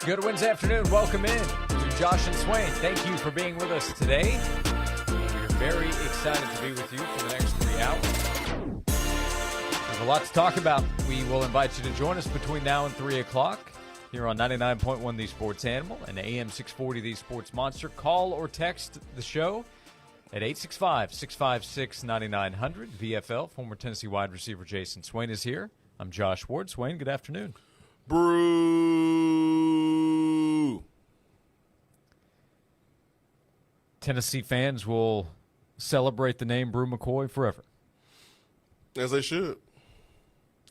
Good Wednesday afternoon. Welcome in to Josh and Swain. Thank you for being with us today. We're very excited to be with you for the next 3 hours. There's a lot to talk about. We will invite you to join us between now and 3 o'clock here on 99.1 The Sports Animal and AM 640 The Sports Monster. Call or text the show at 865-656-9900. VFL, former Tennessee wide receiver Jason Swain is here. I'm Josh Ward. Swain, good afternoon. Brew. Tennessee fans will celebrate the name Brew McCoy forever. As they should.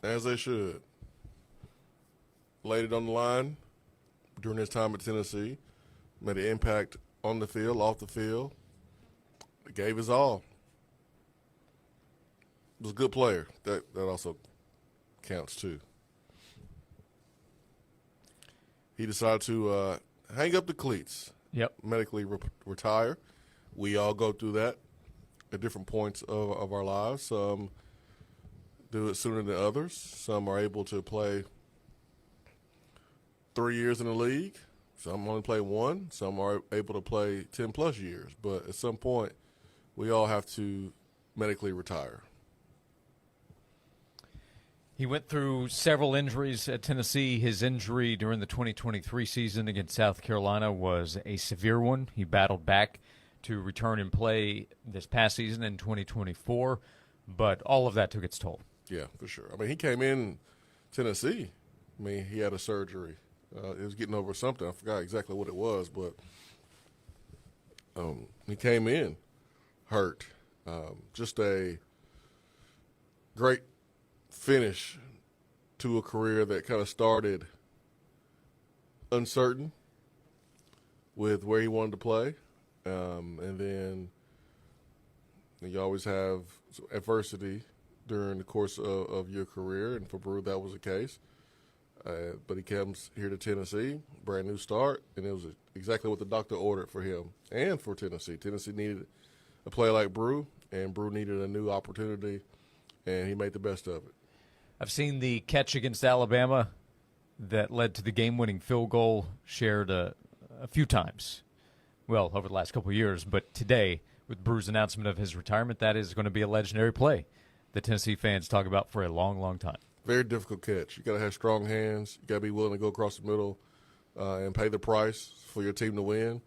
As they should. Laid it on the line during his time at Tennessee. Made an impact on the field, off the field. Gave his all. Was a good player. That also counts too. He decided to hang up the cleats. Yep. Medically retire. We all go through that at different points of our lives. Some do it sooner than others. Some are able to play 3 years in the league. Some only play one. Some are able to play 10-plus years. But at some point, we all have to medically retire. He went through several injuries at Tennessee. His injury during the 2023 season against South Carolina was a severe one. He battled back to return and play this past season in 2024, but all of that took its toll. Yeah, for sure. I mean, he came in Tennessee. I mean, he had a surgery. It was getting over something. I forgot exactly what it was, but he came in hurt. Just a great finish to a career that kind of started uncertain with where he wanted to play. And then you always have adversity during the course of your career, and for Brew that was the case. But he comes here to Tennessee, brand new start, and it was exactly what the doctor ordered for him and for Tennessee. Tennessee needed a player like Brew, and Brew needed a new opportunity, and he made the best of it. I've seen the catch against Alabama that led to the game-winning field goal shared a few times, well, over the last couple of years. But today, with Brew's announcement of his retirement, that is going to be a legendary play that Tennessee fans talk about for a long, long time. Very difficult catch. You got to have strong hands. You got to be willing to go across the middle and pay the price for your team to win.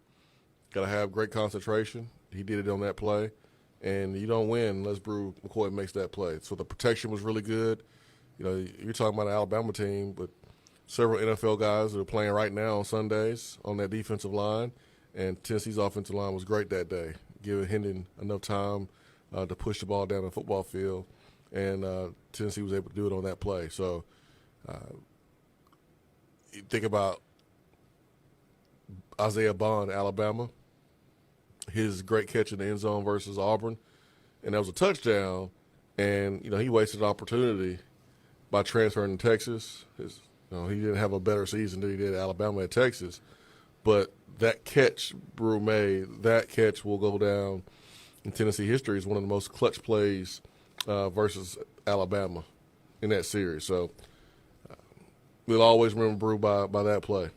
Got to have great concentration. He did it on that play. And you don't win unless Brew McCoy makes that play. So the protection was really good. You know, you're talking about an Alabama team, but several NFL guys that are playing right now on Sundays on that defensive line. And Tennessee's offensive line was great that day, giving Hendon enough time to push the ball down the football field. And Tennessee was able to do it on that play. So you think about Isaiah Bond, Alabama, his great catch in the end zone versus Auburn. And that was a touchdown. And, you know, he wasted an opportunity by transferring to Texas. He didn't have a better season than he did at Alabama at Texas. But that catch Brew made, that catch will go down in Tennessee history as one of the most clutch plays versus Alabama in that series. So we'll always remember Brew by that play.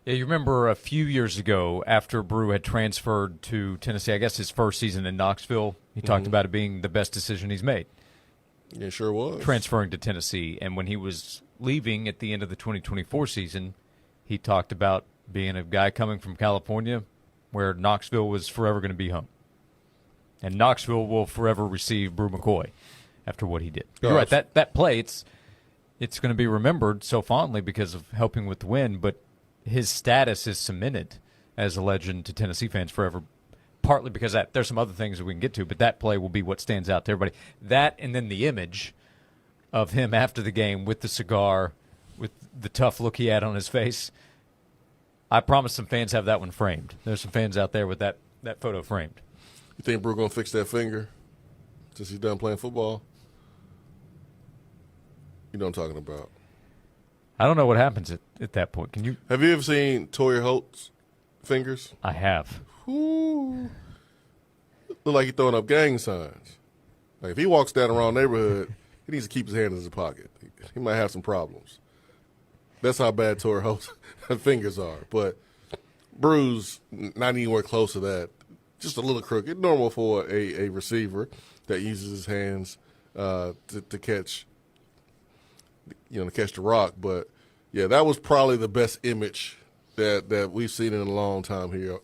Yeah, you remember a few years ago after Brew had transferred to Tennessee, I guess his first season in Knoxville, he talked about it being the best decision he's made. Yeah, sure was. Transferring to Tennessee. And when he was leaving at the end of the 2024 season, he talked about being a guy coming from California where Knoxville was forever going to be home. And Knoxville will forever receive Brew McCoy after what he did. You're right, that play, it's going to be remembered so fondly because of helping with the win, but his status is cemented as a legend to Tennessee fans forever, partly because there's some other things that we can get to, but that play will be what stands out to everybody. That and then the image of him after the game with the cigar, with the tough look he had on his face. I promise some fans have that one framed. There's some fans out there with that photo framed. You think Brew going to fix that finger since he's done playing football? You know what I'm talking about. I don't know what happens at that point. Have you ever seen Toyer Holt's fingers? I have. Ooh. Look like he's throwing up gang signs. Like if he walks down the wrong neighborhood, he needs to keep his hand in his pocket. He might have some problems. That's how bad Torres' fingers are. But Bruce, not anywhere close to that. Just a little crooked. Normal for a receiver that uses his hands to catch, to catch the rock. But yeah, that was probably the best image that we've seen in a long time here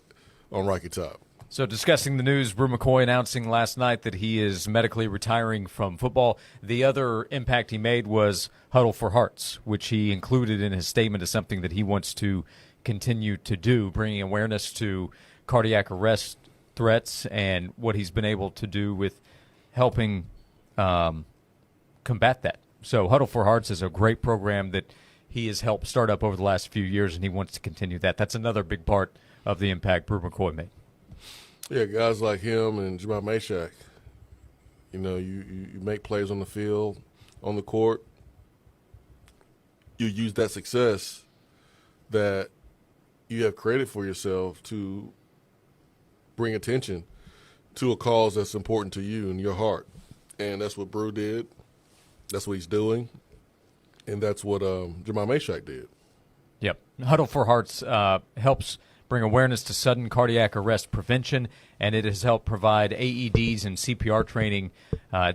on Rocky Top. So discussing the news, Brew McCoy announcing last night that he is medically retiring from football. The other impact he made was Huddle for Hearts, which he included in his statement as something that he wants to continue to do, bringing awareness to cardiac arrest threats and what he's been able to do with helping combat that. So Huddle for Hearts is a great program that he has helped start up over the last few years, and he wants to continue that. That's another big part of the impact Brew McCoy made. Yeah, guys like him and Jamal Mashak, you make plays on the field, on the court. You use that success that you have created for yourself to bring attention to a cause that's important to you and your heart. And that's what Brew did. That's what he's doing. And that's what Jamal Mashak did. Yep. Huddle for Hearts helps bring awareness to sudden cardiac arrest prevention, and it has helped provide AEDs and CPR training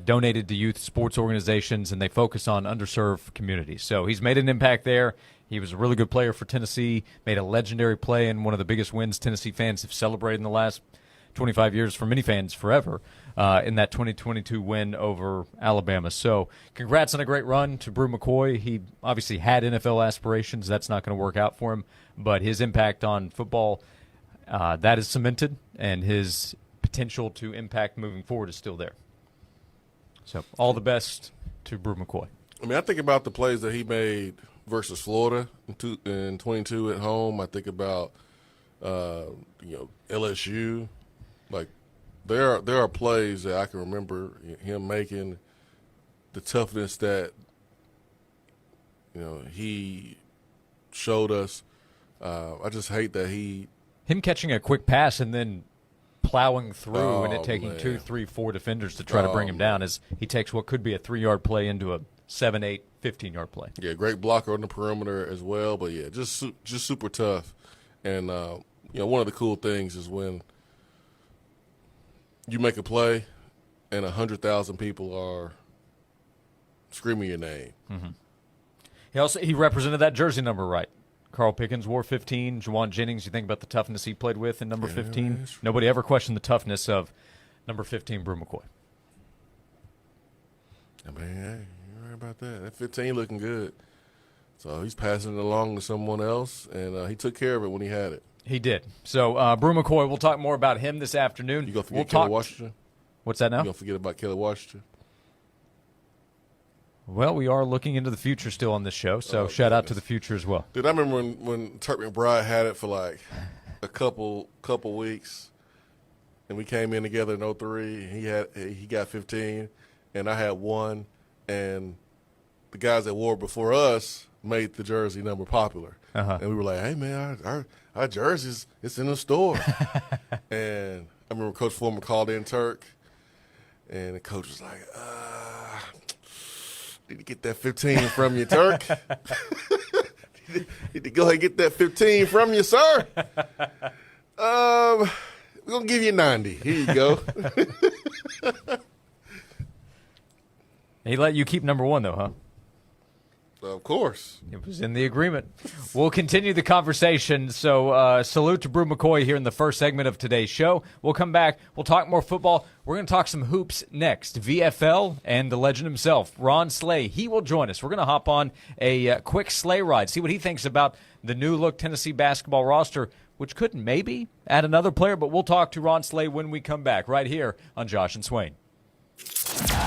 donated to youth sports organizations, and they focus on underserved communities. So he's made an impact there. He was a really good player for Tennessee, made a legendary play in one of the biggest wins Tennessee fans have celebrated in the last 25 years, for many fans forever, in that 2022 win over Alabama. So congrats on a great run to Brew McCoy. He obviously had NFL aspirations. That's not going to work out for him. But his impact on football, that is cemented, and his potential to impact moving forward is still there. So all the best to Brew McCoy. I mean, I think about the plays that he made versus Florida in 22 at home. I think about, LSU. Like, there are plays that I can remember him making, the toughness that, he showed us. I just hate that him catching a quick pass and then plowing through and it taking 2, 3, 4 defenders to try to bring him down as he takes what could be a 3-yard play into a 7, 8, 15-yard play. Yeah, great blocker on the perimeter as well. But, yeah, just super tough. And, one of the cool things is when you make a play and 100,000 people are screaming your name. Mm-hmm. He represented that jersey number right. Carl Pickens wore 15. Juwan Jennings, you think about the toughness he played with in number 15. Nobody ever questioned the toughness of number 15, Brew McCoy. I mean, hey, you're right about that. That 15 looking good. So he's passing it along to someone else, and he took care of it when he had it. He did. So, Brew McCoy, we'll talk more about him this afternoon. You going to forget Kelly Washington? What's that now? You going to forget about Kelly Washington? Well, we are looking into the future still on this show, so shout out to the future as well. Dude, I remember when Turk McBride had it for like a couple weeks, and we came in together in 03. He got 15, and I had 1, and the guys that wore it before us made the jersey number popular. And we were like, hey, man, our jerseys, it's in the store. And I remember Coach Foreman called in Turk, and the coach was like, need to get that 15 from you, Turk. Need to go ahead and get that 15 from you, sir. We're going to give you 90. Here you go. He let you keep number 1, though, huh? Of course. It was in the agreement. We'll continue the conversation. So salute to Brew McCoy here in the first segment of today's show. We'll come back. We'll talk more football. We're going to talk some hoops next. VFL and the legend himself, Ron Slay. He will join us. We're going to hop on a quick sleigh ride, see what he thinks about the new-look Tennessee basketball roster, which could maybe add another player. But we'll talk to Ron Slay when we come back right here on Josh and Swain.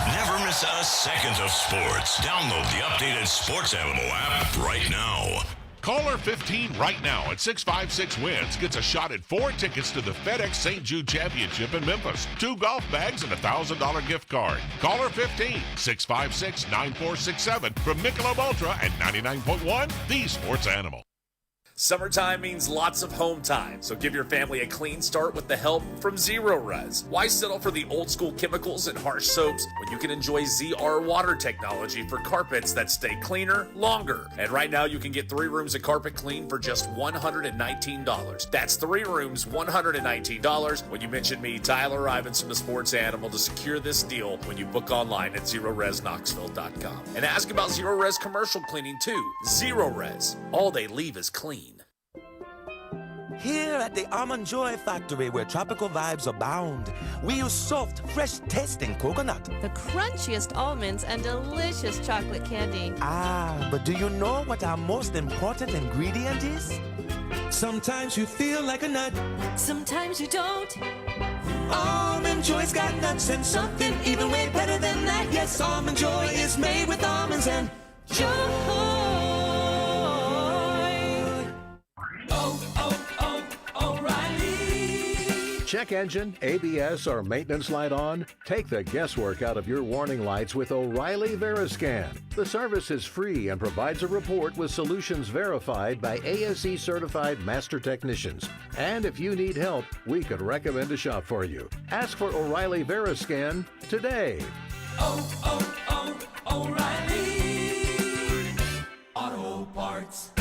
Never miss a second of sports. Download the updated Sports Animal app right now. Caller 15 right now at 656-WINS gets a shot at 4 tickets to the FedEx St. Jude Championship in Memphis, 2 golf bags, and a $1,000 gift card. Caller 15, 656-9467 from Michelob Ultra and 99.1, the Sports Animal. Summertime means lots of home time, so give your family a clean start with the help from Zero Res. Why settle for the old school chemicals and harsh soaps when you can enjoy ZR water technology for carpets that stay cleaner longer? And right now you can get 3 rooms of carpet clean for just $119. That's 3 rooms, $119 when you mention me, Tyler Ivins from the Sports Animal, to secure this deal when you book online at ZeroResKnoxville.com. And ask about Zero Res commercial cleaning too. Zero Res. All they leave is clean. Here at the Almond Joy Factory, where tropical vibes abound, we use soft, fresh-tasting coconut. The crunchiest almonds and delicious chocolate candy. Ah, but do you know what our most important ingredient is? Sometimes you feel like a nut. Sometimes you don't. Almond Joy's got nuts and something even way better than that. Yes, Almond Joy is made with almonds and joy. Check engine, ABS, or maintenance light on? Take the guesswork out of your warning lights with O'Reilly Veriscan. The service is free and provides a report with solutions verified by ASE certified master technicians. And if you need help, we could recommend a shop for you. Ask for O'Reilly Veriscan today. O'Reilly Auto Parts.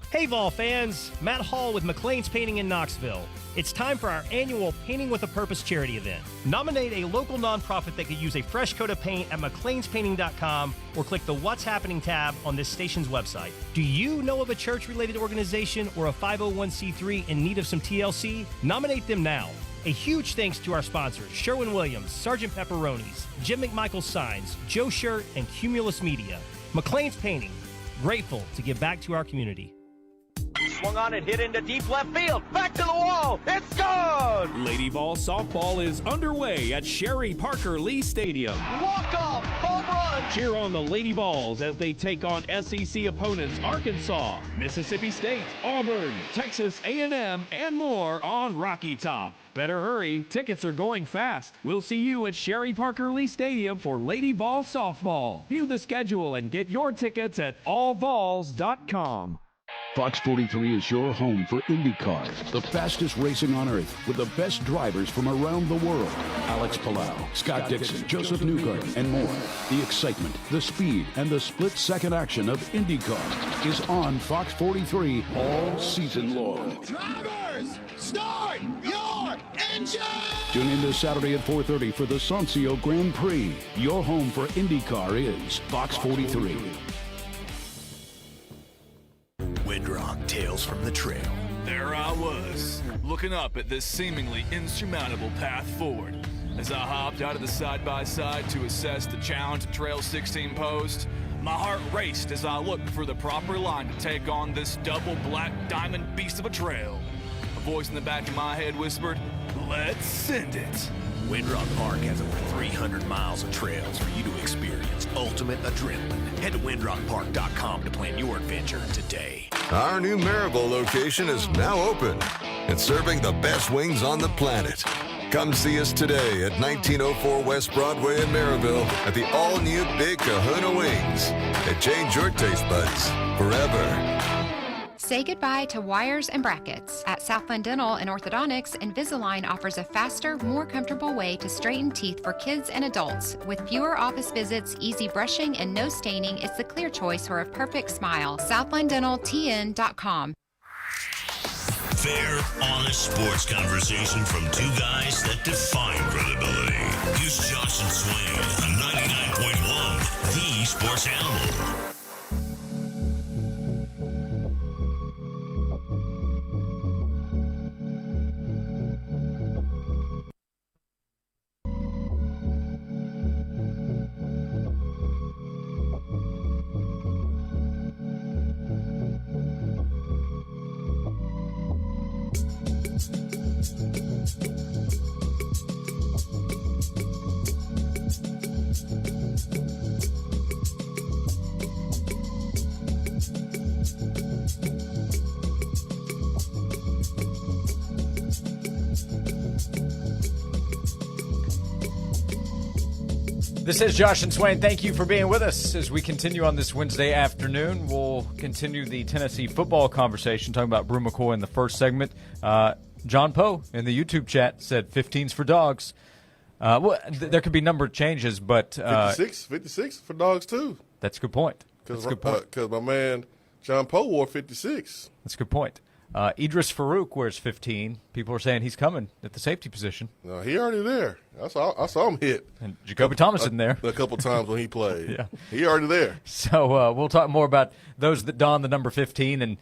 Hey Vol fans, Matt Hall with McLean's Painting in Knoxville. It's time for our annual Painting with a Purpose charity event. Nominate a local nonprofit that could use a fresh coat of paint at mcleanspainting.com or click the What's Happening tab on this station's website. Do you know of a church-related organization or a 501c3 in need of some TLC? Nominate them now. A huge thanks to our sponsors, Sherwin-Williams, Sgt. Pepperonis, Jim McMichael Signs, Joe Shirt, and Cumulus Media. McLean's Painting, grateful to give back to our community. Swung on and hit into deep left field. Back to the wall. It's gone. Lady Ball softball is underway at Sherry Parker Lee Stadium. Walk-off home run. Cheer on the Lady Balls as they take on SEC opponents Arkansas, Mississippi State, Auburn, Texas A&M, and more on Rocky Top. Better hurry. Tickets are going fast. We'll see you at Sherry Parker Lee Stadium for Lady Ball softball. View the schedule and get your tickets at allballs.com. Fox 43 is your home for IndyCar, the fastest racing on earth with the best drivers from around the world. Alex Palau, Scott Dixon, Joseph Newgarden, and more. The excitement, the speed, and the split-second action of IndyCar is on Fox 43 all season long. Drivers, start your engine! Tune in this Saturday at 4:30 for the Sancio Grand Prix. Your home for IndyCar is Fox 43. Windrock Tales from the Trail. There I was, looking up at this seemingly insurmountable path forward. As I hopped out of the side-by-side to assess the challenge the Trail 16 posed, my heart raced as I looked for the proper line to take on this double black diamond beast of a trail. A voice in the back of my head whispered, "Let's send it." Windrock Park has over 300 miles of trails for you to experience ultimate adrenaline. Head to windrockpark.com to plan your adventure today. Our new Maryville location is now open and serving the best wings on the planet. Come see us today at 1904 West Broadway in Maryville at the all-new Big Kahuna Wings. They change your taste buds forever. Say goodbye to wires and brackets. At Southland Dental and Orthodontics, Invisalign offers a faster, more comfortable way to straighten teeth for kids and adults. With fewer office visits, easy brushing, and no staining, it's the clear choice for a perfect smile. SouthlandDentalTN.com. Fair, honest sports conversation from two guys that define credibility. Here's Josh and Swain on 99.1, the Sports Animal. This is Josh and Swain. Thank you for being with us as we continue on this Wednesday afternoon. We'll continue the Tennessee football conversation, talking about Brew McCoy in the first segment. John Poe in the YouTube chat said 15's for dogs. There could be number changes, but 56 for dogs too. That's a good point. Because my man John Poe wore 56. That's a good point. Idris Farouk wears 15. People are saying he's coming at the safety position. No, he already there. I saw him hit. And Jacoby Thomas in there a couple times when he played. Yeah, he already there. So we'll talk more about those that don the number 15 and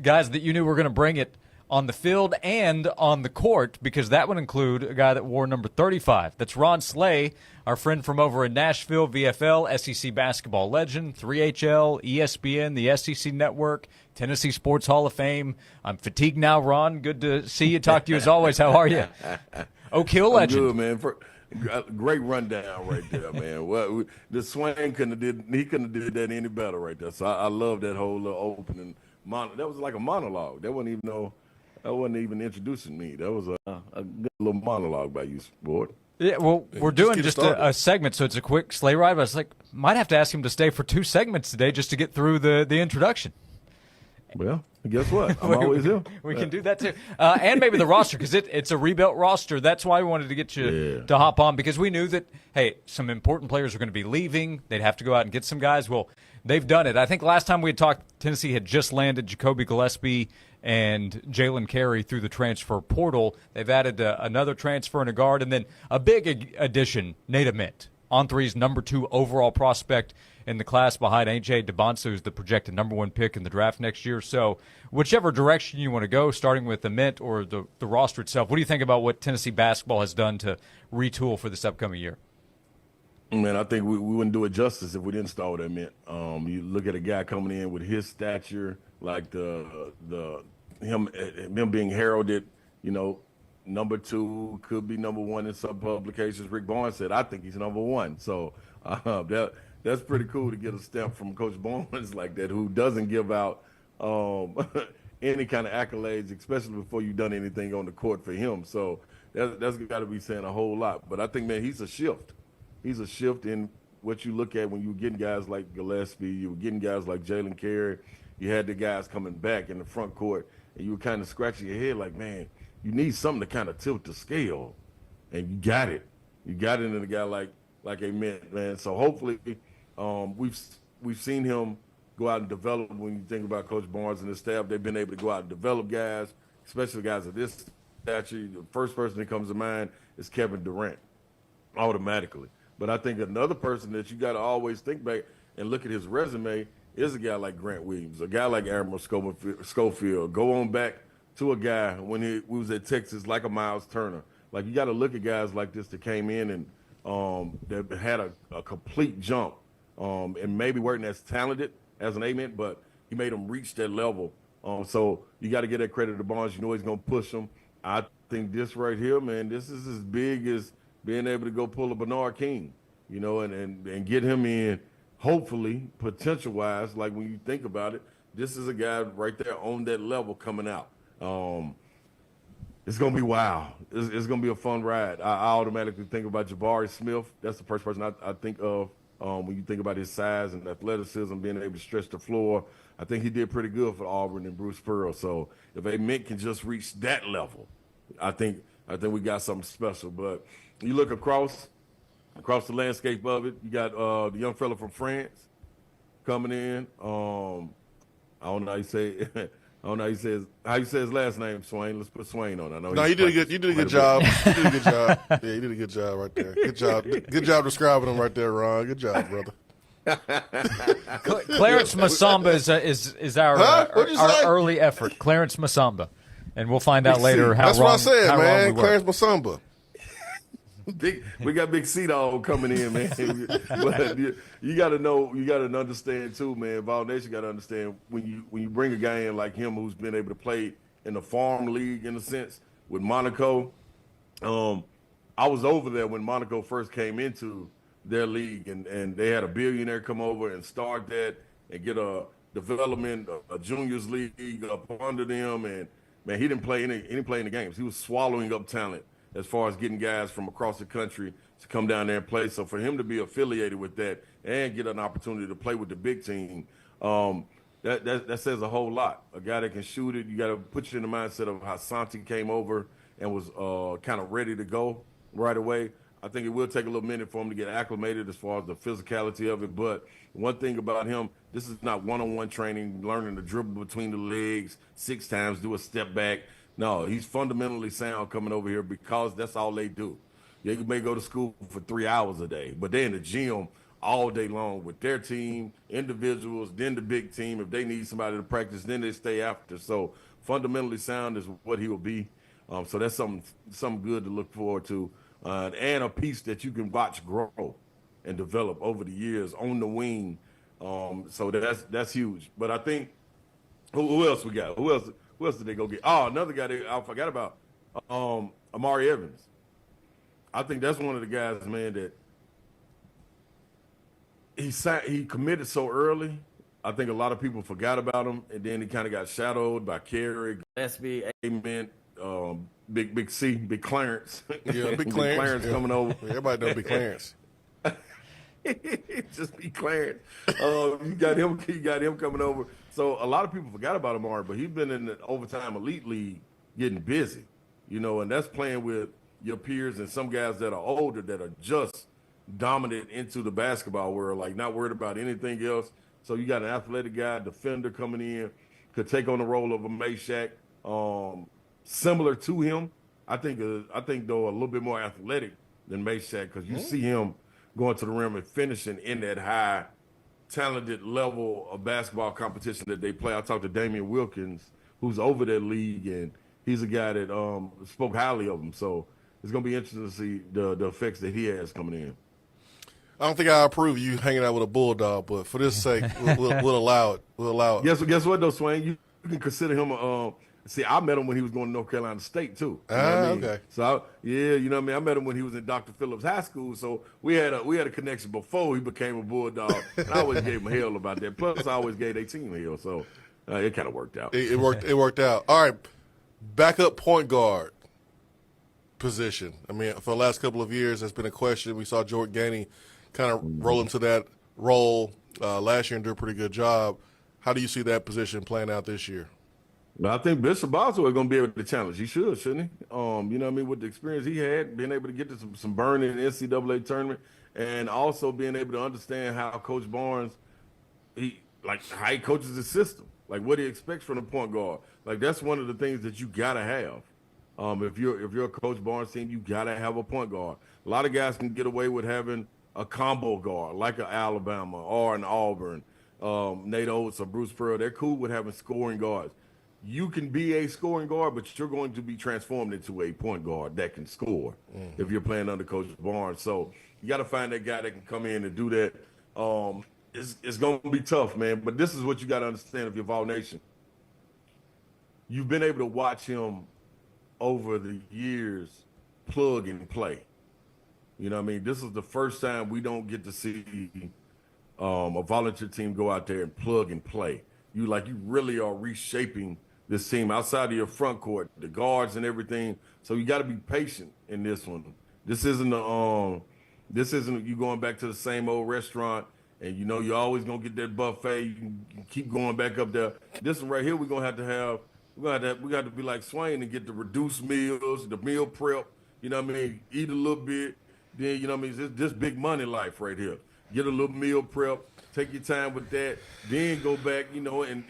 guys that you knew were going to bring it on the field and on the court, because that would include a guy that wore number 35. That's Ron Slay, our friend from over in Nashville, VFL, SEC basketball legend, 3HL, ESPN, the SEC Network, Tennessee Sports Hall of Fame. I'm fatigued now, Ron. Good to see you. Talk to you as always. How are you? Oak Hill legend. Good, man. Great rundown right there, man. Well, the Swain couldn't have did that any better right there. So I love that whole little opening. That was like a monologue. That wasn't even introducing me. That was a good little monologue by you, sport. Yeah, well, we're doing just a segment, so it's a quick sleigh ride. But I was like, might have to ask him to stay for 2 segments today just to get through the introduction. Well, guess what? I'm always here. We can do that too. And maybe the roster, because it's a rebuilt roster. That's why we wanted to get you to hop on, because we knew that, hey, some important players are going to be leaving. They'd have to go out and get some guys. Well, they've done it. I think last time we had talked, Tennessee had just landed Jacoby Gillespie and Jalen Carey through the transfer portal. They've added another transfer and a guard, and then a big addition, Nate Ament, On3's number 2 overall prospect in the class behind A.J. DeBonsu, who's the projected number 1 pick in the draft next year. So whichever direction you want to go, starting with Ament or the roster itself, what do you think about what Tennessee basketball has done to retool for this upcoming year? Man, I think we wouldn't do it justice if we didn't start with Ament. You look at a guy coming in with his stature, like him being heralded, number 2, could be number 1 in some publications. Rick Barnes said, I think he's number 1. So that's pretty cool to get a stamp from Coach Barnes like that, who doesn't give out any kind of accolades, especially before you've done anything on the court for him. So that's got to be saying a whole lot. But I think, man, he's a shift. He's a shift in what you look at when you're getting guys like Gillespie, you were getting guys like Jalen Carey. You had the guys coming back in the front court, and you were kind of scratching your head like, man, you need something to kind of tilt the scale. And you got it. You got it in a guy like Ament, man. So hopefully we've seen him go out and develop. When you think about Coach Barnes and his staff, they've been able to go out and develop guys, especially guys of this stature. The first person that comes to mind is Kevin Durant, automatically. But I think another person that you got to always think back and look at his resume is a guy like Grant Williams, a guy like Admiral Schofield. Go on back to a guy when he was at Texas like a Miles Turner. Like, you got to look at guys like this that came in and that had a complete jump and maybe weren't as talented as an Ament, but he made them reach that level. So you got to get that credit to Barnes. You know he's going to push them. I think this right here, man, this is as big as being able to go pull a Bernard King, and get him in, hopefully, potential-wise, like when you think about it, this is a guy right there on that level coming out. It's going to be wild. It's going to be a fun ride. I automatically think about Jabari Smith. That's the first person I think of when you think about his size and athleticism, being able to stretch the floor. I think he did pretty good for Auburn and Bruce Pearl. So if Ament can just reach that level, I think we got something special. But you look across the landscape of it, you got the young fella from France coming in. I don't know how you say I don't know how you say his last name, Swain. Let's put Swain on. I know. No, you did a good job. You did a good job. Yeah, you did a good job right there. Good job. Good job describing him right there, Ron. Good job, brother. Clarence Masamba is our early effort. Clarence Masamba, and we'll find out later how. That's wrong, what I said, man. Clarence Masamba. We got Big C-Dog coming in, man. But you got to know, you got to understand too, man. Vol Nation got to understand when you bring a guy in like him who's been able to play in the farm league in a sense with Monaco. I was over there when Monaco first came into their league, and they had a billionaire come over and start that and get a development, a juniors league up under them. And man, he didn't play any the games. He was swallowing up talent. as far as getting guys from across the country to come down there and play. So for him to be affiliated with that and get an opportunity to play with the big team, that says a whole lot. A guy that can shoot it, you got to put you in the mindset of how Santi came over and was kind of ready to go right away. I think it will take a little minute for him to get acclimated as far as the physicality of it. But one thing about him, this is not one-on-one training, learning to dribble between the legs 6 times, do a step back. No, he's fundamentally sound coming over here because that's all they do. They may go to school for 3 hours a day, but they're in the gym all day long with their team, individuals, then the big team. If they need somebody to practice, then they stay after. So fundamentally sound is what he will be. So that's something good to look forward to. And a piece that you can watch grow and develop over the years on the wing. So that's huge. But I think who else we got? Who else did they go get? Oh, another guy I forgot about, Amari Evans. I think that's one of the guys, man, that he committed so early. I think a lot of people forgot about him, and then he kind of got shadowed by Kerry, Gillespie, Amen, Big C, Big Clarence. Yeah, Big Clarence coming over. Everybody know Big Clarence. Just Big Clarence. You got him coming over. So a lot of people forgot about Amari, but he's been in the overtime elite league getting busy, and that's playing with your peers and some guys that are older that are just dominant into the basketball world, like not worried about anything else. So you got an athletic guy, defender coming in, could take on the role of a Meshack, similar to him. I think though a little bit more athletic than Meshack, because you see him going to the rim and finishing in that high, talented level of basketball competition that they play. I talked to Damian Wilkins, who's over that league, and he's a guy that spoke highly of him. So it's going to be interesting to see the effects that he has coming in. I don't think I approve you hanging out with a bulldog, but for this sake, we'll allow it. We'll allow it. Guess what, though, Swain? You can consider him see, I met him when he was going to North Carolina State, too. Okay. So, I met him when he was in Dr. Phillips High School, so we had a connection before he became a bulldog. And I always gave him hell about that. Plus, I always gave their team hell, so it kind of worked out. It worked out. All right, backup point guard position. I mean, for the last couple of years, that's been a question. We saw Jordan Gainey kind of roll into that role last year and do a pretty good job. How do you see that position playing out this year? Well, I think Bishop Boswell is going to be able to challenge. He should, shouldn't he? With the experience he had, being able to get to some burn in the NCAA tournament, and also being able to understand how Coach Barnes, how he coaches his system, like what he expects from the point guard. Like that's one of the things that you got to have. If you're a Coach Barnes team, you got to have a point guard. A lot of guys can get away with having a combo guard, like an Alabama or an Auburn, Nate Oates or Bruce Pearl. They're cool with having scoring guards. You can be a scoring guard, but you're going to be transformed into a point guard that can score if you're playing under Coach Barnes. So you got to find that guy that can come in and do that. It's going to be tough, man. But this is what you got to understand if you're Vol Nation. You've been able to watch him over the years plug and play. You know what I mean? This is the first time we don't get to see a volunteer team go out there and plug and play. You really are reshaping this team outside of your front court, the guards and everything. So you got to be patient in this one. This isn't you going back to the same old restaurant and you're always gonna get that buffet. You can keep going back up there. This one right here, we got to be like Swain and get the reduced meals, the meal prep. You know what I mean? Eat a little bit. Then you know what I mean? It's this big money life right here. Get a little meal prep. Take your time with that, then go back, and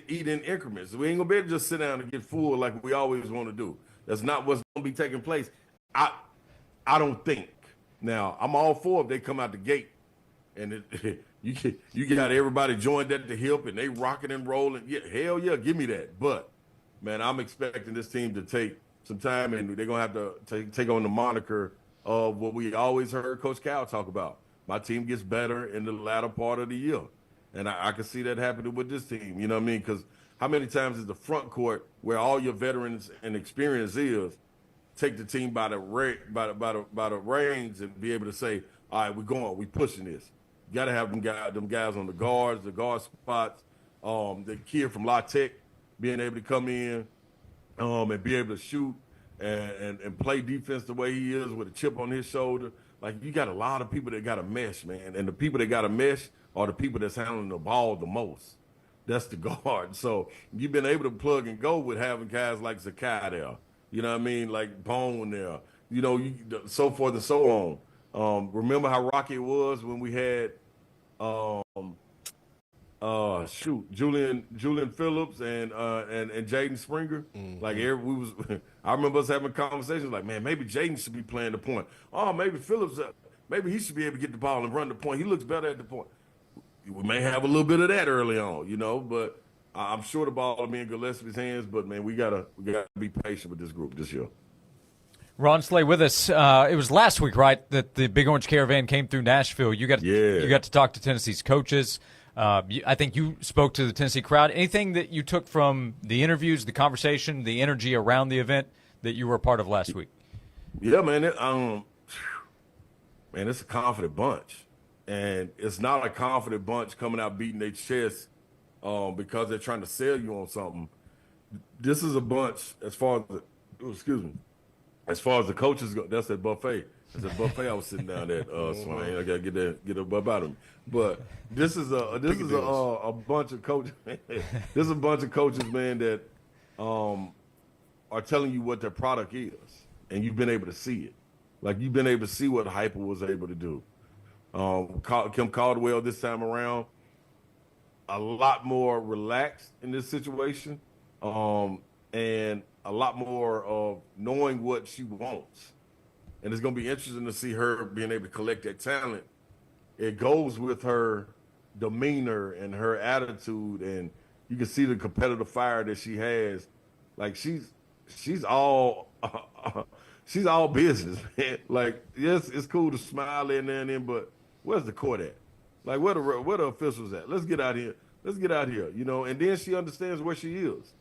eat in increments. We ain't gonna be able to just sit down and get full like we always want to do. That's not what's gonna be taking place. I don't think. Now, I'm all for if they come out the gate and you got everybody joined at the hip and they rocking and rolling. Yeah, hell yeah, give me that. But man, I'm expecting this team to take some time, and they're gonna have to take on the moniker of what we always heard Coach Cal talk about. My team gets better in the latter part of the year. And I can see that happening with this team. You know what I mean? Because how many times is the front court where all your veterans and experience is take the team by the reins and be able to say, all right, we're going, we're pushing this. You got to have them guys on the guards, the guard spots, the kid from La Tech being able to come in and be able to shoot. and play defense the way he is with a chip on his shoulder. Like, you got a lot of people that got to mesh, man. And the people that got to mesh are the people that's handling the ball the most. That's the guard. So you've been able to plug and go with having guys like Zakai there. You know what I mean? Like Bone there. You know, so forth and so on. Remember how rocky it was when we had Julian Phillips and Jaden Springer. Mm-hmm. Like I remember us having conversations like, man, maybe Jaden should be playing the point. Oh, maybe Phillips, maybe he should be able to get the ball and run the point. He looks better at the point. We may have a little bit of that early on, you know, but I'm sure the ball will be in Gillespie's hands. But man, we gotta be patient with this group this year. Ron Slay with us. It was last week, right, that the Big Orange Caravan came through Nashville. You got to talk to Tennessee's coaches. I think you spoke to the Tennessee crowd. Anything that you took from the interviews, the conversation, the energy around the event that you were a part of last week? Yeah, man. It's a confident bunch, and it's not a confident bunch coming out beating their chest because they're trying to sell you on something. This is a bunch as far as the coaches go. That's that buffet. It's a buffet I was sitting down at Swain. I gotta get a bub out of me. But this is a bunch of coaches. This is a bunch of coaches, man, that are telling you what their product is, and you've been able to see it. Like, you've been able to see what Hyper was able to do. Kim Caldwell this time around, a lot more relaxed in this situation, and a lot more of knowing what she wants. And it's going to be interesting to see her being able to collect that talent. It goes with her demeanor and her attitude, and you can see the competitive fire that she has. Like, she's all she's all business, man. Like, yes, it's cool to smile in there and then, but where's the court at? Like, where the officials at? Let's get out here. You know. And then she understands where she is,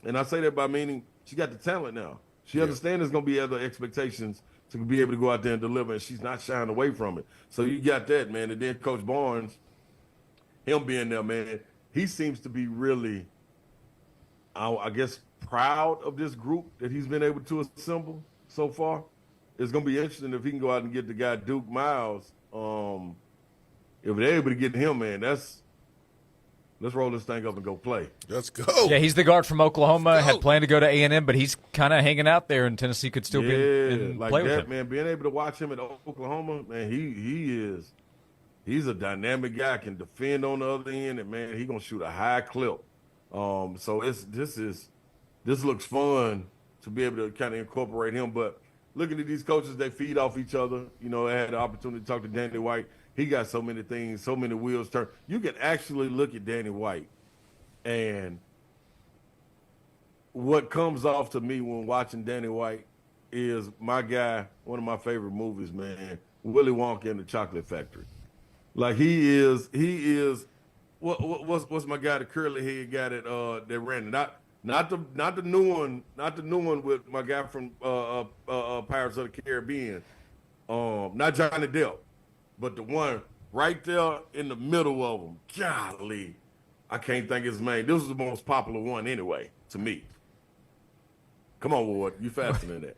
and I say that by meaning she got the talent now. She understands there's going to be other expectations to be able to go out there and deliver, and she's not shying away from it. So you got that, man. And then Coach Barnes, him being there, man, he seems to be really, I guess, proud of this group that he's been able to assemble so far. It's going to be interesting if he can go out and get the guy Duke Miles. If they're able to get him, man, let's roll this thing up and go play. Let's go. Yeah, he's the guard from Oklahoma. Had planned to go to A&M, but he's kind of hanging out there, and Tennessee could still be in like play that, with him. Man. Being able to watch him at Oklahoma, man, he's a dynamic guy. Can defend on the other end, and man, he's gonna shoot a high clip. So this looks fun to be able to kind of incorporate him. But looking at these coaches, they feed off each other. You know, I had the opportunity to talk to Danny White. He got so many things, so many wheels turned. You can actually look at Danny White, and what comes off to me when watching Danny White is my guy, one of my favorite movies, man, Willy Wonka and the Chocolate Factory. Like, he is what's my guy, the curly head guy that ran it? Not the new one with my guy from Pirates of the Caribbean. Not Johnny Depp. But the one right there in the middle of them, golly, I can't think his name. This is the most popular one anyway, to me. Come on, Ward, you faster than that.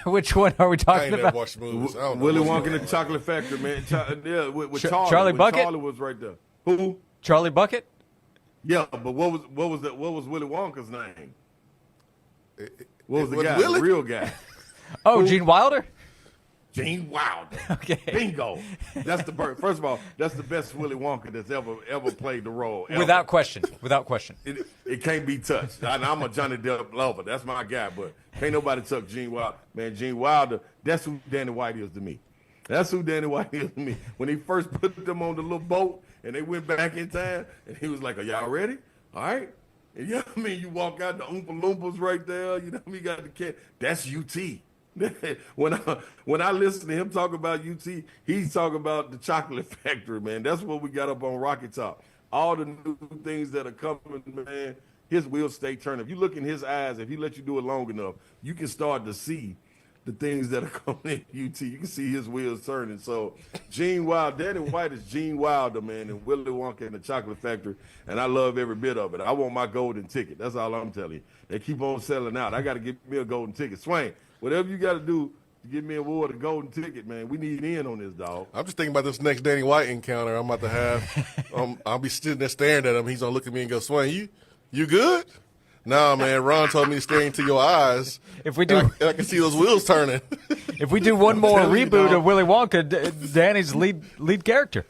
Which one are we talking about? Watched movies. Willy Wonka and the Chocolate Factory, man. With Charlie. Charlie Bucket? Charlie was right there. Who? Charlie Bucket? Yeah, but what was Willy Wonka's name? What was the guy? Willie? The real guy. Oh, Gene Wilder? Gene Wilder. Okay. Bingo. That's the first of all, that's the best Willy Wonka that's ever played the role. Ever. Without question. It can't be touched. I'm a Johnny Depp lover. That's my guy, but can't nobody touch Gene Wilder. Man, Gene Wilder, that's who Danny White is to me. That's who Danny White is to me. When he first put them on the little boat and they went back in time, and he was like, "Are y'all ready? All right." And you know what I mean? You walk out, the Oompa Loompas right there. You know what I mean? You got the cat. That's UT. When I listen to him talk about UT, he's talking about the Chocolate Factory, man. That's what we got up on Rocky Top. All the new things that are coming, man. His wheels stay turning. If you look in his eyes, if he let you do it long enough, you can start to see the things that are coming at UT. You can see his wheels turning. So Gene Wilder, Danny White is Gene Wilder, man, and Willy Wonka and the Chocolate Factory, and I love every bit of it. I want my golden ticket. That's all I'm telling you. They keep on selling out. I got to get me a golden ticket. Swain, whatever you got to do to get me a award, a golden ticket, man. We need in on this, dog. I'm just thinking about this next Danny White encounter I'm about to have. I'll be sitting there staring at him. He's going to look at me and go, Swain, you good? Nah, man, Ron told me to stare into your eyes. If we do, I can see those wheels turning. If we do one more reboot of Willy Wonka, Danny's lead character.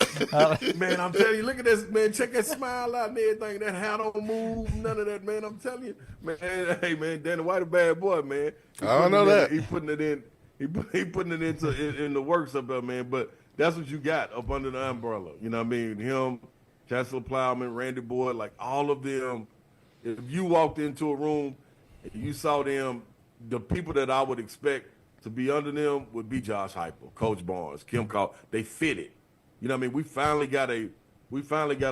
Man, I'm telling you, look at this, man. Check that smile out and everything. That hat don't move, none of that, man. I'm telling you, man. Hey, man, Danny White a bad boy, man. I don't know that. He putting it in. He putting it in the works up there, man. But that's what you got up under the umbrella. You know what I mean? Him, Chancellor Plowman, Randy Boyd, like all of them. If you walked into a room and you saw them, the people that I would expect to be under them would be Josh Heupel, Coach Barnes, Kim Call. They fit it. You know what I mean? We finally got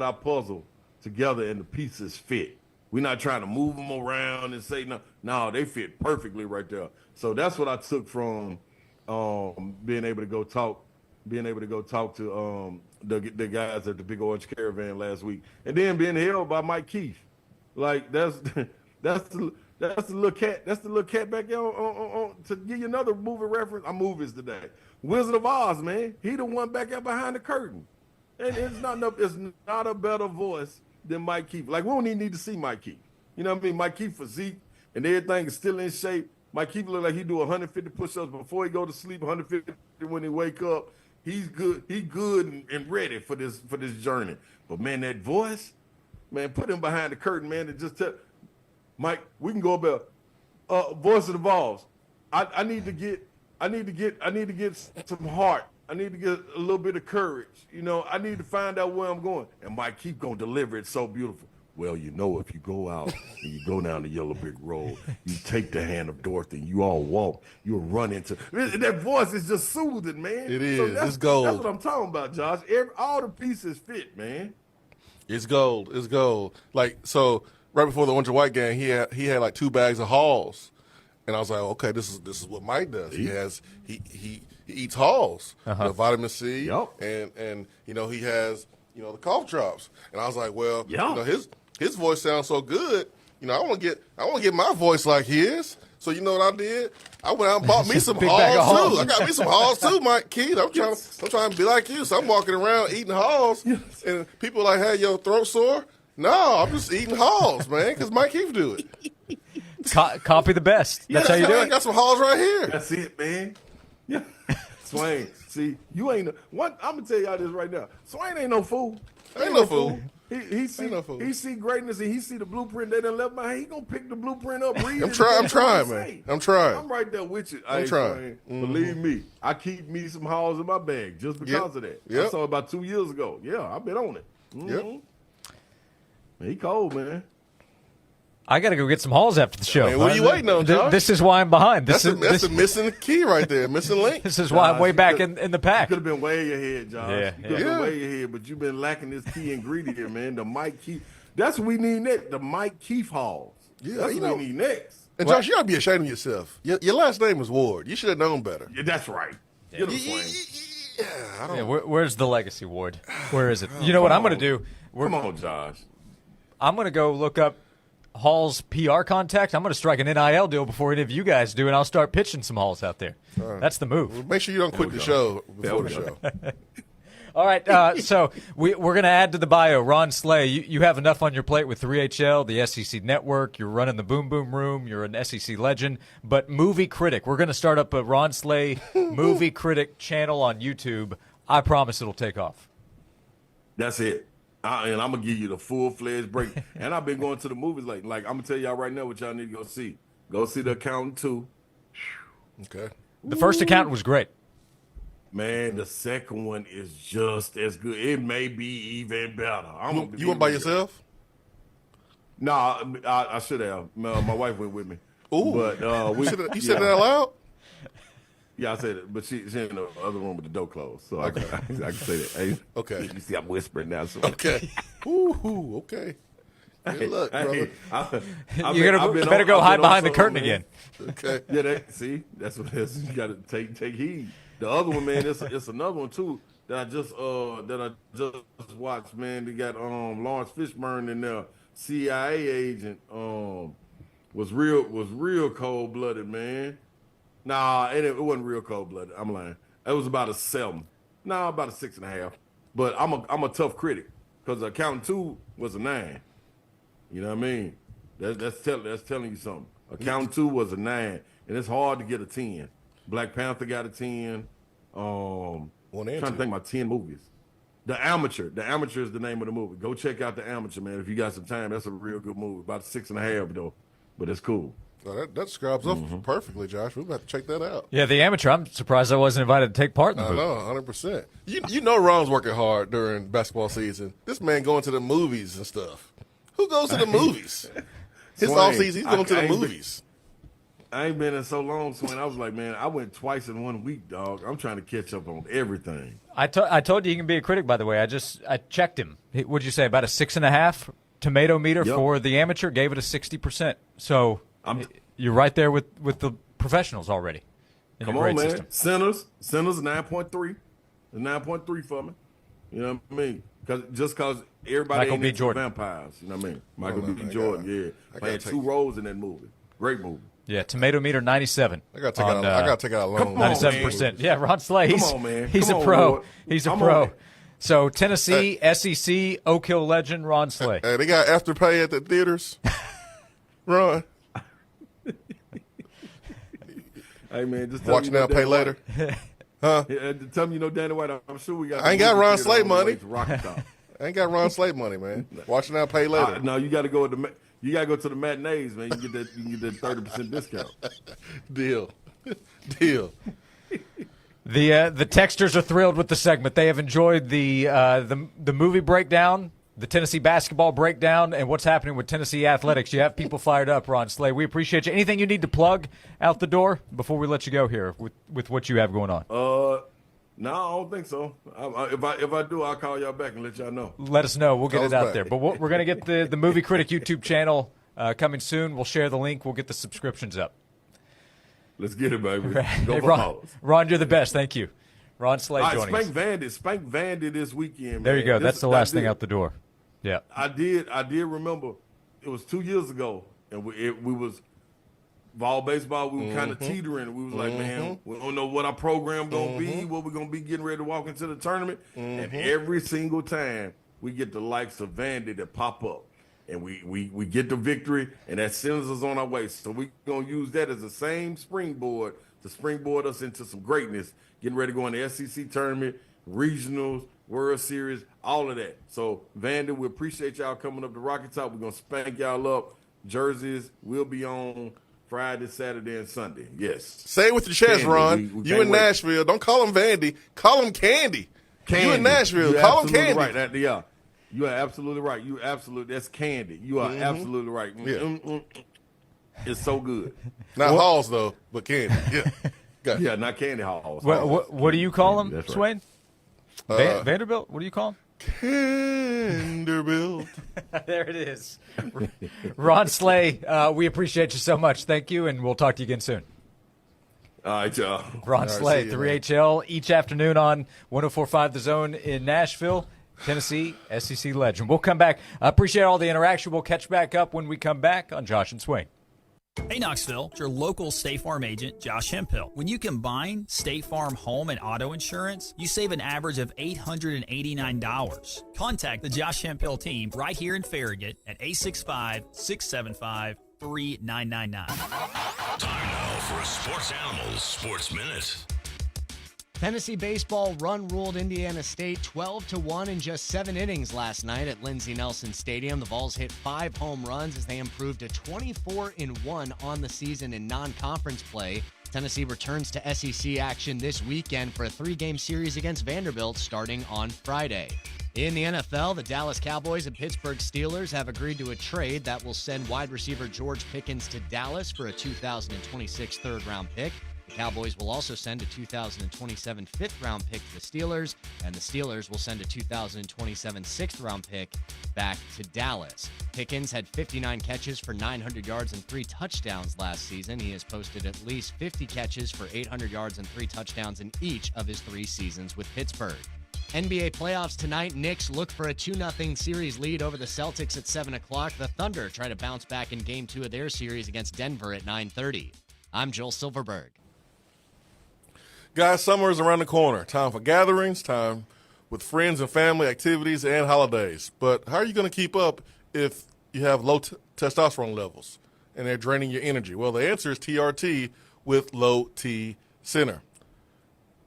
our puzzle together and the pieces fit. We're not trying to move them around and say no. No, they fit perfectly right there. So that's what I took from being able to go talk to the guys at the Big Orange Caravan last week, and then being held by Mike Keith. Like that's the little cat. That's the little cat back there on to give you another movie reference. I'm movies today. Wizard of Oz, man. He the one back there behind the curtain. And it's not a better voice than Mike Keith. Like we don't even need to see Mike Keith. You know what I mean? Mike Keith physique and everything is still in shape. Mike Keith look like he do 150 push-ups before he go to sleep, 150 when he wake up. He's good. He good and ready for this journey. But man, that voice. Man, put him behind the curtain, man, and just tell Mike, we can go about voice of the Vols. I need to get some heart. I need to get a little bit of courage. You know, I need to find out where I'm going. And Mike keep gonna deliver it so beautiful. Well, you know, if you go out and you go down the Yellow Brick Road, you take the hand of Dorothy, and you all walk, you'll run into that voice is just soothing, man. It is. So It's gold. That's what I'm talking about, Josh. All the pieces fit, man. It's gold. It's gold. Like, so right before the Orange and White game, he had like 2 bags of Halls. And I was like, okay, this is what Mike does. He eats Halls, vitamin C, and you know, he has, you know, the cough drops. And I was like, well, you know, his voice sounds so good. You know, I want to get my voice like his. So you know what I did? I went out and bought me some Halls too. I got me some Halls too, Mike Keith. I'm trying to be like you. So I'm walking around eating Halls, and people are like, "Hey, your throat sore?" No, I'm just eating Halls, man, because Mike Keith do it. Copy the best. That's how you do it. I got some Halls right here. That's it, man. Yeah, Swain. See, you ain't one. I'm gonna tell y'all this right now. Swain ain't no fool. Ain't no fool. He see greatness and he see the blueprint they done left behind. He gonna pick the blueprint up. Read I'm trying, man. I'm trying. I'm right there with you. I'm trying. Mm-hmm. Believe me, I keep me some Halls in my bag just because of that. I saw it about 2 years ago. Yeah, I've been on it. Mm-hmm. Yep. He cold, man. I got to go get some Halls after the show. Man, what are you waiting on, Josh? This is why I'm behind. That's the missing key right there, missing link. This is why I'm way back in the pack. You could have been way ahead, Josh. Yeah, you could have been way ahead, but you've been lacking this key ingredient, man. The Mike Keith. That's what we need next. The Mike Keith Halls. Yeah, that's what we need next. And Josh, you ought to be ashamed of yourself. Your last name was Ward. You should have known better. Yeah, that's right. Where's the legacy, Ward? Where is it? You know what I'm going to do? Come on, Josh. I'm going to go look up Hall's PR contact. I'm going to strike an NIL deal before any of you guys do, and I'll start pitching some Halls out there. Right. That's the move. Well, make sure you don't quit the show before the show. All right, so we're going to add to the bio. Ron Slay, you have enough on your plate with 3HL, the SEC Network. You're running the Boom Boom Room. You're an SEC legend. But movie critic, we're going to start up a Ron Slay movie critic channel on YouTube. I promise it'll take off. That's it. And I'm going to give you the full-fledged break. And I've been going to the movies. Like I'm going to tell y'all right now what y'all need to go see. Go see The Accountant 2. Okay. The first Accountant was great. Man, the second one is just as good. It may be even better. You went by yourself? No, I should have. My wife went with me. Ooh. But you said that out loud? Yeah, I said it, but she's in the other room with the door closed, so I can say that. Hey, okay. You see, I'm whispering now. So. Okay. Ooh, okay. Good luck, brother. You better go hide behind the curtain again. Okay. Yeah, see, that's what it is. You got to take heed. The other one, man, it's another one too that I just watched. Man, they got Lawrence Fishburne in there, CIA agent. Was real cold blooded, man. Nah, it wasn't real cold blooded. I'm lying. It was about a 7. No, about a 6.5. But I'm a tough critic because Accountant 2 was a 9. You know what I mean? That's telling you something. Accountant 2 was a 9, and it's hard to get a 10. Black Panther got a 10. I'm trying to think about 10 movies. The Amateur is the name of the movie. Go check out The Amateur, man. If you got some time, that's a real good movie. About 6.5 though, but it's cool. Oh, that describes up perfectly, Josh. We're about to check that out. Yeah, The Amateur. I'm surprised I wasn't invited to take part in the movie. I know, 100%. You know Ron's working hard during basketball season. This man going to the movies and stuff. Who goes to the movies? His Swain, off season, he's going to the movies. I ain't been in so long, Swain. I was like, man, I went twice in 1 week, dog. I'm trying to catch up on everything. I told you can be a critic, by the way. I checked him. What'd you say, about a 6.5 tomato meter for The Amateur? Gave it a 60%. So you're right there with the professionals already. Come on, man. System. Sinners 9.3. It's 9.3 for me. You know what I mean? Because everybody Michael ain't B. into Jordan. Vampires. You know what I mean? Michael B. Jordan, playing 2 roles in that movie. Great movie. Yeah, tomato meter 97. I got to take out a loan. 97%. Yeah, Ron Slay. He's a pro. Lord. He's a pro. So Tennessee, SEC, Oak Hill legend Ron Slay. Hey, they got Afterpay at the theaters. Ron. Hey man, just watch now, pay later. Huh? Yeah, tell me you know Danny White. I'm sure we got. I ain't got Ron Slay money. I ain't got Ron Slay money, man. Watch now, pay later. No, you got to go to the matinees, man. You get that 30% discount. Deal. The texters are thrilled with the segment. They have enjoyed the movie breakdown, the Tennessee basketball breakdown, and what's happening with Tennessee athletics. You have people fired up, Ron Slay. We appreciate you. Anything you need to plug out the door before we let you go here with what you have going on? No, I don't think so. If I do, I'll call y'all back and let y'all know. Let us know. We'll get it out there. But we're going to get the Movie Critic YouTube channel coming soon. We'll share the link. We'll get the subscriptions up. Let's get it, baby. Go hey, Ron, you're the best. Thank you. Ron Slay joining us. Spank Vandy this weekend, man. There you go. That's the last thing out the door. Yeah. I did remember it was 2 years ago, and we was ball baseball. We were kind of teetering. We was like, man, we don't know what our program gonna be, what we're gonna be getting ready to walk into the tournament. And every single time we get the likes of Vandy that pop up, and we get the victory, and that sends us on our way. So we gonna use that as the same springboard to springboard us into some greatness. Getting ready to go in the SEC tournament, regionals, World Series, all of that. So, Vandy, we appreciate y'all coming up to Rocky Top. We're going to spank y'all up. Jerseys will be on Friday, Saturday, and Sunday. Yes. Say it with your chest, Ron. You in Nashville. Don't call them Vandy. Call them Candy. You in Nashville. Call them Candy. Right. Yeah. You are absolutely right. That's Candy. You are absolutely right. Yeah. It's so good. Not Halls, though, but Candy. Yeah. Yeah, not Candy Halls. What do you call them, Swain? Right. Vanderbilt? What do you call him? Vanderbilt. There it is. Ron Slay, we appreciate you so much. Thank you, and we'll talk to you again soon. All right, y'all. Ron Slay, 3HL, each afternoon on 104.5 The Zone in Nashville, Tennessee, SEC legend. We'll come back. I appreciate all the interaction. We'll catch back up when we come back on Josh and Swain. Hey Knoxville, it's your local State Farm agent, Josh Hemphill. When you combine State Farm home and auto insurance, you save an average of $889. Contact the Josh Hemphill team right here in Farragut at 865-675-3999. Time now for a Sports Animals Sports Minute. Tennessee baseball run-ruled Indiana State 12-1 in just 7 innings last night at Lindsey Nelson Stadium. The Vols hit 5 home runs as they improved to 24-1 on the season in non-conference play. Tennessee returns to SEC action this weekend for a 3-game series against Vanderbilt starting on Friday. In the NFL, the Dallas Cowboys and Pittsburgh Steelers have agreed to a trade that will send wide receiver George Pickens to Dallas for a 2026 third-round pick. The Cowboys will also send a 2027 fifth-round pick to the Steelers, and the Steelers will send a 2027 sixth-round pick back to Dallas. Pickens had 59 catches for 900 yards and 3 touchdowns last season. He has posted at least 50 catches for 800 yards and 3 touchdowns in each of his 3 seasons with Pittsburgh. NBA playoffs tonight. Knicks look for a 2-0 series lead over the Celtics at 7 o'clock. The Thunder try to bounce back in Game 2 of their series against Denver at 9:30. I'm Joel Silverberg. Guys, summer is around the corner. Time for gatherings, time with friends and family, activities, and holidays. But how are you going to keep up if you have low testosterone levels and they're draining your energy? Well, the answer is TRT with Low T Center.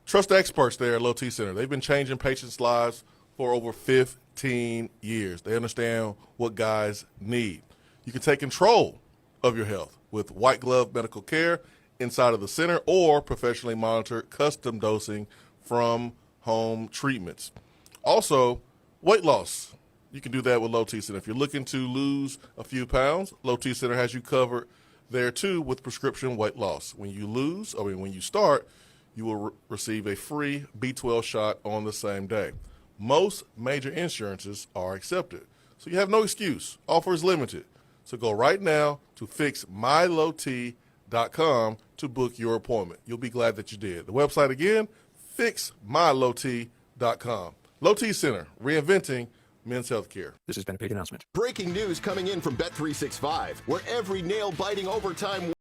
Trust the experts there at Low T Center. They've been changing patients' lives for over 15 years. They understand what guys need. You can take control of your health with white glove medical care inside of the center or professionally monitored custom dosing from home treatments. Also, weight loss. You can do that with Low T Center. If you're looking to lose a few pounds, Low T Center has you covered there too with prescription weight loss. When you start, you will receive a free B12 shot on the same day. Most major insurances are accepted, so you have no excuse. Offer is limited. So go right now to fixmylowt.com to book your appointment. You'll be glad that you did. The website again, fixmylowt.com. Low T Center, reinventing men's health care. This has been a paid announcement. Breaking news coming in from Bet365, where every nail-biting overtime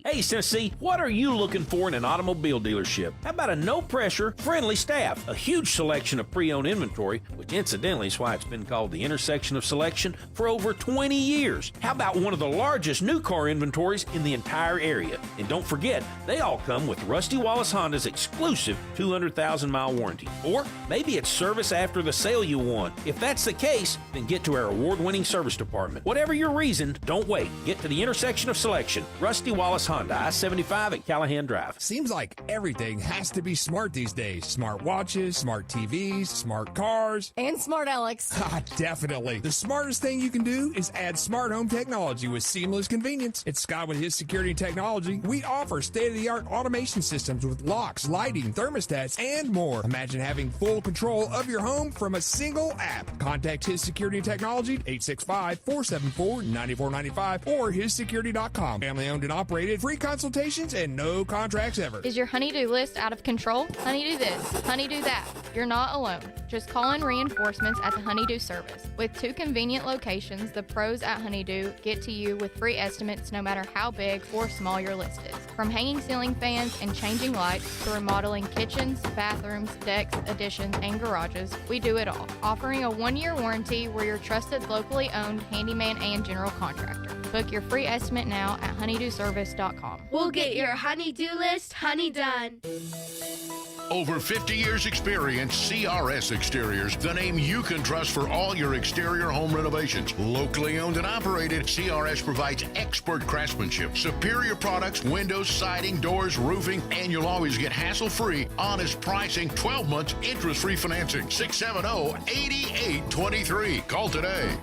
Hey, Tennessee, what are you looking for in an automobile dealership? How about a no-pressure, friendly staff, a huge selection of pre-owned inventory, which incidentally is why it's been called the intersection of selection for over 20 years. How about one of the largest new car inventories in the entire area? And don't forget, they all come with Rusty Wallace Honda's exclusive 200,000-mile warranty. Or maybe it's service after the sale you want. If that's the case, then get to our award-winning service department. Whatever your reason, don't wait. Get to the intersection of selection. Rusty Wallace Honda, I-75 at Callahan Drive. Seems like everything has to be smart these days. Smart watches, smart TVs, smart cars. And smart Alex. Definitely. The smartest thing you can do is add smart home technology with seamless convenience. At Scott with his security technology, we offer state-of-the-art automation systems with locks, lighting, thermostats, and more. Imagine having full control of your home from a single app. Contact his security technology at 865-474-9495 or hissecurity.com. Family owned and operated, free consultations, and no contracts ever. Is your honeydew list out of control? Honeydew this, honeydew that. You're not alone. Just call in reinforcements at the Honeydew service. With 2 convenient locations, the pros at Honeydew get to you with free estimates no matter how big or small your list is. From hanging ceiling fans and changing lights to remodeling kitchens, bathrooms, decks, additions, and garages, we do it all. Offering a 1-year warranty, we're your trusted locally owned handyman and general contractor. Book your free estimate now at honeydewservice.com. We'll get your honey-do list honey done. Over 50 years experience, CRS Exteriors, the name you can trust for all your exterior home renovations. Locally owned and operated, CRS provides expert craftsmanship, superior products, windows, siding, doors, roofing, and you'll always get hassle-free, honest pricing, 12 months interest-free financing. 670-8823. Call today.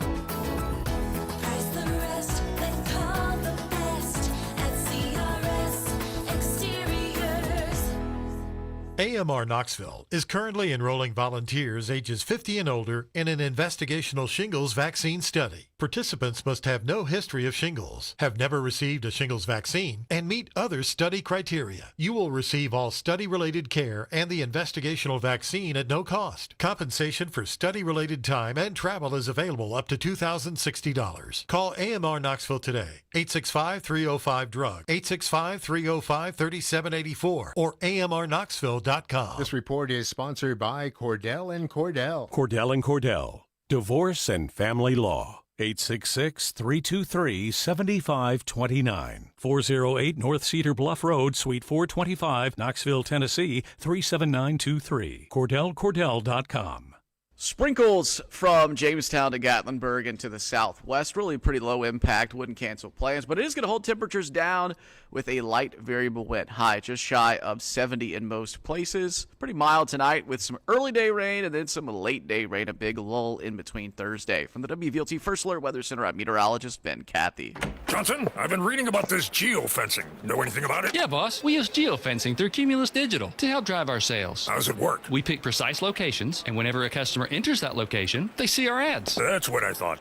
AMR Knoxville is currently enrolling volunteers ages 50 and older in an investigational shingles vaccine study. Participants must have no history of shingles, have never received a shingles vaccine, and meet other study criteria. You will receive all study-related care and the investigational vaccine at no cost. Compensation for study-related time and travel is available up to $2,060. Call AMR Knoxville today, 865-305-DRUG, 865-305-3784, or AMRKnoxville.com. This report is sponsored by Cordell & Cordell. Cordell & Cordell, Divorce and Family Law. 866-323-7529. 408 North Cedar Bluff Road, Suite 425, Knoxville, Tennessee, 37923. CordellCordell.com. Sprinkles from Jamestown to Gatlinburg and to the southwest. Really pretty low impact. Wouldn't cancel plans, but it is going to hold temperatures down with a light variable wind. High just shy of 70 in most places. Pretty mild tonight with some early day rain and then some late day rain. A big lull in between Thursday. From the WVLT First Alert Weather Center, I'm meteorologist Ben Cathy. Johnson, I've been reading about this geofencing. Know anything about it? Yeah, boss. We use geofencing through Cumulus Digital to help drive our sales. How does it work? We pick precise locations, and whenever a customer enters that location, they see our ads. That's what I thought.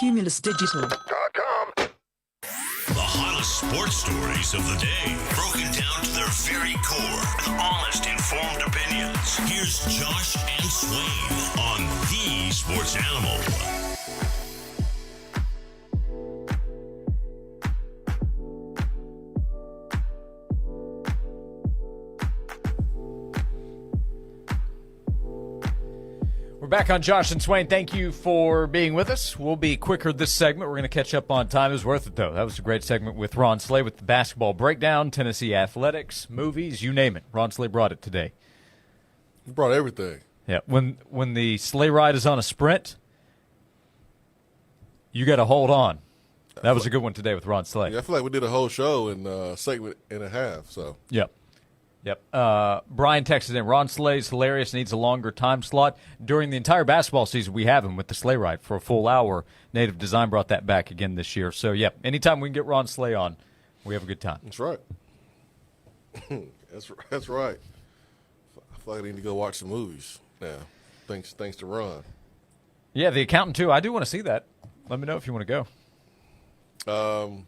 CumulusDigital.com. The hottest sports stories of the day, broken down to their very core with honest, informed opinions. Here's Josh and Swain on The Sports Animal. We're back on Josh and Swain. Thank you for being with us. We'll be quicker this segment. We're going to catch up on time. It was worth it, though. That was a great segment with Ron Slay with the basketball breakdown, Tennessee athletics, movies, you name it. Ron Slay brought it today. He brought everything. Yeah, when the sleigh ride is on a sprint, you got to hold on. That was a good one today with Ron Slay. Yeah, I feel like we did a whole show in a segment and a half. So Yep. Brian texted in, Ron Slay's hilarious, needs a longer time slot. During the entire basketball season, we have him with the sleigh ride for a full hour. Native Design brought that back again this year. So, anytime we can get Ron Slay on, we have a good time. That's right. That's right. I feel like I need to go watch some movies now. Thanks to Ron. Yeah, The Accountant, too. I do want to see that. Let me know if you want to go.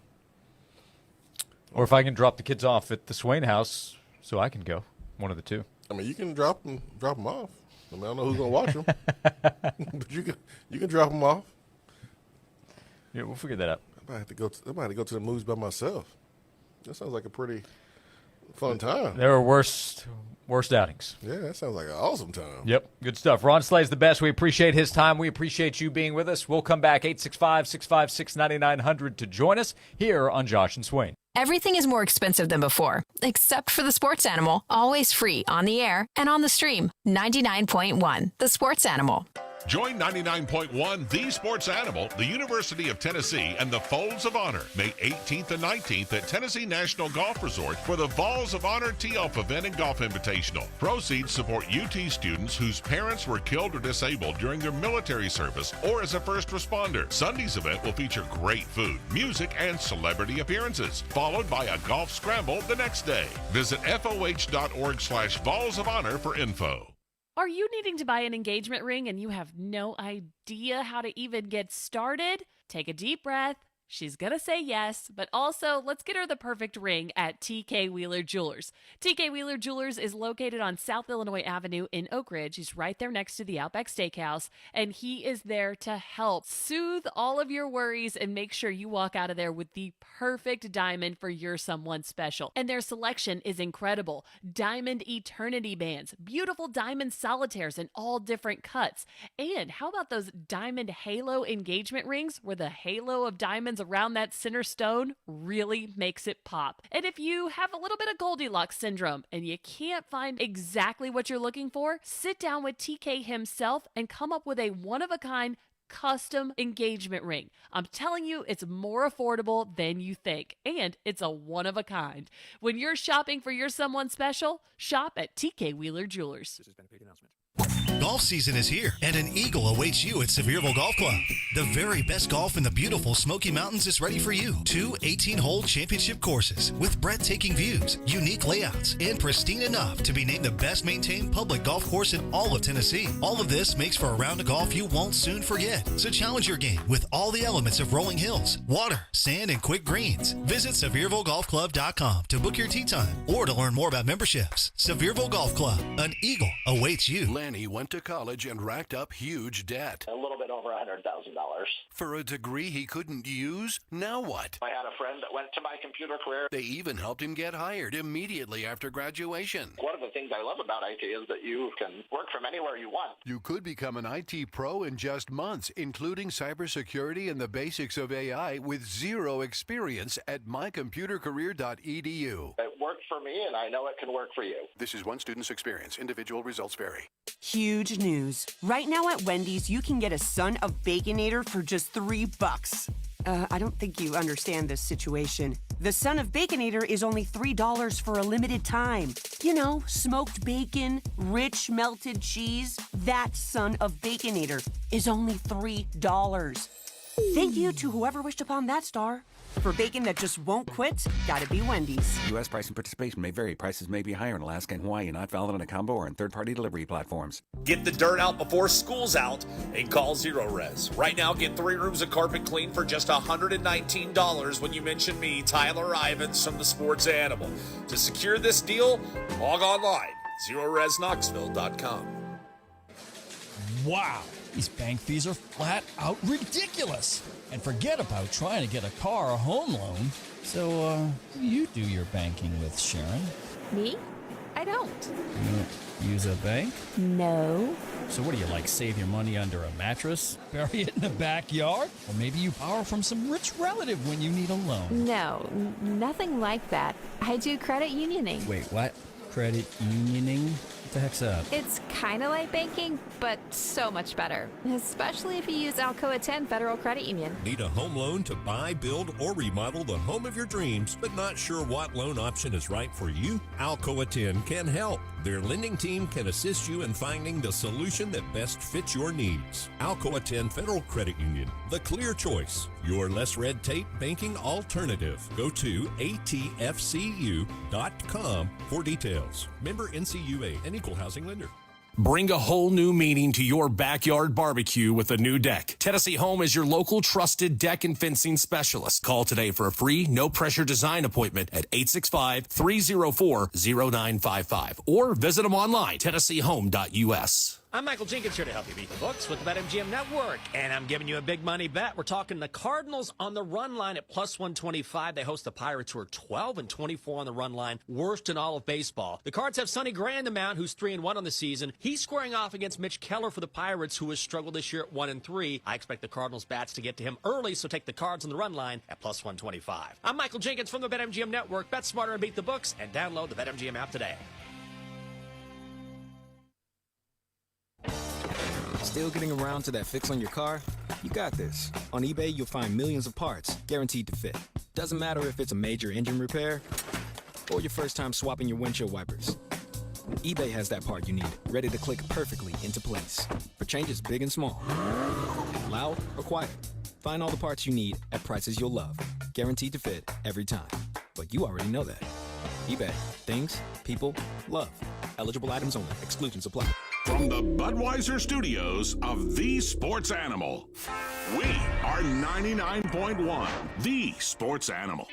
Or if I can drop the kids off at the Swain house so I can go. One of the two. I mean, you can drop them off. I mean, I don't know who's going to watch them. But you can drop them off. Yeah, we'll figure that out. I might have to go to the movies by myself. That sounds like a pretty fun time. There are worst outings. Yeah, that sounds like an awesome time. Yep, good stuff. Ron Slay's the best. We appreciate his time. We appreciate you being with us. We'll come back 865-656-9900 to join us here on Josh and Swain. Everything is more expensive than before, except for the Sports Animal. Always free on the air and on the stream. 99.1, The Sports Animal. Join 99.1 The Sports Animal, the University of Tennessee, and the Folds of Honor, May 18th and 19th at Tennessee National Golf Resort for the Falls of Honor Tee-Off Event and Golf Invitational. Proceeds support UT students whose parents were killed or disabled during their military service or as a first responder. Sunday's event will feature great food, music, and celebrity appearances, followed by a golf scramble the next day. Visit FOH.org/Falls of Honor for info. Are you needing to buy an engagement ring and you have no idea how to even get started? Take a deep breath. She's going to say yes, but also let's get her the perfect ring at TK Wheeler Jewelers. TK Wheeler Jewelers is located on South Illinois Avenue in Oak Ridge. He's right there next to the Outback Steakhouse, and he is there to help soothe all of your worries and make sure you walk out of there with the perfect diamond for your someone special. And their selection is incredible. Diamond Eternity bands, beautiful diamond solitaires in all different cuts. And how about those diamond halo engagement rings where the halo of diamonds around that center stone really makes it pop. And if you have a little bit of Goldilocks syndrome and you can't find exactly what you're looking for, sit down with TK himself and come up with a one-of-a-kind custom engagement ring. I'm telling you, it's more affordable than you think, and it's a one-of-a-kind. When you're shopping for your someone special, shop at TK Wheeler Jewelers. This has been a paid announcement. Golf season is here, and an eagle awaits you at Sevierville Golf Club. The very best golf in the beautiful Smoky Mountains is ready for you. 2 18-hole championship courses with breathtaking views, unique layouts, and pristine enough to be named the best-maintained public golf course in all of Tennessee. All of this makes for a round of golf you won't soon forget. So challenge your game with all the elements of rolling hills, water, sand, and quick greens. Visit SeviervilleGolfClub.com to book your tee time or to learn more about memberships. Sevierville Golf Club, an eagle awaits you. Lanny went to college and racked up huge debt. A little bit over $100,000. For a degree he couldn't use? Now what? I had a friend that went to my computer career. They even helped him get hired immediately after graduation. One of the things I love about IT is that you can work from anywhere you want. You could become an IT pro in just months, including cybersecurity and the basics of AI with zero experience at mycomputercareer.edu. It worked for me, and I know it can work for you. This is one student's experience. Individual results vary. Huge news. Right now at Wendy's, you can get a Son of Baconator for just $3. I don't think you understand this situation. The Son of Baconator is only $3 for a limited time. You know, smoked bacon, rich melted cheese. That Son of Baconator is only $3. Thank you to whoever wished upon that star. For bacon that just won't quit, gotta be Wendy's. U.S. price and participation may vary. Prices may be higher in Alaska and Hawaii, not valid on a combo or in third-party delivery platforms. Get the dirt out before school's out and call Zero Res. Right now, get 3 rooms of carpet clean for just $119 when you mention me, Tyler Ivins from the Sports Animal. To secure this deal, log online, ZeroResKnoxville.com. Wow, these bank fees are flat out ridiculous. And forget about trying to get a car or home loan. So, who do you do your banking with, Sharon? Me? I don't. You don't use a bank? No. So what do you like, save your money under a mattress? Bury it in the backyard? Or maybe you borrow from some rich relative when you need a loan? No, nothing like that. I do credit unioning. Wait, what? Credit unioning? What the heck's that? It's kind of like banking, but so much better. Especially if you use Alcoa 10 Federal Credit Union. Need a home loan to buy, build, or remodel the home of your dreams, but not sure what loan option is right for you? Alcoa 10 can help. Their lending team can assist you in finding the solution that best fits your needs. Alcoa 10 Federal Credit Union, the clear choice. Your less red tape banking alternative. Go to atfcu.com for details. Member NCUA, an equal housing lender. Bring a whole new meaning to your backyard barbecue with a new deck. Tennessee Home is your local trusted deck and fencing specialist. Call today for a free, no-pressure design appointment at 865-304-0955 or visit them online, TennesseeHome.us. I'm Michael Jenkins here to help you beat the books with the BetMGM Network, and I'm giving you a big money bet. We're talking the Cardinals on the run line at plus 125. They host the Pirates, who are 12-24 on the run line, worst in all of baseball. The Cards have Sonny Gray in the mound, who's 3-1 on the season. He's squaring off against Mitch Keller for the Pirates, who has struggled this year at 1-3. I expect the Cardinals bats to get to him early, so take the Cards on the run line at plus 125. I'm Michael Jenkins from the BetMGM Network. Bet smarter and beat the books, and download the BetMGM app today. Still getting around to that fix on your car? You got this. On eBay, you'll find millions of parts, guaranteed to fit. Doesn't matter if it's a major engine repair or your first time swapping your windshield wipers. eBay has that part you need, ready to click perfectly into place for changes big and small. Loud or quiet, find all the parts you need at prices you'll love, guaranteed to fit every time. But you already know that. eBay, things, people, love. Eligible items only. Exclusions apply. From the Budweiser studios of The Sports Animal, we are 99.1 The Sports Animal.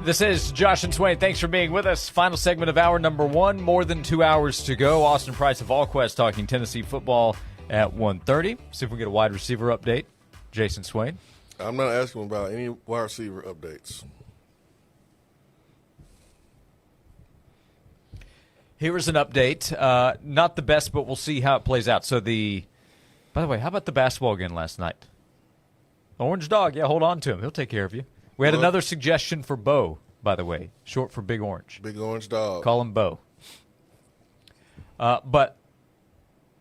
This is Josh and Swain. Thanks for being with us. Final segment of hour number 1. More than 2 hours to go. Austin Price of AllQuest talking Tennessee football at 1:30. See if we can get a wide receiver update. Jason Swain. I'm not asking about any wide receiver updates. Here is an update. Not the best, but we'll see how it plays out. So by the way, how about the basketball game last night? Orange Dog, yeah, hold on to him. He'll take care of you. We had another suggestion for Bo, by the way, short for Big Orange. Big Orange Dog. Call him Bo. But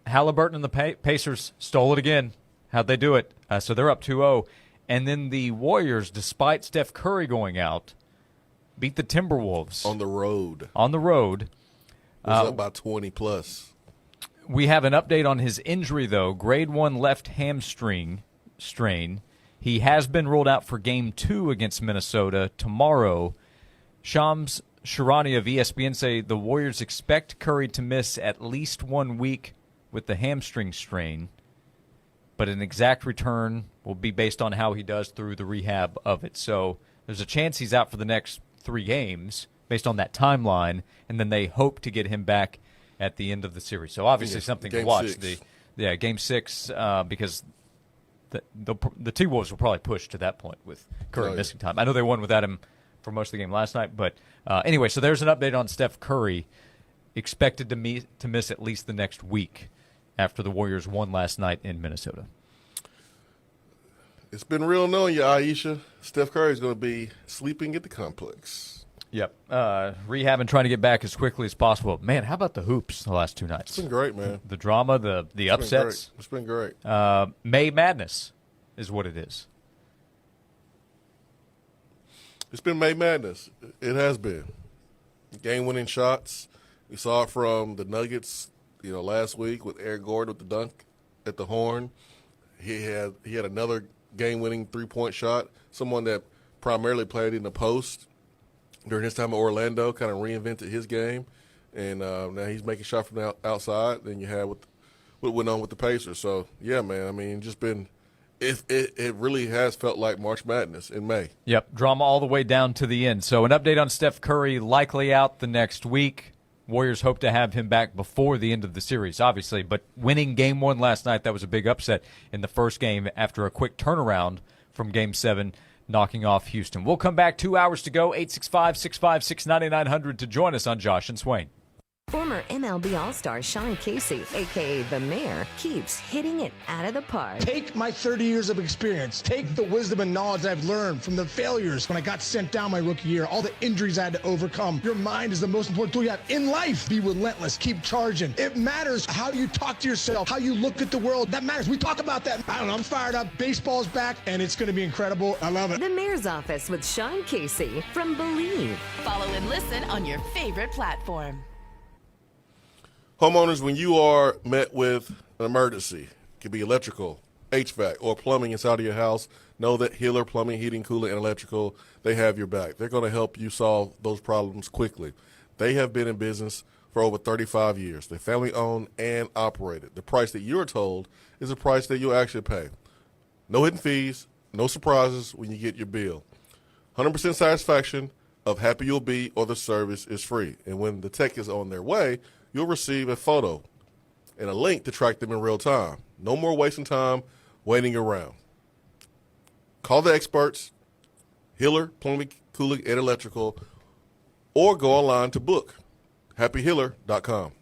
Halliburton and the Pacers stole it again. How'd they do it? So they're up 2-0. And then the Warriors, despite Steph Curry going out, beat the Timberwolves. On the road. On the road. Was up by 20+. We have an update on his injury, though. Grade 1 left hamstring strain. He has been ruled out for Game 2 against Minnesota tomorrow. Shams Charania of ESPN say the Warriors expect Curry to miss at least 1 week with the hamstring strain, but an exact return will be based on how he does through the rehab of it. So there's a chance he's out for the next 3 games based on that timeline, and then they hope to get him back at the end of the series. So obviously something to watch. Game 6, because the T-Wolves will probably push to that point with Curry missing time. I know they won without him for most of the game last night, but anyway, so there's an update on Steph Curry. expected to miss at least the next week after the Warriors won last night in Minnesota. It's been real knowing you, Aisha. Steph Curry is going to be sleeping at the complex. Yep. Rehab and trying to get back as quickly as possible. Man, how about the hoops the last 2 nights? It's been great, man. The drama, the upsets. It's been great. May Madness is what it is. It's been May Madness. It has been. Game-winning shots. We saw it from the Nuggets, last week with Eric Gordon with the dunk at the horn. He had another game-winning three-point shot. Someone that primarily played in the post during his time at Orlando, kind of reinvented his game, and now he's making shots from the outside. Then you had what went on with the Pacers. So yeah, man. I mean, just been. It really has felt like March Madness in May. Yep, drama all the way down to the end. So an update on Steph Curry, likely out the next week. Warriors hope to have him back before the end of the series, obviously. But winning Game 1 last night, that was a big upset in the first game after a quick turnaround from Game 7, knocking off Houston. We'll come back 2 hours to go, 865-656-9900 to join us on Josh and Swain. Former MLB All-Star Sean Casey, a.k.a. The Mayor, keeps hitting it out of the park. Take my 30 years of experience. Take the wisdom and knowledge I've learned from the failures when I got sent down my rookie year, all the injuries I had to overcome. Your mind is the most important tool you have in life. Be relentless. Keep charging. It matters how you talk to yourself, how you look at the world. That matters. We talk about that. I don't know. I'm fired up. Baseball's back, and it's going to be incredible. I love it. The Mayor's Office with Sean Casey from Believe. Follow and listen on your favorite platform. Homeowners, when you are met with an emergency, it could be electrical, HVAC, or plumbing inside of your house, know that Healer Plumbing, Heating, Cooling, and Electrical, they have your back. They're going to help you solve those problems quickly. They have been in business for over 35 years. They're family-owned and operated. The price that you're told is the price that you'll actually pay. No hidden fees, no surprises when you get your bill. 100% satisfaction of happy you'll be or the service is free. And when the tech is on their way, you'll receive a photo and a link to track them in real time. No more wasting time waiting around. Call the experts, Healer, Plumbing, Cooling, and Electrical, or go online to book. HappyHealer.com.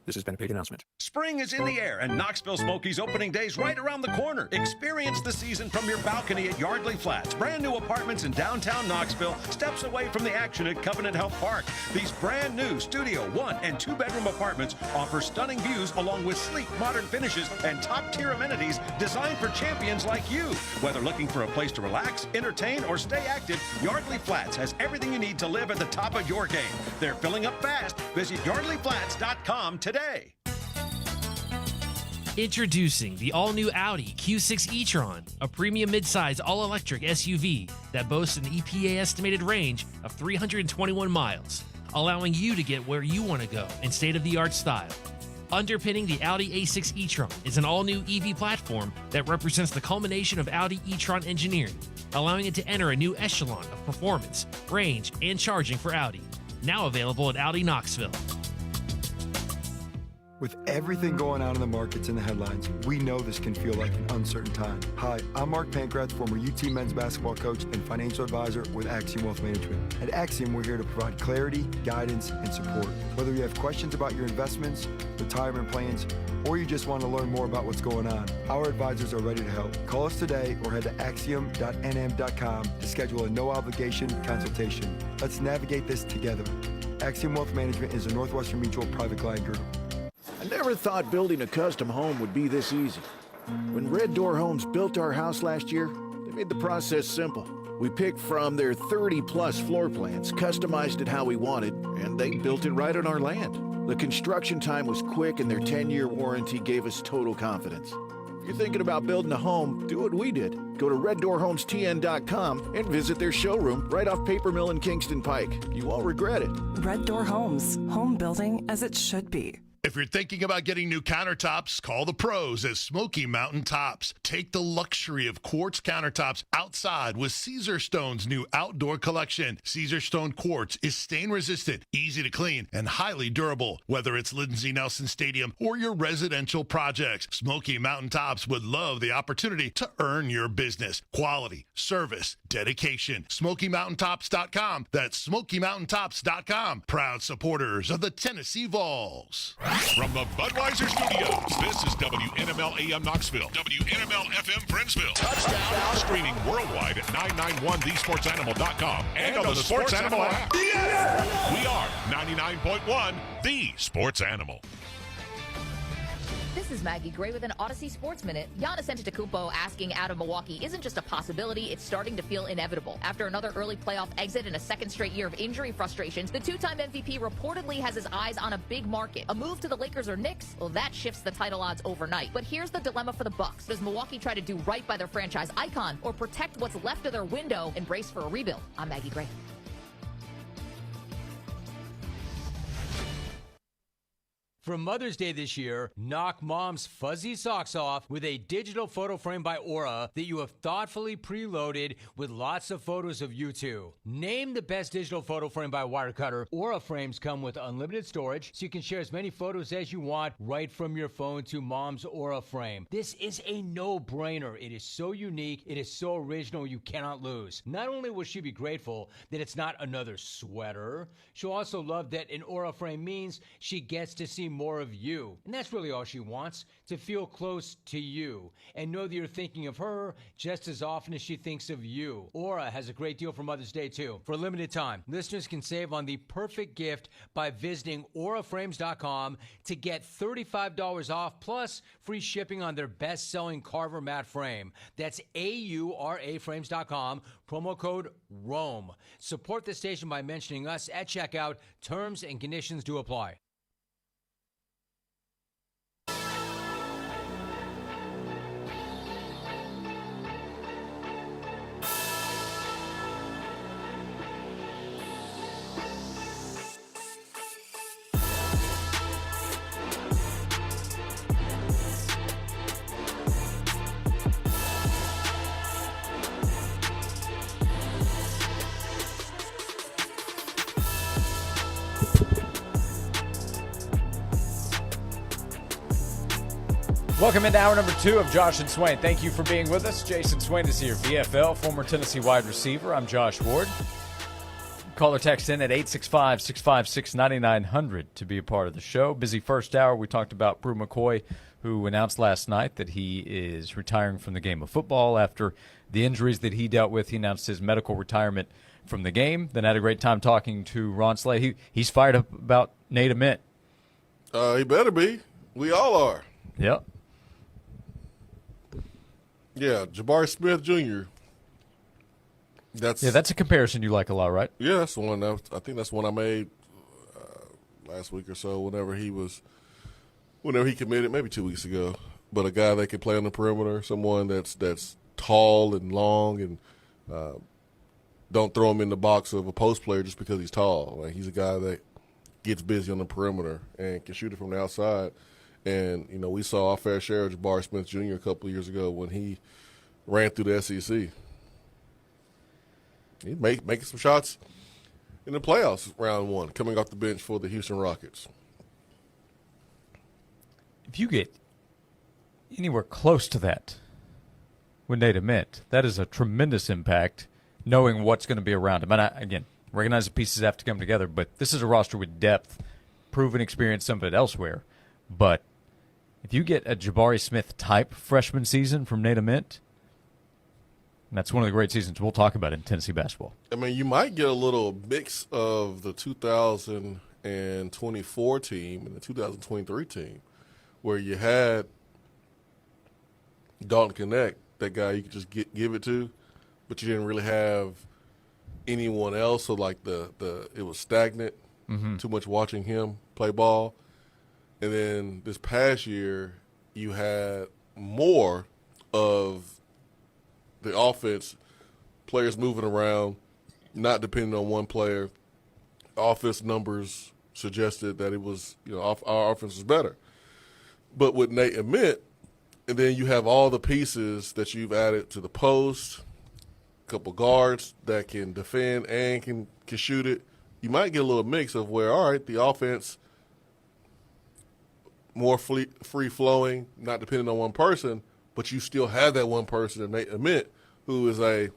This has been a paid announcement. Spring is in the air, and Knoxville Smokies opening day's right around the corner. Experience the season from your balcony at Yardley Flats. Brand new apartments in downtown Knoxville, steps away from the action at Covenant Health Park. These brand new studio 1- and 2-bedroom apartments offer stunning views along with sleek, modern finishes and top-tier amenities designed for champions like you. Whether looking for a place to relax, entertain, or stay active, Yardley Flats has everything you need to live at the top of your game. They're filling up fast. Visit yardleyflats.com today. Introducing the all-new Audi Q6 e-tron, a premium midsize all-electric SUV that boasts an EPA estimated range of 321 miles, allowing you to get where you want to go in state-of-the-art style. Underpinning the Audi A6 e-tron is an all-new EV platform that represents the culmination of Audi e-tron engineering, allowing it to enter a new echelon of performance, range, and charging for Audi. Now available at Audi Knoxville. With everything going on in the markets and the headlines, we know this can feel like an uncertain time. Hi, I'm Mark Pankratz, former UT men's basketball coach and financial advisor with Axiom Wealth Management. At Axiom, we're here to provide clarity, guidance, and support. Whether you have questions about your investments, retirement plans, or you just want to learn more about what's going on, our advisors are ready to help. Call us today or head to axiom.nm.com to schedule a no-obligation consultation. Let's navigate this together. Axiom Wealth Management is a Northwestern Mutual private client group. I never thought building a custom home would be this easy. When Red Door Homes built our house last year, they made the process simple. We picked from their 30-plus floor plans, customized it how we wanted, and they built it right on our land. The construction time was quick, and their 10-year warranty gave us total confidence. If you're thinking about building a home, do what we did. Go to reddoorhomestn.com and visit their showroom right off Paper Mill and Kingston Pike. You won't regret it. Red Door Homes, home building as it should be. If you're thinking about getting new countertops, call the pros at Smoky Mountain Tops. Take the luxury of quartz countertops outside with Caesar Stone's new outdoor collection. Caesar Stone Quartz is stain-resistant, easy to clean, and highly durable. Whether it's Lindsey Nelson Stadium or your residential projects, Smoky Mountain Tops would love the opportunity to earn your business. Quality, service, dedication. SmokyMountainTops.com. That's SmokyMountainTops.com. Proud supporters of the Tennessee Vols. From the Budweiser Studios, this is WNML AM Knoxville, WNML FM Friendsville. Touchdown. Streaming worldwide at 991thesportsanimal.com and on the Sports Animal app. Yes! We are 99.1 The Sports Animal. This is Maggie Gray with an Odyssey Sports Minute. Giannis Antetokounmpo asking out of Milwaukee isn't just a possibility, it's starting to feel inevitable. After another early playoff exit and a second straight year of injury frustrations, the two-time MVP reportedly has his eyes on a big market. A move to the Lakers or Knicks? Well, that shifts the title odds overnight. But here's the dilemma for the Bucks. Does Milwaukee try to do right by their franchise icon or protect what's left of their window and brace for a rebuild? I'm Maggie Gray. For Mother's Day this year, knock mom's fuzzy socks off with a digital photo frame by Aura that you have thoughtfully preloaded with lots of photos of you two. Name the best digital photo frame by Wirecutter. Aura frames come with unlimited storage, so you can share as many photos as you want right from your phone to mom's Aura frame. This is a no-brainer. It is so unique. It is so original. You cannot lose. Not only will she be grateful that it's not another sweater, she'll also love that an Aura frame means she gets to see more of you. And that's really all she wants, to feel close to you and know that you're thinking of her just as often as she thinks of you. Aura has a great deal for Mother's Day too. For a limited time, listeners can save on the perfect gift by visiting auraframes.com to get $35 off plus free shipping on their best-selling Carver matte frame. That's auraframes.com, promo code ROAM. Support the station by mentioning us at checkout. Terms and conditions do apply. Welcome into hour number 2 of Josh and Swain. Thank you for being with us. Jason Swain is here, VFL, former Tennessee wide receiver. I'm Josh Ward. Call or text in at 865-656-9900 to be a part of the show. Busy first hour. We talked about Brew McCoy, who announced last night that he is retiring from the game of football after the injuries that he dealt with. He announced his medical retirement from the game. Then had a great time talking to Ron Slay. He's fired up about Nate Ament. He better be. We all are. Yep. Yeah, Jabari Smith Jr. That's a comparison you like a lot, right? Yeah, that's the one. I think that's one I made last week or so. Whenever he committed, maybe 2 weeks ago. But a guy that can play on the perimeter, someone that's tall and long, and don't throw him in the box of a post player just because he's tall. Like, he's a guy that gets busy on the perimeter and can shoot it from the outside. And, we saw our fair share of Jabari Smith Jr. a couple of years ago when he ran through the SEC. He's making some shots in the playoffs round 1, coming off the bench for the Houston Rockets. If you get anywhere close to that with Nate Ament, that is a tremendous impact, knowing what's going to be around him. And again, recognize the pieces have to come together, but this is a roster with depth, proven experience, some of it elsewhere. But if you get a Jabari Smith-type freshman season from Nate Ament, that's one of the great seasons we'll talk about in Tennessee basketball. I mean, you might get a little mix of the 2024 team and the 2023 team, where you had Dalton Connect, that guy you could just give it to, but you didn't really have anyone else. So, like, it was stagnant, too much watching him play ball. And then this past year, you had more of the offense, players moving around, not depending on one player. Offense numbers suggested that it was, our offense was better. But with Nate Ament, and then you have all the pieces that you've added to the post, a couple guards that can defend and can shoot it, you might get a little mix of where, all right, the offense more free-flowing, not depending on one person, but you still have that one person, Nate Ament, who is a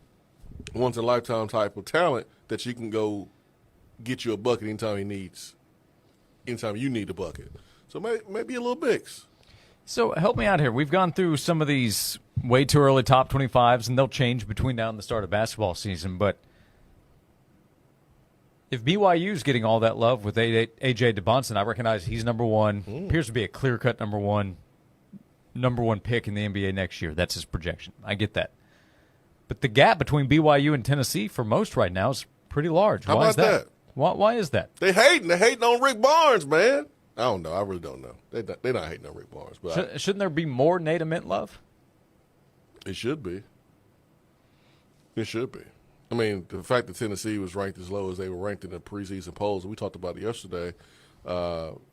once-in-a-lifetime type of talent that you can go get you a bucket anytime you need a bucket. So maybe a little mix. So help me out here. We've gone through some of these way too early top 25s, and they'll change between now and the start of basketball season. But if BYU's getting all that love with A.J. DeBonson, I recognize he's number one. Appears to be a clear-cut number one pick in the NBA next year. That's his projection. I get that. But the gap between BYU and Tennessee for most right now is pretty large. How about that? Why is that? They hating on Rick Barnes, man. I don't know. I really don't know. They're not hating on Rick Barnes. But shouldn't there be more Nate Ament love? It should be. It should be. I mean, the fact that Tennessee was ranked as low as they were ranked in the preseason polls, we talked about it yesterday.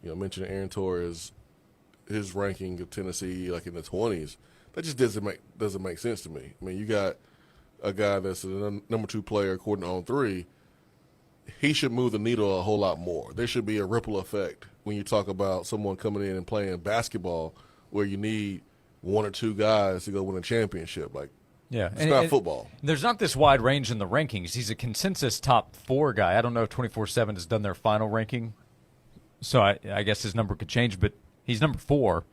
Mentioning Aaron Torres, his ranking of Tennessee like in the 20s, that just doesn't make sense to me. I mean, you got a guy that's the number 2 player according to On3. He should move the needle a whole lot more. There should be a ripple effect when you talk about someone coming in and playing basketball where you need 1 or 2 guys to go win a championship. It's not football. There's not this wide range in the rankings. He's a consensus top 4 guy. I don't know if 24/7 has done their final ranking, so I guess his number could change, but he's number 4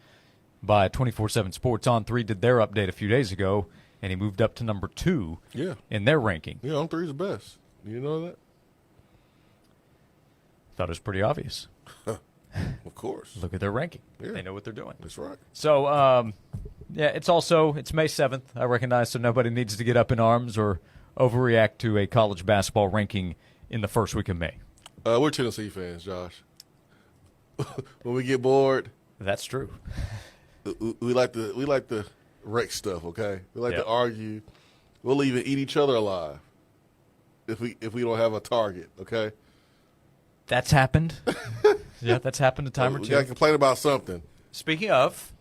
by 24/7 Sports. On3 did their update a few days ago, and he moved up to number 2 in their ranking. Yeah, On3's the best. Do you know that? Thought it was pretty obvious. Of course. Look at their ranking. Yeah. They know what they're doing. That's right. So, it's May 7th, I recognize, so nobody needs to get up in arms or overreact to a college basketball ranking in the first week of May. We're Tennessee fans, Josh. When we get bored. That's true. We like the wreck stuff, okay? We like to argue. We'll even eat each other alive if we don't have a target, okay? That's happened. Yeah, that's happened a time or two. We got to complain about something. Speaking of,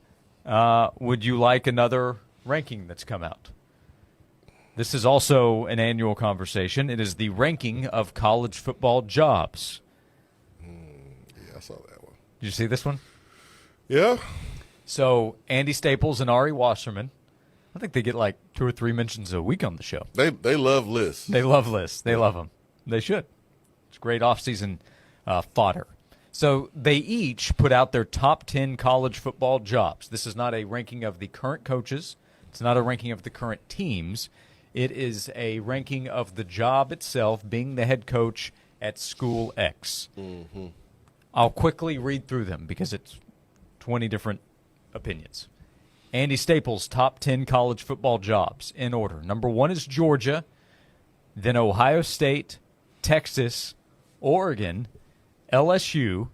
would you like another ranking that's come out? This is also an annual conversation. It is the ranking of college football jobs. Yeah, I saw that one. Did you see this one? Yeah. So Andy Staples and Ari Wasserman, I think they get like 2 or 3 mentions a week on the show. They love lists. They love lists. They love them. They should. It's great off-season fodder. So they each put out their top 10 college football jobs. This is not a ranking of the current coaches. It's not a ranking of the current teams. It is a ranking of the job itself, being the head coach at School X. Mm-hmm. I'll quickly read through them because it's 20 different opinions. Andy Staples' top 10 college football jobs in order. Number 1 is Georgia, then Ohio State, Texas, Oregon, LSU,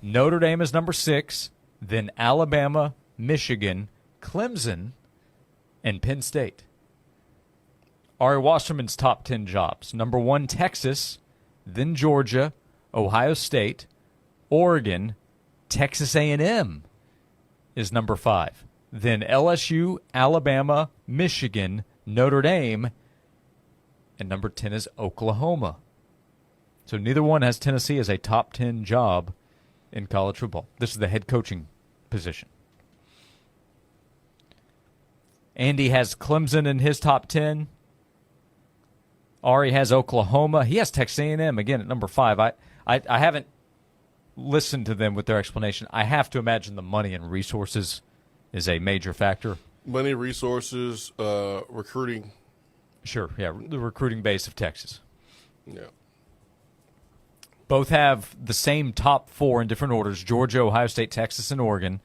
Notre Dame is number 6, then Alabama, Michigan, Clemson, and Penn State. Ari Wasserman's top 10 jobs. Number 1, Texas, then Georgia, Ohio State, Oregon, Texas A&M is number 5. Then LSU, Alabama, Michigan, Notre Dame, and number 10 is Oklahoma. So neither one has Tennessee as a top 10 job in college football. This is the head coaching position. Andy has Clemson in his top 10. Ari has Oklahoma. He has Texas A&M again at number 5. I haven't listened to them with their explanation. I have to imagine the money and resources is a major factor. Money, resources, recruiting. Sure, yeah, the recruiting base of Texas. Yeah. Both have the same top 4 in different orders, Georgia, Ohio State, Texas, and Oregon.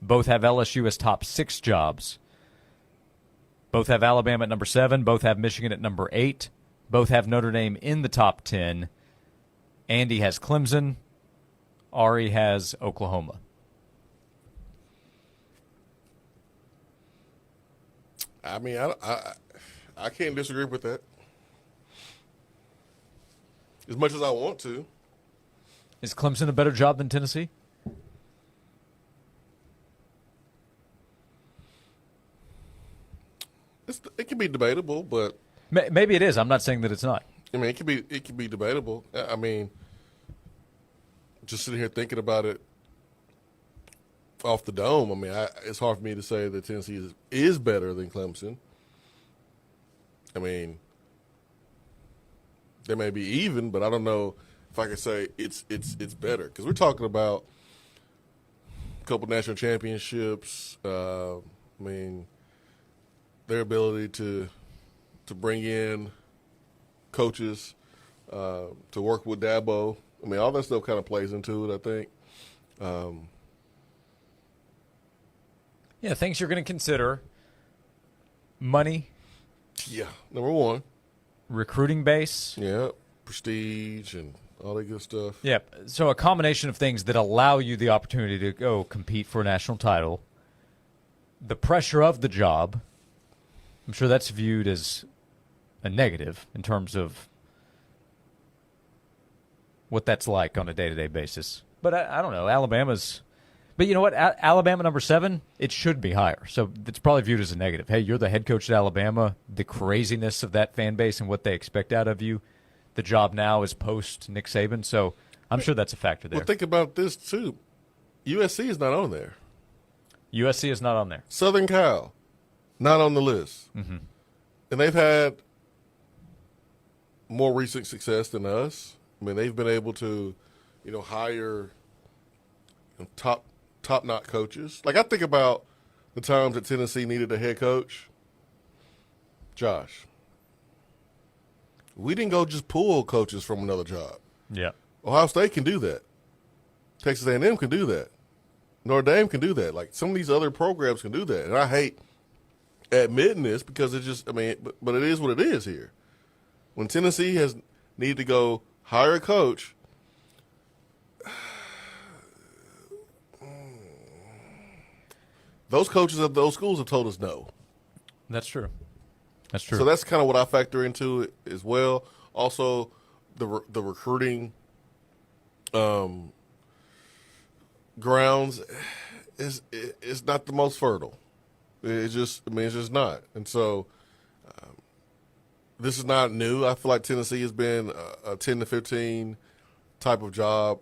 Both have LSU as top 6 jobs. Both have Alabama at number 7. Both have Michigan at number 8. Both have Notre Dame in the top 10. Andy has Clemson. Ari has Oklahoma. I mean, I can't disagree with that. As much as I want to. Is Clemson a better job than Tennessee? It can be debatable, but maybe it is. I'm not saying that it's not. I mean, it can be debatable. I mean, just sitting here thinking about it off the dome. I mean, it's hard for me to say that Tennessee is better than Clemson. I mean, they may be even, but I don't know if I can say it's better because we're talking about a couple national championships. I mean, their ability to bring in coaches, to work with Dabo. I mean, all that stuff kind of plays into it, I think. Yeah, things you're going to consider. Money. Yeah, number one. Recruiting base. Yeah, prestige and all that good stuff. Yeah, so a combination of things that allow you the opportunity to go compete for a national title. The pressure of the job. I'm sure that's viewed as a negative in terms of what that's like on a day-to-day basis. But I don't know. Alabama's – but you know what? Alabama number 7, it should be higher. So it's probably viewed as a negative. Hey, you're the head coach at Alabama. The craziness of that fan base and what they expect out of you. The job now is post-Nick Saban. So I'm sure that's a factor there. Well, think about this, too. USC is not on there. USC is not on there. Southern Cal, not on the list. Mm-hmm. And they've had more recent success than us. I mean, they've been able to, hire top-notch coaches. Like, I think about the times that Tennessee needed a head coach. Josh, we didn't go just pull coaches from another job. Yeah. Ohio State can do that. Texas A&M can do that. Notre Dame can do that. Like, some of these other programs can do that. And I hate admitting this because it's just, but it is what it is here. When Tennessee has needed to go hire a coach, those coaches of those schools have told us no. That's true. That's true. So that's kind of what I factor into it as well. Also, the recruiting grounds is not the most fertile. It's just not. And so this is not new. I feel like Tennessee has been a 10 to 15 type of job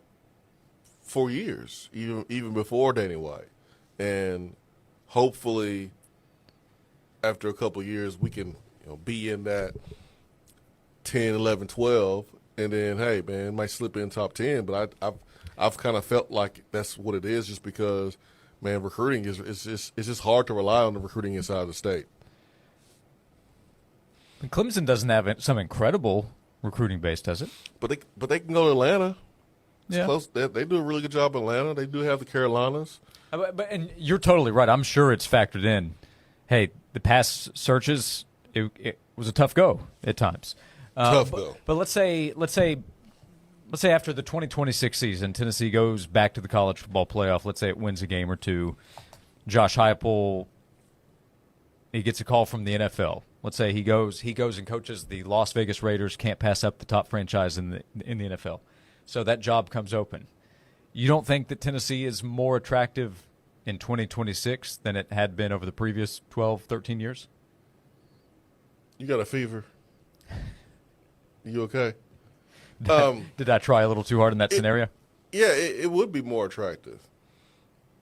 for years, even before Danny White. And hopefully after a couple of years we can be in that 10, 11, 12, and then, hey, man, it might slip in top 10. But I've kind of felt like that's what it is just because, man, recruiting it's just hard to rely on the recruiting inside the state. And Clemson doesn't have some incredible recruiting base, does it? But they can go to Atlanta. It's yeah. Close. They do a really good job in Atlanta. They do have the Carolinas. And you're totally right. I'm sure it's factored in. Hey, the past searches, it was a tough go at times. Tough go. But let's say after the 2026 season, Tennessee goes back to the college football playoff. Let's say it wins a game or two. Josh Heupel, he gets a call from the NFL. Let's say he goes and coaches the Las Vegas Raiders. Can't pass up the top franchise in the NFL. So that job comes open. You don't think that Tennessee is more attractive in 2026 than it had been over the previous 12, 13 years? You got a fever. You okay? Did I try a little too hard in that scenario? Yeah, it would be more attractive.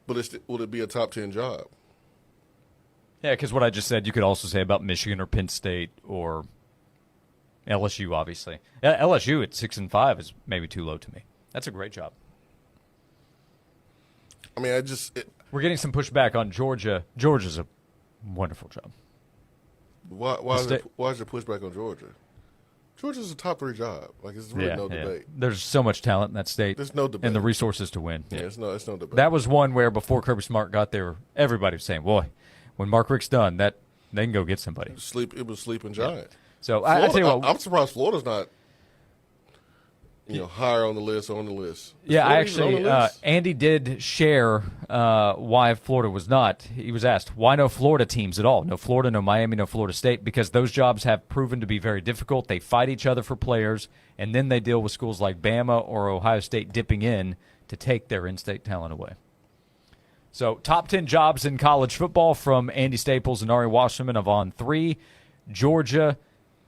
But would it be a top 10 job? Yeah, because what I just said, you could also say about Michigan or Penn State or LSU, obviously. LSU at 6-5 is maybe too low to me. That's a great job. I mean, we're getting some pushback on Georgia. Georgia's a wonderful job. Why is there pushback on Georgia? Georgia's a top 3 job. Like, it's really no debate. There's so much talent in that state. There's no debate. And the resources to win. Yeah, it's no debate. That was one where before Kirby Smart got there, everybody was saying, boy, when Mark Richt's done, they can go get somebody. It was sleeping giant. So Florida, I tell you what, I'm surprised Florida's not higher on the list. Yeah, I actually, Andy did share why Florida was not. He was asked, why no Florida teams at all? No Florida, no Miami, no Florida State, because those jobs have proven to be very difficult. They fight each other for players, and then they deal with schools like Bama or Ohio State dipping in to take their in-state talent away. So top 10 jobs in college football from Andy Staples and Ari Wasserman of On 3. Georgia,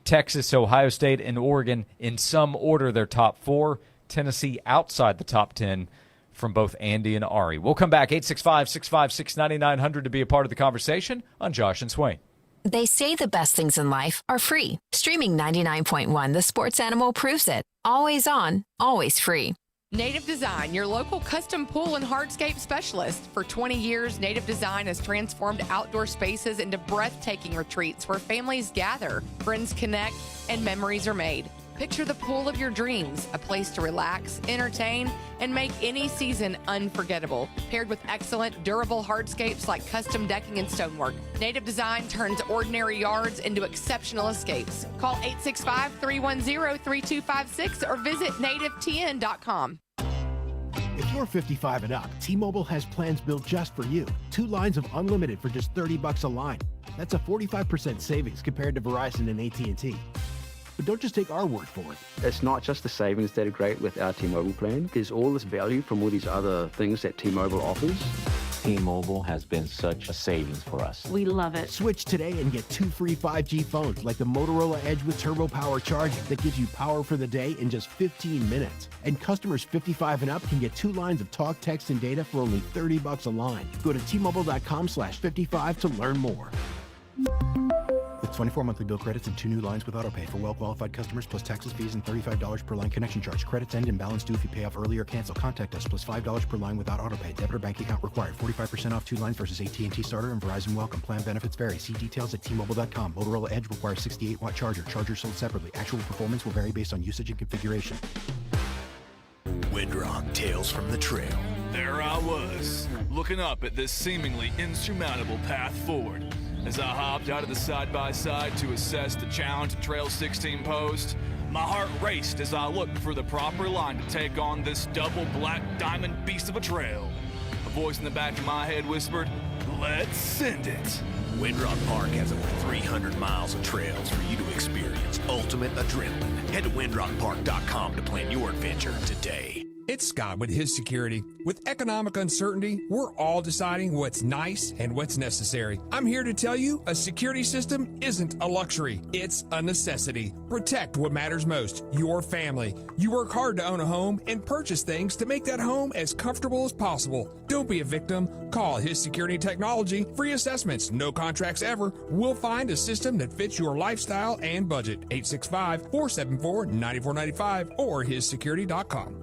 Texas, Ohio State, and Oregon in some order their top 4. Tennessee outside the top 10 from both Andy and Ari. We'll come back 865-656-9900 to be a part of the conversation on Josh and Swain. They say the best things in life are free. Streaming 99.1 The Sports Animal proves it. Always on, always free. Native Design, your local custom pool and hardscape specialist. For 20 years, Native Design has transformed outdoor spaces into breathtaking retreats where families gather, friends connect, and memories are made. Picture the pool of your dreams, a place to relax, entertain, and make any season unforgettable. Paired with excellent, durable hardscapes like custom decking and stonework, Native Design turns ordinary yards into exceptional escapes. Call 865-310-3256 or visit nativetn.com. If you're 55 and up, T-Mobile has plans built just for you. 2 lines of unlimited for just $30 a line. That's a 45% savings compared to Verizon and AT&T. But don't just take our word for it. It's not just the savings that are great with our T-Mobile plan. There's all this value from all these other things that T-Mobile offers. T-Mobile has been such a savings for us. We love it. Switch today and get 2 free 5G phones like the Motorola Edge with Turbo Power charging that gives you power for the day in just 15 minutes. And customers 55 and up can get 2 lines of talk, text, and data for only $30 a line. Go to T-Mobile.com/55 to learn more. With 24 monthly bill credits and 2 new lines with autopay for well-qualified customers plus taxes, fees, and $35 per line connection charge. Credits end and balance due if you pay off early or cancel. Contact us plus $5 per line without autopay. Debit or bank account required. 45% off 2 lines versus AT&T Starter and Verizon Welcome. Plan benefits vary. See details at T-Mobile.com. Motorola Edge requires 68-watt charger. Chargers sold separately. Actual performance will vary based on usage and configuration. Windrock Tales from the Trail. There I was, looking up at this seemingly insurmountable path forward. As I hopped out of the side-by-side to assess the challenge the Trail 16 posed, my heart raced as I looked for the proper line to take on this double black diamond beast of a trail. A voice in the back of my head whispered, "Let's send it." Windrock Park has over 300 miles of trails for you to experience ultimate adrenaline. Head to windrockpark.com to plan your adventure today. It's Scott with His Security. With economic uncertainty, we're all deciding what's nice and what's necessary. I'm here to tell you a security system isn't a luxury. It's a necessity. Protect what matters most, your family. You work hard to own a home and purchase things to make that home as comfortable as possible. Don't be a victim. Call His Security Technology. Free assessments, no contracts ever. We'll find a system that fits your lifestyle and budget. 865-474-9495 or hissecurity.com.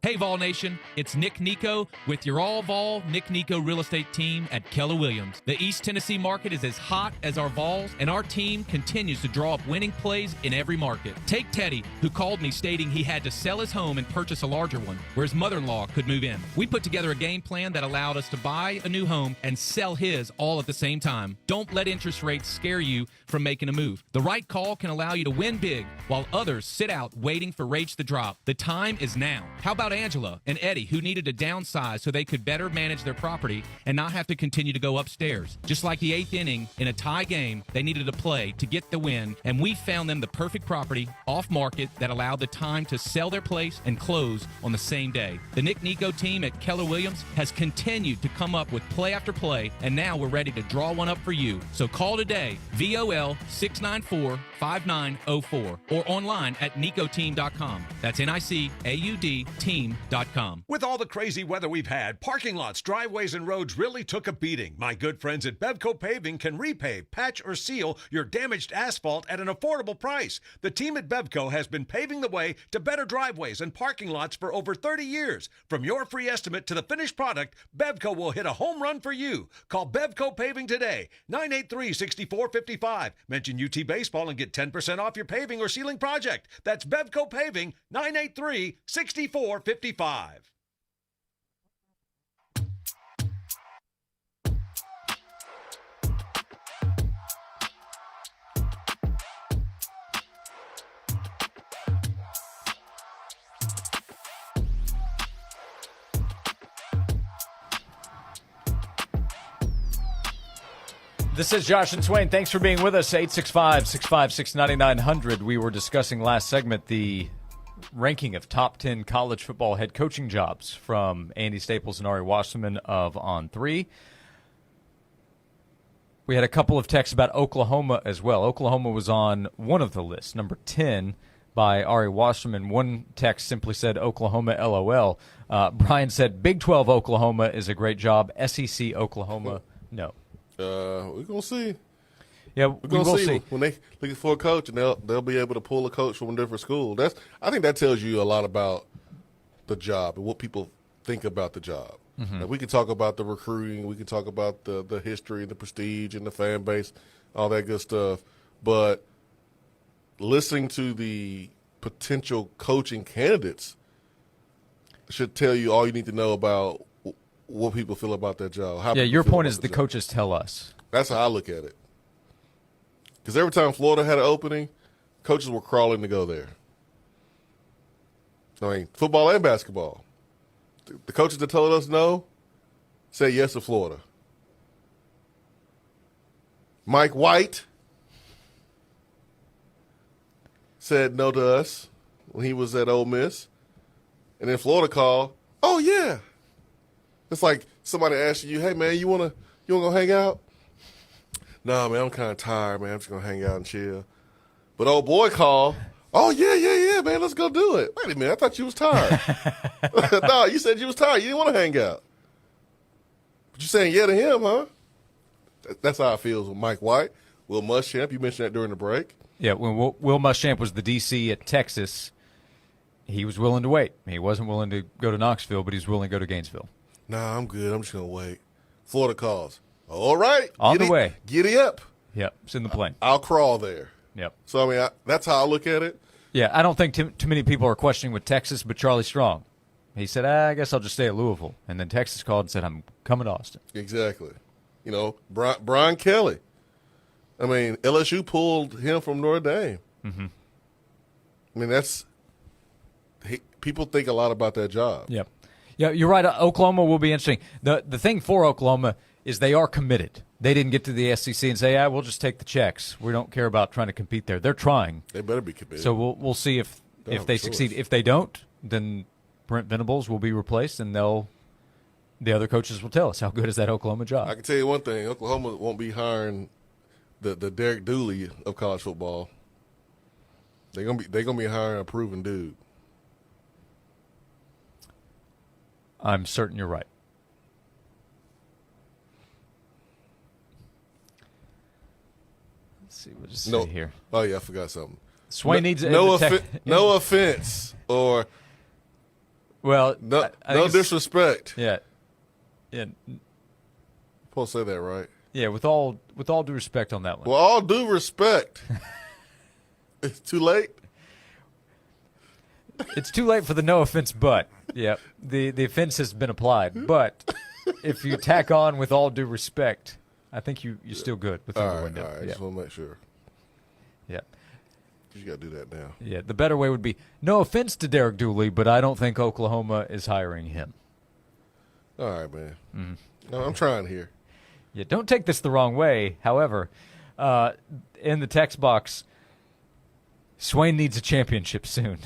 Hey, Vol Nation, it's Nick Nico with your all-Vol Nick Nico real estate team at Keller Williams. The East Tennessee market is as hot as our Vols, and our team continues to draw up winning plays in every market. Take Teddy, who called me stating he had to sell his home and purchase a larger one, where his mother-in-law could move in. We put together a game plan that allowed us to buy a new home and sell his all at the same time. Don't let interest rates scare you from making a move. The right call can allow you to win big, while others sit out waiting for rates to drop. The time is now. How about Angela and Eddie, who needed to downsize so they could better manage their property and not have to continue to go upstairs? Just like the 8th inning in a tie game, they needed to play to get the win, and we found them the perfect property off market that allowed the time to sell their place and close on the same day. The Nick Nico team at Keller Williams has continued to come up with play after play, and now we're ready to draw one up for you. So call today, VOL 694-5904, or online at nicoteam.com. That's NICAUD team.com. With all the crazy weather we've had, parking lots, driveways, and roads really took a beating. My good friends at Bevco Paving can repave, patch, or seal your damaged asphalt at an affordable price. The team at Bevco has been paving the way to better driveways and parking lots for over 30 years. From your free estimate to the finished product, Bevco will hit a home run for you. Call Bevco Paving today, 983-6455. Mention UT Baseball and get 10% off your paving or sealing project. That's Bevco Paving, 983-6455. This is Josh and Swain. Thanks for being with us. 865-656-9900. We were discussing last segment the ranking of top 10 college football head coaching jobs from Andy Staples and Ari Wasserman of On3. We had a couple of texts about Oklahoma as well. Oklahoma was on one of the lists, number 10 by Ari Wasserman. One text simply said Oklahoma LOL. Brian said Big 12 Oklahoma is a great job. SEC Oklahoma, no. We're going to see. Yeah, we're going to see. When they looking for a coach, and they'll be able to pull a coach from a different school. I think that tells you a lot about the job and what people think about the job. Mm-hmm. Like, we can talk about the recruiting, we can talk about the history, the prestige, and the fan base, all that good stuff. But listening to the potential coaching candidates should tell you all you need to know about what people feel about that job. Yeah, your point is the coaches tell us. That's how I look at it. Because every time Florida had an opening, coaches were crawling to go there. I mean, football and basketball. The coaches that told us no said yes to Florida. Mike White said no to us when he was at Ole Miss. And then Florida called, oh, yeah. It's like somebody asking you, hey, man, you wanna go hang out? Nah, man, I'm kind of tired, man. I'm just going to hang out and chill. But old boy called, oh, yeah, man, let's go do it. Wait a minute, I thought you was tired. No, you said you was tired. You didn't want to hang out. But you're saying yeah to him, huh? That's how it feels with Mike White. Will Muschamp, you mentioned that during the break. Yeah, when Will Muschamp was the DC at Texas, he was willing to wait. He wasn't willing to go to Knoxville, but he was willing to go to Gainesville. Nah, I'm good. I'm just going to wait. Florida calls. All right. On the way. Giddy up. Yep, it's in the plane. I'll crawl there. Yep. So, I mean, that's how I look at it. Yeah, I don't think too many people are questioning with Texas, but Charlie Strong. He said, I guess I'll just stay at Louisville. And then Texas called and said, I'm coming to Austin. Exactly. You know, Brian Kelly. I mean, LSU pulled him from Notre Dame. Mm-hmm. I mean, people think a lot about that job. Yep. Yeah, you're right. Oklahoma will be interesting. The thing for Oklahoma is they are committed. They didn't get to the SEC and say, we'll just take the checks. We don't care about trying to compete there. They're trying. They better be committed. So we'll see if they succeed. If they don't, then Brent Venables will be replaced, and the other coaches will tell us how good is that Oklahoma job. I can tell you one thing. Oklahoma won't be hiring the Derek Dooley of college football. They're gonna be hiring a proven dude. I'm certain you're right. Let's see. We'll just see here. Oh, yeah, I forgot something. Swain needs no offense or no disrespect. Yeah. Supposed to say that right. Yeah, with all due respect on that one. Well, all due respect. It's too late. It's too late for the no offense, but yeah, the offense has been applied. But if you tack on with all due respect, I think you're still good within the window. All right, just want to make sure. Yeah. You got to do that now. Yeah, the better way would be no offense to Derek Dooley, but I don't think Oklahoma is hiring him. All right, man. Mm-hmm. No, I'm trying here. Yeah, don't take this the wrong way. However, in the text box, Swain needs a championship soon.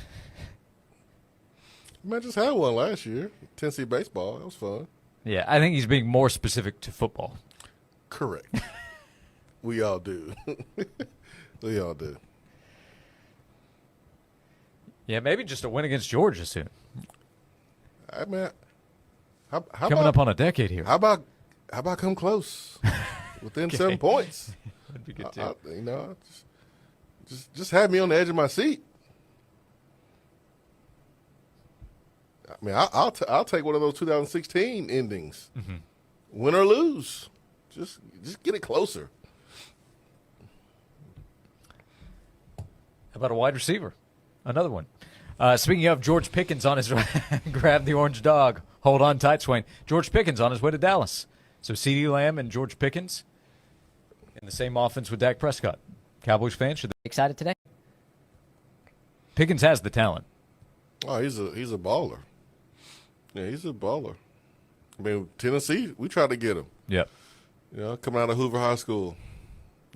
Man, just had one last year. Tennessee baseball. That was fun. Yeah, I think he's being more specific to football. Correct. We all do. We all do. Yeah, maybe just a win against Georgia soon. I mean, how coming up on a decade here. How about come close within 7 points? That'd be good too. Just have me on the edge of my seat. I mean, I'll take one of those 2016 endings, win or lose. Just get it closer. How about a wide receiver? Another one. Speaking of, George Pickens on his grab the orange dog. Hold on tight, Swain. George Pickens on his way to Dallas. So CeeDee Lamb and George Pickens in the same offense with Dak Prescott. Cowboys fans, should they be excited today? Pickens has the talent. Oh, he's a baller. Yeah, he's a baller. I mean, Tennessee, we tried to get him. Yep. coming out of Hoover High School.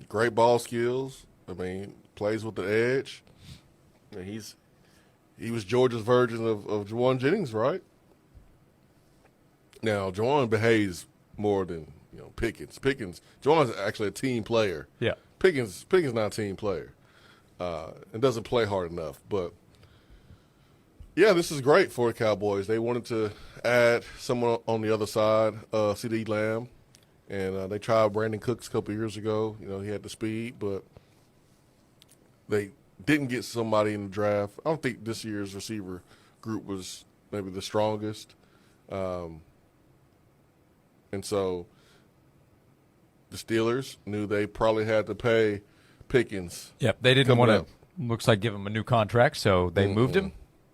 Great ball skills. I mean, plays with the edge. And he was Georgia's version of Juwan Jennings, right? Now, Juwan behaves more than Pickens. Juwan's actually a team player. Yeah. Pickens not a team player. And doesn't play hard enough. But, yeah, this is great for the Cowboys. They wanted to add someone on the other side, C.D. Lamb. And they tried Brandon Cooks a couple years ago. He had the speed, but they didn't get somebody in the draft. I don't think this year's receiver group was maybe the strongest. And so the Steelers knew they probably had to pay Pickens. Yep, they didn't want to, looks like, give him a new contract, so they moved him.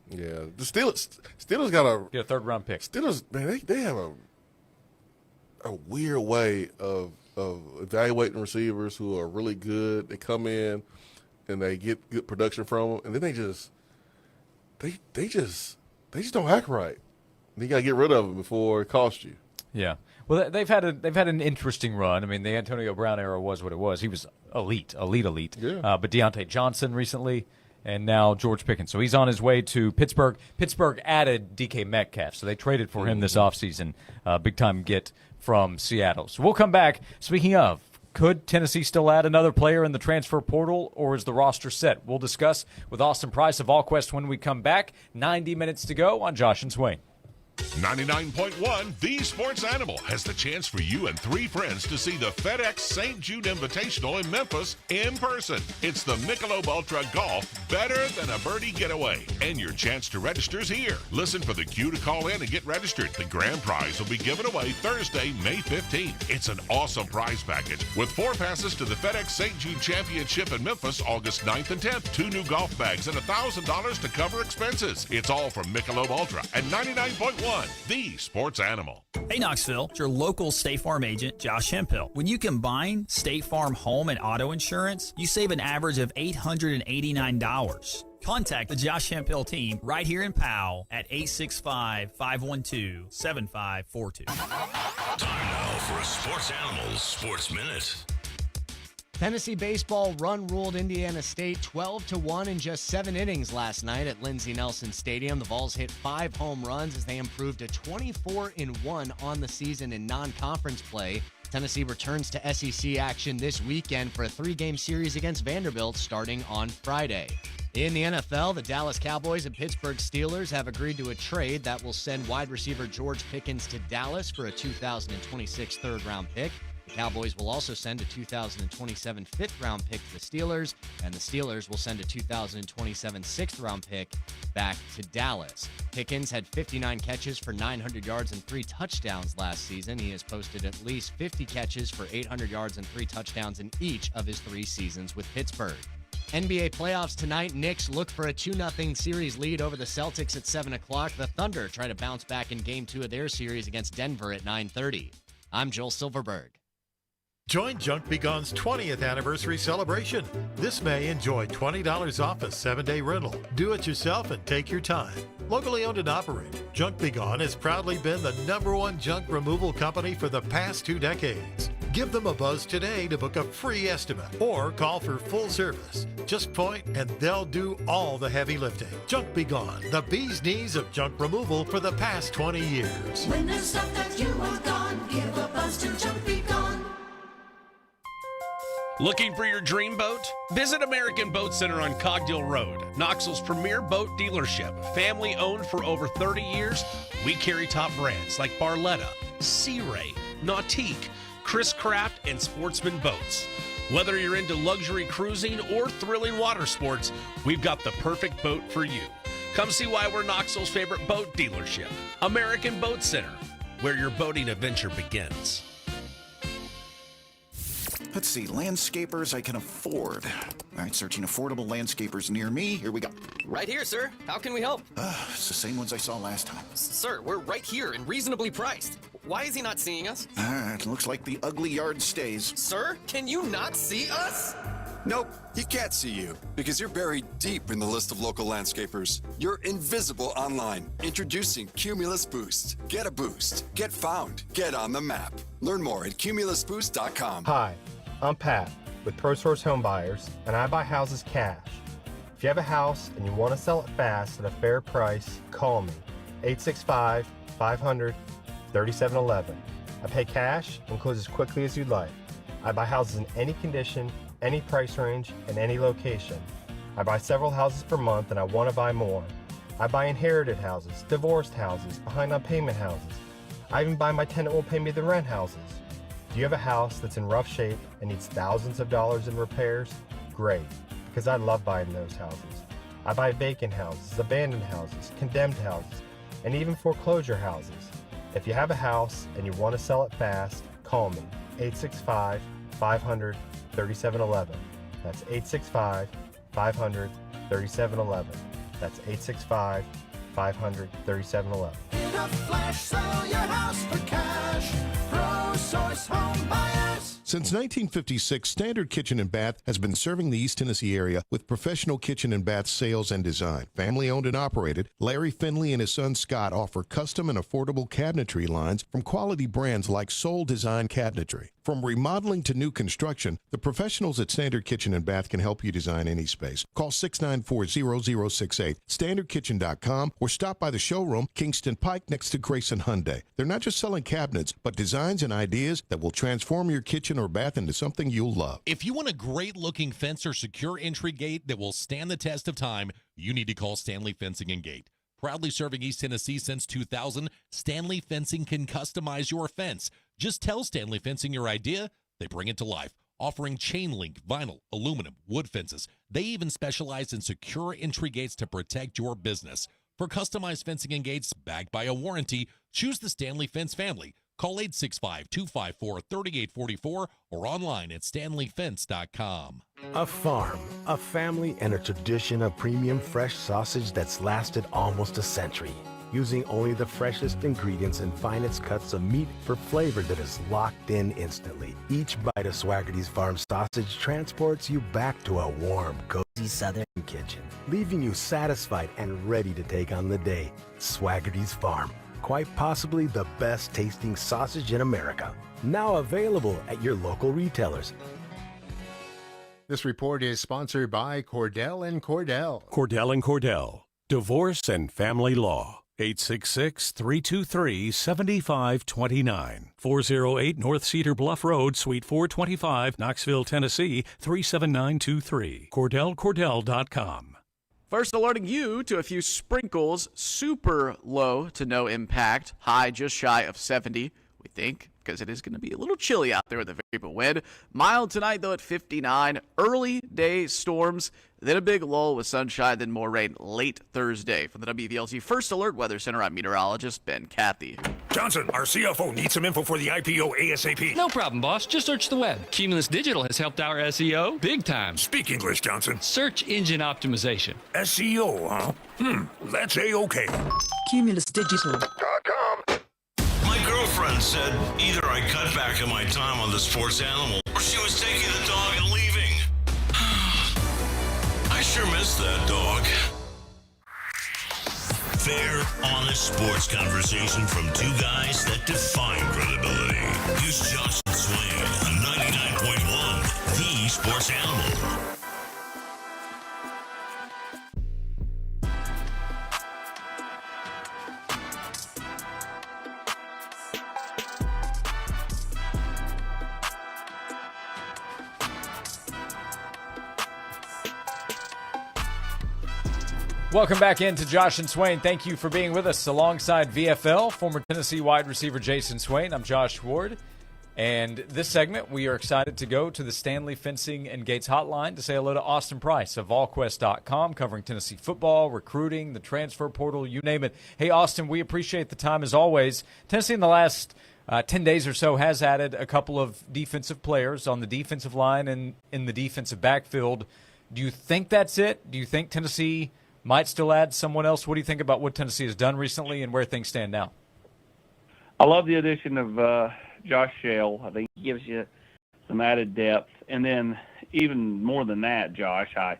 Yeah, the Steelers got a third-round pick. Steelers, man, they have a weird way of evaluating receivers who are really good. They come in and they get good production from them, and then they just don't act right. You got to get rid of them before it costs you. Yeah. Well, they've had an interesting run. I mean, the Antonio Brown era was what it was. He was elite. Yeah. But Deontay Johnson recently, and now George Pickens. So he's on his way to Pittsburgh. Pittsburgh added DK Metcalf, so they traded for him this offseason. Big-time get from Seattle. So we'll come back. Speaking of, could Tennessee still add another player in the transfer portal, or is the roster set? We'll discuss with Austin Price of AllQuest when we come back. 90 minutes to go on Josh and Swain. 99.1 The Sports Animal has the chance for you and 3 friends to see the FedEx St. Jude Invitational in Memphis in person. It's the Michelob Ultra Golf, better than a birdie getaway. And your chance to register is here. Listen for the cue to call in and get registered. The grand prize will be given away Thursday, May 15th. It's an awesome prize package with 4 passes to the FedEx St. Jude Championship in Memphis August 9th and 10th, 2 new golf bags, and $1,000 to cover expenses. It's all from Michelob Ultra and 99.1 The Sports Animal. Hey Knoxville, it's your local State Farm agent, Josh Hemphill. When you combine State Farm home and auto insurance, you save an average of $889. Contact the Josh Hemphill team right here in Powell at 865-512-7542. Time now for a Sports Animals Sports Minute. Tennessee baseball run-ruled Indiana State 12-1 in just 7 innings last night at Lindsey Nelson Stadium. The Vols hit 5 home runs as they improved to 24-1 on the season in non-conference play. Tennessee returns to SEC action this weekend for a 3-game series against Vanderbilt starting on Friday. In the NFL, the Dallas Cowboys and Pittsburgh Steelers have agreed to a trade that will send wide receiver George Pickens to Dallas for a 2026 third-round pick. The Cowboys will also send a 2027 fifth-round pick to the Steelers, and the Steelers will send a 2027 sixth-round pick back to Dallas. Pickens had 59 catches for 900 yards and 3 touchdowns last season. He has posted at least 50 catches for 800 yards and 3 touchdowns in each of his 3 seasons with Pittsburgh. NBA playoffs tonight. Knicks look for a 2-0 series lead over the Celtics at 7 o'clock. The Thunder try to bounce back in Game 2 of their series against Denver at 9:30. I'm Joel Silverberg. Join Junk Be Gone's 20th anniversary celebration. This May, enjoy $20 off a 7-day rental. Do it yourself and take your time. Locally owned and operated, Junk Be Gone has proudly been the #1 junk removal company for the past 2 decades. Give them a buzz today to book a free estimate or call for full service. Just point and they'll do all the heavy lifting. Junk Be Gone, the bee's knees of junk removal for the past 20 years. When there's stuff that you want gone, give a buzz to Junk Be Gone. Looking for your dream boat? Visit American Boat Center on Cogdill Road, Knoxville's premier boat dealership. Family owned for over 30 years, we carry top brands like Barletta, Sea Ray, Nautique, Chris Craft, and Sportsman Boats. Whether you're into luxury cruising or thrilling water sports, we've got the perfect boat for you. Come see why we're Knoxville's favorite boat dealership, American Boat Center, where your boating adventure begins. Let's see, landscapers I can afford. All right, searching affordable landscapers near me. Here we go. Right here, sir. How can we help? It's the same ones I saw last time. Sir, we're right here and reasonably priced. Why is he not seeing us? It looks like the ugly yard stays. Sir, can you not see us? Nope, he can't see you because you're buried deep in the list of local landscapers. You're invisible online. Introducing Cumulus Boost. Get a boost. Get found. Get on the map. Learn more at cumulusboost.com. Hi, I'm Pat with ProSource Home Buyers, and I buy houses cash. If you have a house and you want to sell it fast at a fair price, call me. 865-500-3711. I pay cash and close as quickly as you'd like. I buy houses in any condition, any price range, and any location. I buy several houses per month and I want to buy more. I buy inherited houses, divorced houses, behind on payment houses. I even buy my tenant will pay me the rent houses. Do you have a house that's in rough shape and needs thousands of dollars in repairs? Great, because I love buying those houses. I buy vacant houses, abandoned houses, condemned houses, and even foreclosure houses. If you have a house and you want to sell it fast, call me. 865-500-3711. That's 865-500-3711. That's 865-500-3711. In a flash, sell your house for cash. ProSource Home Buyers. Since 1956, Standard Kitchen and Bath has been serving the East Tennessee area with professional kitchen and bath sales and design. Family owned and operated, Larry Finley and his son Scott offer custom and affordable cabinetry lines from quality brands like Soul Design Cabinetry. From remodeling to new construction, the professionals at Standard Kitchen and Bath can help you design any space. Call 694-0068, standardkitchen.com, or stop by the showroom, Kingston Pike, next to Grayson Hyundai. They're not just selling cabinets, but designs and ideas that will transform your kitchen or bath into something you'll love. If you want a great-looking fence or secure entry gate that will stand the test of time, you need to call Stanley Fencing and Gate. Proudly serving East Tennessee since 2000, Stanley Fencing can customize your fence. Just tell Stanley Fencing your idea, they bring it to life. Offering chain link, vinyl, aluminum, wood fences. They even specialize in secure entry gates to protect your business. For customized fencing and gates backed by a warranty, choose the Stanley Fence family. Call 865-254-3844 or online at stanleyfence.com. A farm, a family, and a tradition of premium fresh sausage that's lasted almost a century. Using only the freshest ingredients and finest cuts of meat for flavor that is locked in instantly. Each bite of Swaggerty's Farm sausage transports you back to a warm, cozy southern kitchen, leaving you satisfied and ready to take on the day. Swaggerty's Farm. Quite possibly the best tasting sausage in America. Now available at your local retailers. This report is sponsored by Cordell & Cordell. Cordell & Cordell. Divorce and Family Law. 866-323-7529. 408 North Cedar Bluff Road, Suite 425, Knoxville, Tennessee, 37923. CordellCordell.com. First, alerting you to a few sprinkles, super low to no impact, high just shy of 70, we think, because it is going to be a little chilly out there with a variable wind. Mild tonight, though, at 59. Early day storms, then a big lull with sunshine, then more rain late Thursday. From the WVLT First Alert Weather Center, I'm meteorologist Ben Cathy. Johnson, our CFO needs some info for the IPO ASAP. No problem, boss. Just search the web. Cumulus Digital has helped our SEO big time. Speak English, Johnson. Search engine optimization. SEO, huh? That's A-OK. CumulusDigital.com. My girlfriend said either I cut back on my time on the sports animal or she was taking the dog and leaving. I sure miss that dog. Fair, honest sports conversation from two guys that define credibility. Here's Josh and Swain on 99.1, the sports animal. Welcome back into Josh and Swain. Thank you for being with us alongside VFL, former Tennessee wide receiver Jason Swain. I'm Josh Ward. And this segment, we are excited to go to the Stanley Fencing and Gates hotline to say hello to Austin Price of VolQuest.com, covering Tennessee football, recruiting, the transfer portal, you name it. Hey, Austin, we appreciate the time as always. Tennessee in the last 10 days or so has added a couple of defensive players on the defensive line and in the defensive backfield. Do you think that's it? Do you think Tennessee might still add someone else? What do you think about what Tennessee has done recently and where things stand now? I love the addition of Josh Shell. I think he gives you some added depth. And then, even more than that, Josh, I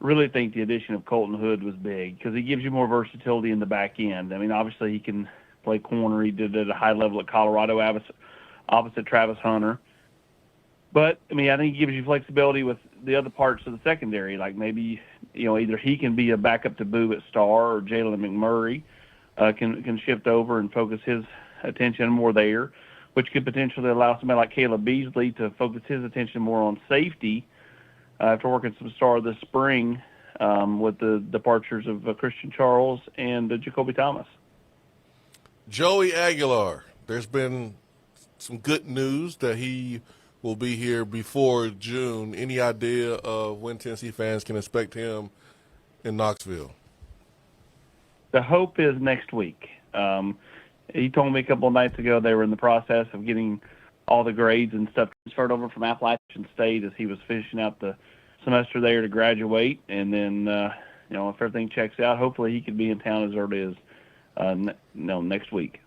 really think the addition of Colton Hood was big because he gives you more versatility in the back end. I mean, obviously he can play corner. He did it at a high level at Colorado opposite Travis Hunter. But, I mean, I think he gives you flexibility with the other parts of the secondary. Like maybe, either he can be a backup to Boo at star or Jalen McMurray can shift over and focus his attention more there, which could potentially allow somebody like Caleb Beasley to focus his attention more on safety after working some star this spring with the departures of Christian Charles and Jacoby Thomas. Joey Aguilar, there's been some good news that he will be here before June. Any idea of when Tennessee fans can expect him in Knoxville? The hope is next week. He told me a couple of nights ago they were in the process of getting all the grades and stuff transferred over from Appalachian State as he was finishing out the semester there to graduate. And then, if everything checks out, hopefully he could be in town as early as next week.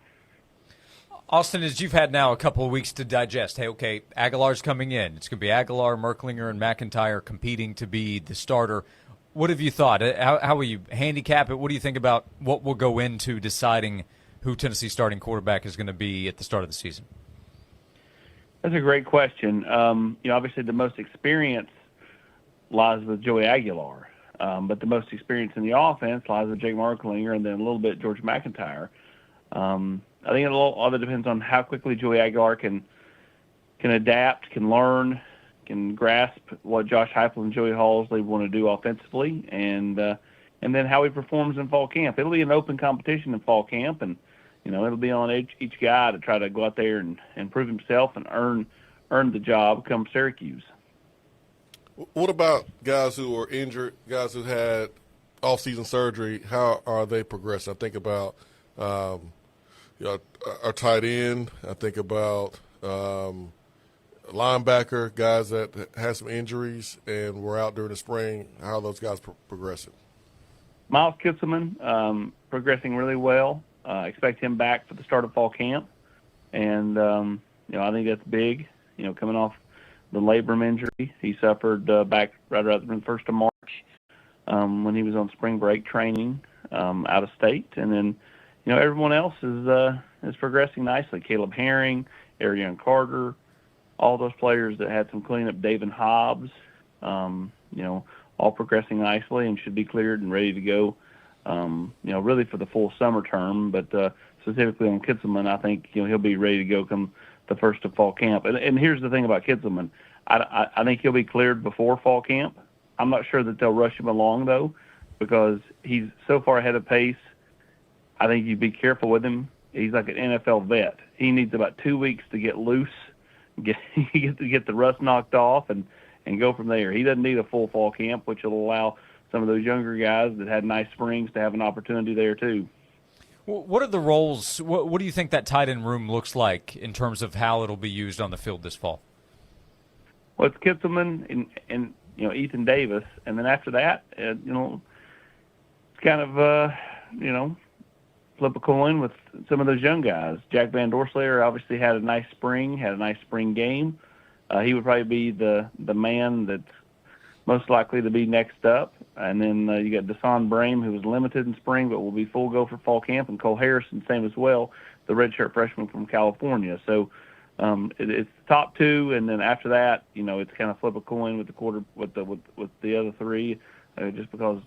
Austin, as you've had now a couple of weeks to digest, hey, okay, Aguilar's coming in. It's going to be Aguilar, Merklinger, and McIntyre competing to be the starter. What have you thought? How will you handicap it? What do you think about what will go into deciding who Tennessee's starting quarterback is going to be at the start of the season? That's a great question. Obviously the most experience lies with Joey Aguilar, but the most experience in the offense lies with Jake Merklinger and then a little bit George McIntyre. I think it all depends on how quickly Joey Aguilar can adapt, can learn, can grasp what Josh Heupel and Joey Halsley want to do offensively, and then how he performs in fall camp. It'll be an open competition in fall camp, and it'll be on each guy to try to go out there and prove himself and earn the job come Syracuse. What about guys who are injured, guys who had off-season surgery? How are they progressing? I think about our tight end. I think about linebacker, guys that had some injuries and were out during the spring. How are those guys progressing? Miles Kitselman progressing really well. Expect him back for the start of fall camp. And, I think that's big, coming off the labrum injury he suffered back right around the 1st of March when he was on spring break training out of state. And then, everyone else is progressing nicely. Caleb Herring, Arion Carter, all those players that had some cleanup, David Hobbs, all progressing nicely and should be cleared and ready to go, really for the full summer term. But specifically on Kitselman, I think, he'll be ready to go come the first of fall camp. And here's the thing about Kitselman. I think he'll be cleared before fall camp. I'm not sure that they'll rush him along, though, because he's so far ahead of pace. I think you'd be careful with him. He's like an NFL vet. He needs about 2 weeks to get loose, get the rust knocked off, and go from there. He doesn't need a full fall camp, which will allow some of those younger guys that had nice springs to have an opportunity there too. What are the roles? What do you think that tight end room looks like in terms of how it'll be used on the field this fall? Well, it's Kitselman and Ethan Davis, and then after that, it's kind of flip a coin with some of those young guys. Jack Van Dorselaer obviously had a nice spring game. He would probably be the man that's most likely to be next up. And then you got Desan Brame, who was limited in spring but will be full go for fall camp, and Cole Harrison, same as well, the redshirt freshman from California. So it's the top two, and then after that, it's kind of flip a coin with the other three, just because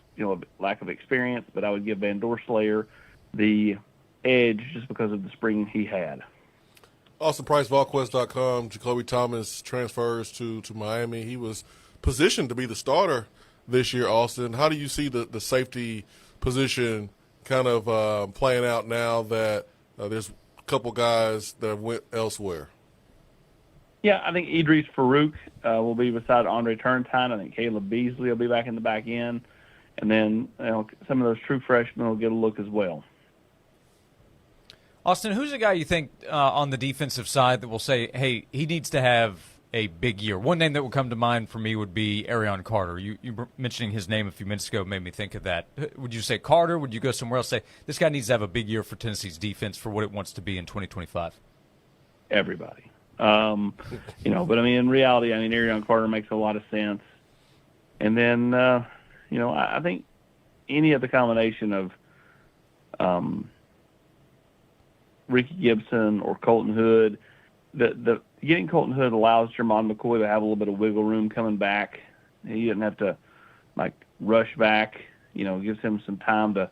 lack of experience. But I would give Van Dorselaer the edge just because of the spring he had. Austin Price, VolQuest.com. Jacoby Thomas transfers to Miami. He was positioned to be the starter this year, Austin. How do you see the safety position kind of playing out now that there's a couple guys that went elsewhere? Yeah, I think Idris Farouk will be beside Andre Turntine. I think Caleb Beasley will be back in the back end. And then some of those true freshmen will get a look as well. Austin, who's the guy you think on the defensive side that will say, hey, he needs to have a big year? One name that would come to mind for me would be Arion Carter. You were mentioning his name a few minutes ago made me think of that. Would you say Carter? Would you go somewhere else? Say, this guy needs to have a big year for Tennessee's defense for what it wants to be in 2025? Everybody. But I mean, in reality, Arion Carter makes a lot of sense. And then, I think any of the combination of Ricky Gibson or Colton Hood, the getting Colton Hood allows Jermon McCoy to have a little bit of wiggle room coming back. He doesn't have to rush back. Gives him some time to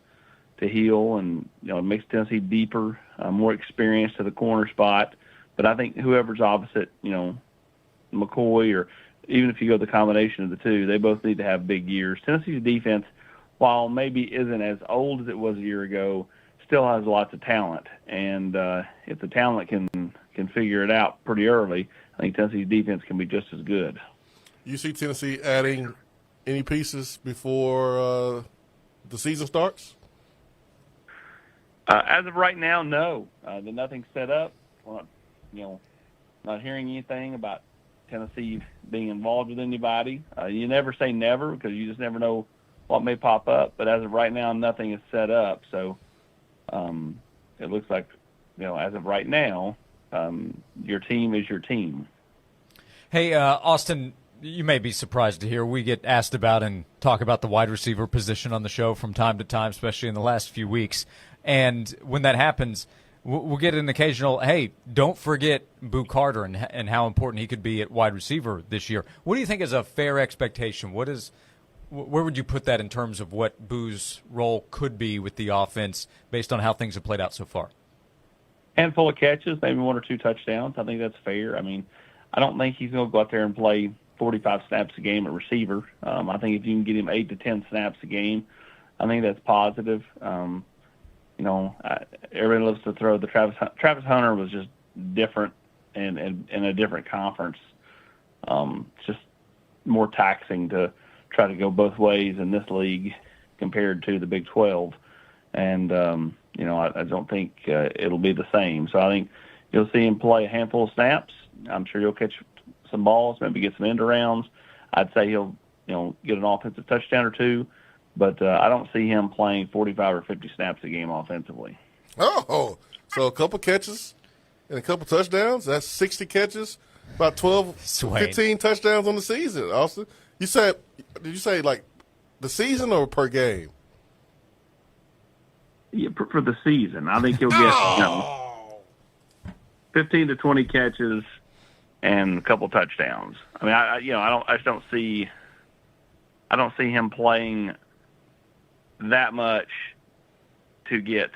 heal, and it makes Tennessee deeper, more experienced to the corner spot. But I think whoever's opposite, McCoy, or even if you go the combination of the two, they both need to have big years. Tennessee's defense, while maybe isn't as old as it was a year ago, still has lots of talent. And if the talent can figure it out pretty early, I think Tennessee's defense can be just as good. You see Tennessee adding any pieces before the season starts? As of right now, no. Nothing's set up. We're not hearing anything about Tennessee being involved with anybody. You never say never, because you just never know what may pop up. But as of right now, nothing is set up. So it looks like, as of right now, your team is your team. Hey, Austin, you may be surprised to hear we get asked about and talk about the wide receiver position on the show from time to time, especially in the last few weeks. And when that happens, we'll get an occasional, hey, don't forget Boo Carter and how important he could be at wide receiver this year. What do you think is a fair expectation? Where would you put that in terms of what Boo's role could be with the offense based on how things have played out so far? Handful of catches, maybe 1 or 2 touchdowns. I think that's fair. I don't think he's going to go out there and play 45 snaps a game at receiver. I think if you can get him 8 to 10 snaps a game, I think that's positive. Everybody loves to throw the Travis Hunter was just different and in a different conference. It's just more taxing to try to go both ways in this league compared to the Big 12. And, I don't think it'll be the same. So I think you'll see him play a handful of snaps. I'm sure he'll catch some balls, maybe get some end arounds. I'd say he'll, get an offensive touchdown or two. But I don't see him playing 45 or 50 snaps a game offensively. Oh, so a couple catches and a couple touchdowns. That's 60 catches, about 12, Swain. 15 touchdowns on the season, Austin. Did you say like the season or per game? Yeah, for the season. I think he'll get 15 to 20 catches and a couple touchdowns. I don't see him playing that much to get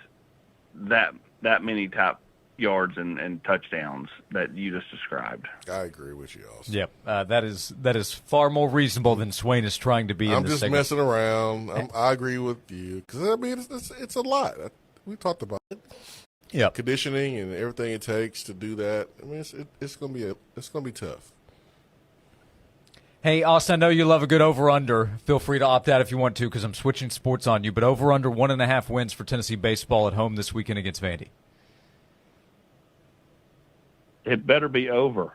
that many top yards and touchdowns that you just described. I agree with you, Austin. Yep, that is far more reasonable than Swain is trying to be. I'm in this just segment. messing around. I agree with you because it's a lot. We talked about it. Yeah, conditioning and everything it takes to do that. It's gonna be tough. Hey, Austin, I know you love a good over-under. Feel free to opt out if you want to because I'm switching sports on you. But over-under 1.5 wins for Tennessee baseball at home this weekend against Vandy. It better be over.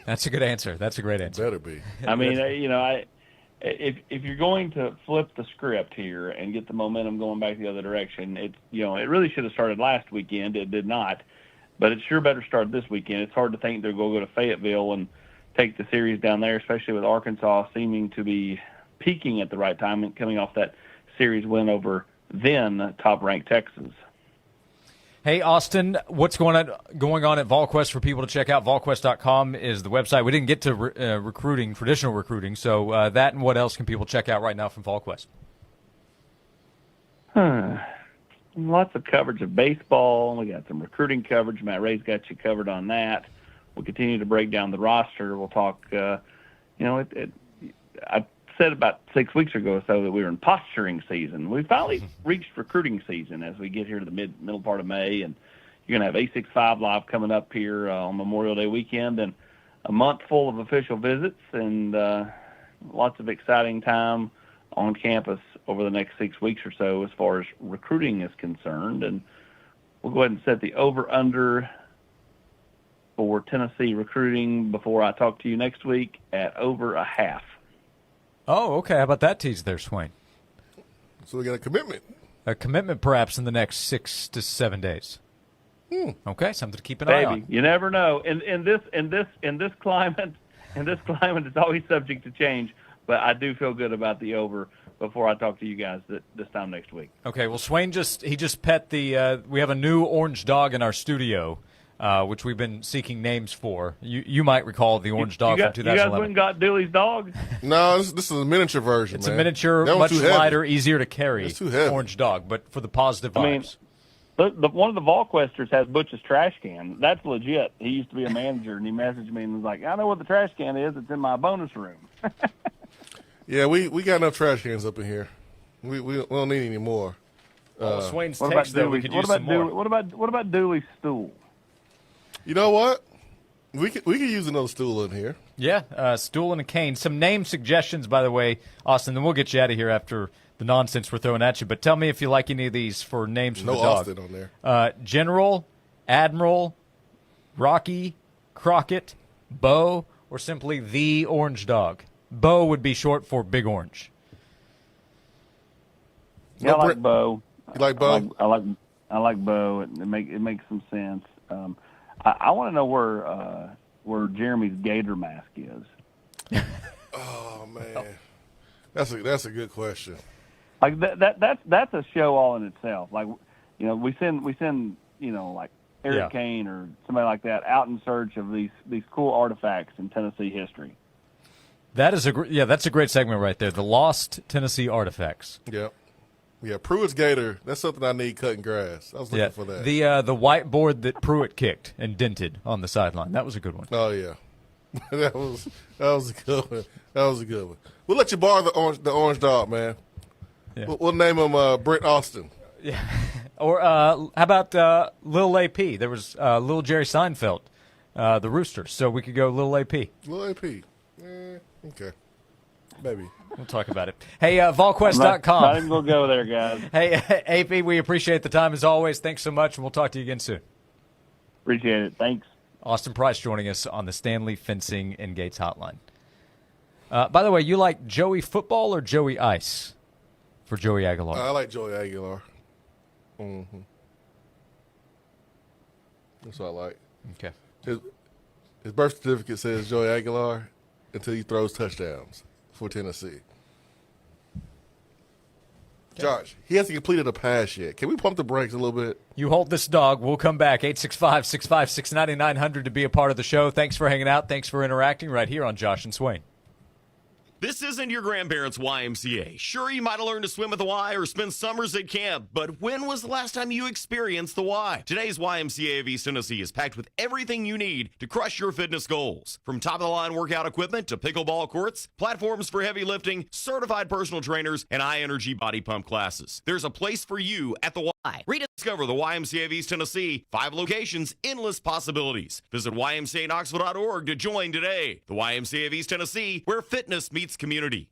That's a good answer. That's a great answer. Better be. If you're going to flip the script here and get the momentum going back the other direction, it really should have started last weekend. It did not, but it sure better start this weekend. It's hard to think they're going to go to Fayetteville and take the series down there, especially with Arkansas seeming to be peaking at the right time and coming off that series win over then top-ranked Texas. Hey, Austin, what's going on at VolQuest for people to check out? VolQuest.com is the website. We didn't get to recruiting, traditional recruiting, so that and what else can people check out right now from VolQuest? Lots of coverage of baseball. We got some recruiting coverage. Matt Ray's got you covered on that. We'll continue to break down the roster. We'll talk, I said about 6 weeks ago or so that we were in posturing season. We finally reached recruiting season as we get here to the middle part of May, and you're going to have A65 Live coming up here on Memorial Day weekend, and a month full of official visits and lots of exciting time on campus over the next 6 weeks or so as far as recruiting is concerned. And we'll go ahead and set the over-under for Tennessee recruiting before I talk to you next week at over a half. Oh, okay. How about that tease there, Swain? So we got a commitment. A commitment perhaps in the next 6 to 7 days. Okay, something to keep an eye on. You never know. In this climate, it's always subject to change. But I do feel good about the over before I talk to you guys this time next week. Okay, well, Swain just pet the. We have a new orange dog in our studio, which we've been seeking names for. You might recall the orange dog from 2011. You guys went and got Dooley's dog? No, this is a miniature version. It's man. a miniature, That one's much too heavy. lighter, easier to carry. It's too heavy. Orange dog, but for the positive vibes. One of the Volquesters has Butch's trash can. That's legit. He used to be a manager, and he messaged me and was like, I know what the trash can is. It's in my bonus room. Yeah, we got enough trash cans up in here. We don't need any more. Swain's takes, though, we could use some more. What about Dooley's stool? You know what? We could use another stool in here. Yeah, stool and a cane. Some name suggestions, by the way, Austin, then we'll get you out of here after the nonsense we're throwing at you. But tell me if you like any of these for names for the dog. No Austin on there. General, Admiral, Rocky, Crockett, Bo, or simply the Orange Dog. Bo would be short for Big Orange. Yeah, I like Bo. You like Bo? I like Bo. It makes some sense. I want to know where Jeremy's Gator mask is. Oh man, that's a good question. Like that's a show all in itself. Like, we send like Eric Kane or somebody like that out in search of these cool artifacts in Tennessee history. That's a great segment right there. The lost Tennessee artifacts. Yeah, Pruitt's Gator. That's something I need cutting grass. I was looking for that. The whiteboard that Pruitt kicked and dented on the sideline. That was a good one. Oh yeah, that was a good one. That was a good one. We'll let you borrow the orange dog, man. Yeah. We'll name him Brent Austin. Yeah. Or how about Lil AP? There was Lil Jerry Seinfeld, the Rooster. So we could go Lil AP. Lil AP. Okay. Maybe. We'll talk about it. Hey, Volquest.com. Not even going to go there, guys. Hey, AP, we appreciate the time as always. Thanks so much, and we'll talk to you again soon. Appreciate it. Thanks. Austin Price joining us on the Stanley Fencing and Gates Hotline. By the way, you like Joey Football or Joey Ice for Joey Aguilar? I like Joey Aguilar. Mm-hmm. That's what I like. Okay. His birth certificate says Joey Aguilar until he throws touchdowns for Tennessee. Josh, he hasn't completed a pass yet. Can we pump the brakes a little bit? You hold this dog. We'll come back. 865-656-9900 to be a part of the show. Thanks for hanging out. Thanks for interacting right here on Josh and Swain. This isn't your grandparents' YMCA. Sure, you might have learned to swim at the Y or spend summers at camp, but when was the last time you experienced the Y? Today's YMCA of East Tennessee is packed with everything you need to crush your fitness goals. From top-of-the-line workout equipment to pickleball courts, platforms for heavy lifting, certified personal trainers, and high-energy body pump classes. There's a place for you at the Y. Rediscover the YMCA of East Tennessee. 5 locations, endless possibilities. Visit ymcaknoxville.org to join today. The YMCA of East Tennessee, where fitness meets community.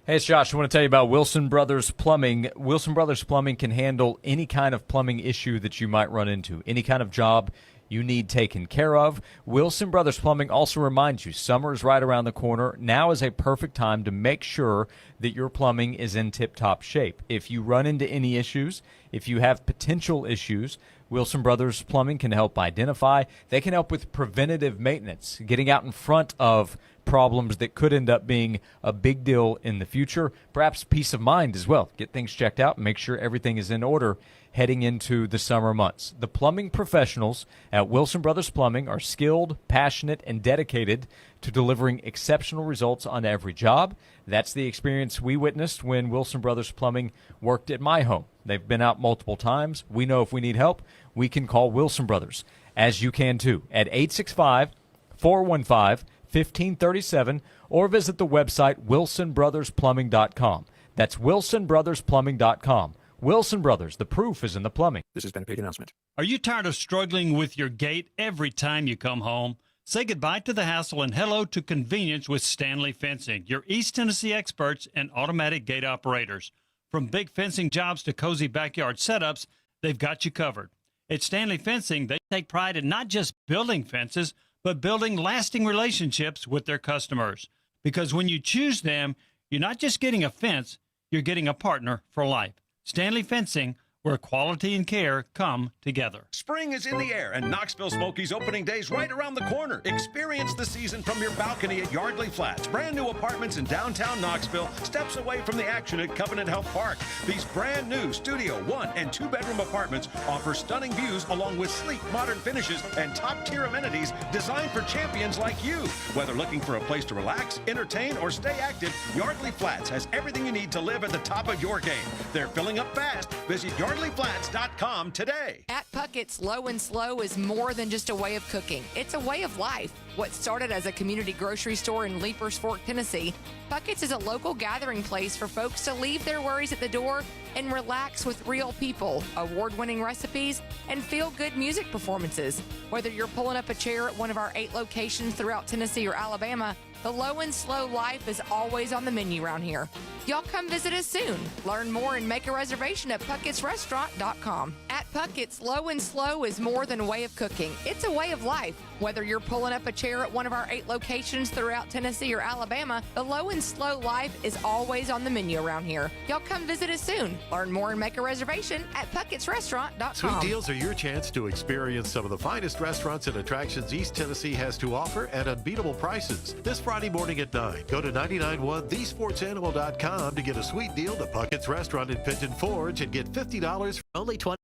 Hey, it's Josh. I want to tell you about Wilson Brothers Plumbing. Wilson Brothers Plumbing can handle any kind of plumbing issue that you might run into, any kind of job you need taken care of. Wilson Brothers Plumbing also reminds you summer is right around the corner. Now is a perfect time to make sure that your plumbing is in tip-top shape. If you run into any issues, if you have potential issues, Wilson Brothers Plumbing can help identify. They can help with preventative maintenance, getting out in front of problems that could end up being a big deal in the future. Perhaps peace of mind as well. Get things checked out and make sure everything is in order heading into the summer months. The plumbing professionals at Wilson Brothers Plumbing are skilled, passionate, and dedicated to delivering exceptional results on every job. That's the experience we witnessed when Wilson Brothers Plumbing worked at my home. They've been out multiple times. We know if we need help, we can call Wilson Brothers, as you can too, at 865-415-1537, or visit the website wilsonbrothersplumbing.com. That's wilsonbrothersplumbing.com. Wilson Brothers, the proof is in the plumbing. This has been a paid announcement. Are you tired of struggling with your gate every time you come home? Say goodbye to the hassle and hello to convenience with Stanley Fencing, your East Tennessee experts and automatic gate operators. From big fencing jobs to cozy backyard setups, they've got you covered. At Stanley Fencing, they take pride in not just building fences, but building lasting relationships with their customers. Because when you choose them, you're not just getting a fence, you're getting a partner for life. Stanley Fencing, where quality and care come together. Spring is in the air, and Knoxville Smokies opening day's right around the corner. Experience the season from your balcony at Yardley Flats. Brand new apartments in downtown Knoxville, steps away from the action at Covenant Health Park. These brand new studio 1 and 2-bedroom apartments offer stunning views along with sleek, modern finishes and top-tier amenities designed for champions like you. Whether looking for a place to relax, entertain, or stay active, Yardley Flats has everything you need to live at the top of your game. They're filling up fast. Visit yardleyflats.com today. At Puckett's, Low and Slow is more than just a way of cooking. It's a way of life. What started as a community grocery store in Leapers Fork, Tennessee, Puckett's is a local gathering place for folks to leave their worries at the door and relax with real people, award-winning recipes, and feel-good music performances. Whether you're pulling up a chair at one of our 8 locations throughout Tennessee or Alabama, the Low and Slow life is always on the menu around here. Y'all come visit us soon. Learn more and make a reservation at puckettsrestaurant.com. At Puckett's, Low and Slow is more than a way of cooking. It's a way of life. Whether you're pulling up a chair at one of our 8 locations throughout Tennessee or Alabama, the Low and Slow life is always on the menu around here. Y'all come visit us soon. Learn more and make a reservation at puckettsrestaurant.com. Sweet Deals are your chance to experience some of the finest restaurants and attractions East Tennessee has to offer at unbeatable prices. This Friday morning at 9, go to 991thesportsanimal.com to get a sweet deal to Puckett's Restaurant in Pigeon Forge and get $50 for only $25.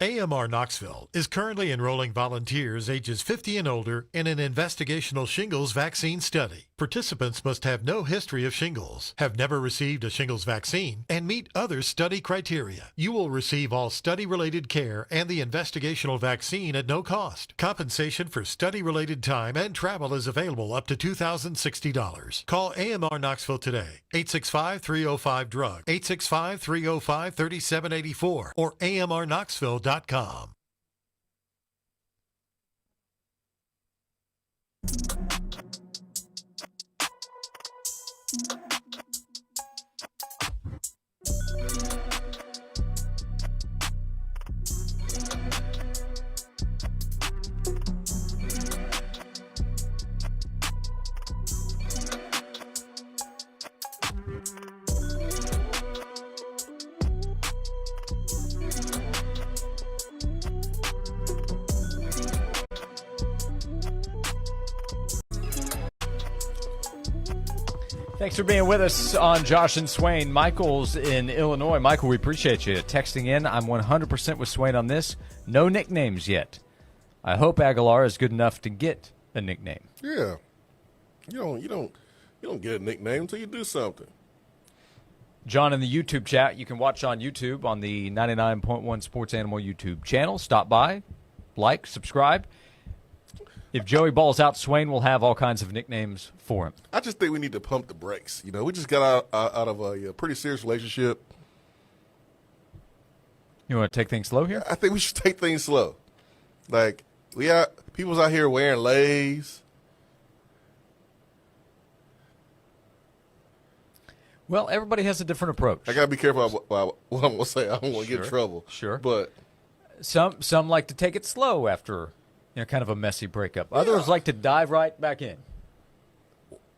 AMR Knoxville is currently enrolling volunteers ages 50 and older in an investigational shingles vaccine study. Participants must have no history of shingles, have never received a shingles vaccine, and meet other study criteria. You will receive all study-related care and the investigational vaccine at no cost. Compensation for study-related time and travel is available up to $2,060. Call AMR Knoxville today, 865-305-DRUG, 865-305-3784, or amrknoxville.com. Thanks for being with us on Josh and Swain. Michael's in Illinois. Michael, we appreciate you texting in. I'm 100% with Swain on this. No nicknames yet. I hope Aguilar is good enough to get a nickname. Yeah. You don't get a nickname until you do something. John in the YouTube chat. You can watch on YouTube on the 99.1 Sports Animal YouTube channel. Stop by, like, subscribe. If Joey balls out, Swain will have all kinds of nicknames for him. I just think we need to pump the brakes. We just got out of a pretty serious relationship. You want to take things slow here? I think we should take things slow. Like, people's out here wearing lays. Well, everybody has a different approach. I got to be careful about what I'm going to say. I don't want to get in trouble. Sure. But some like to take it slow after kind of a messy breakup. Others like to dive right back in.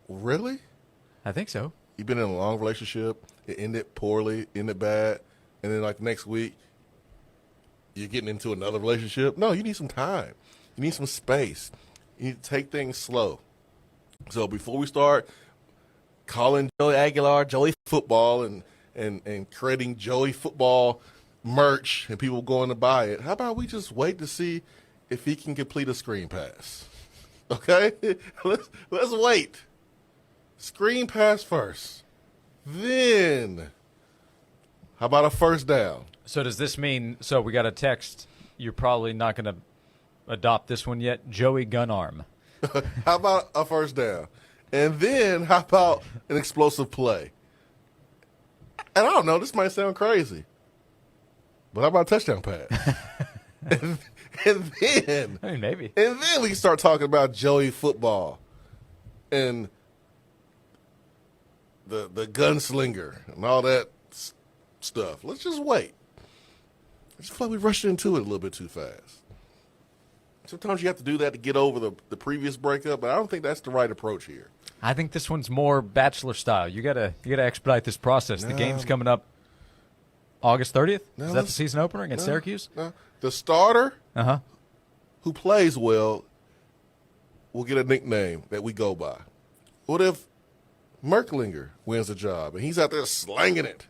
Really? I think so. You've been in a long relationship. It ended poorly, ended bad, and then like next week, you're getting into another relationship. No, you need some time. You need some space. You need to take things slow. So before we start calling Joey Aguilar Joey Football and creating Joey Football merch and people going to buy it, how about we just wait to see if he can complete a screen pass? Okay? Let's wait. Screen pass first. Then, how about a first down? So does this mean, we got a text, you're probably not going to adopt this one yet, Joey Gunarm. How about a first down? And then how about an explosive play? And I don't know, this might sound crazy, but how about a touchdown pass? and then, I mean, maybe. And then we can start talking about Joey Football and the gunslinger and all that stuff. Let's just wait. I just feel like we rushed into it a little bit too fast. Sometimes you have to do that to get over the previous breakup, but I don't think that's the right approach here. I think this one's more Bachelor style. You gotta expedite this process. The game's coming up August 30th? Now Is that the season opener against Syracuse? No. The starter Uh-huh. who plays well will get a nickname that we go by. What if Merklinger wins the job and he's out there slanging it?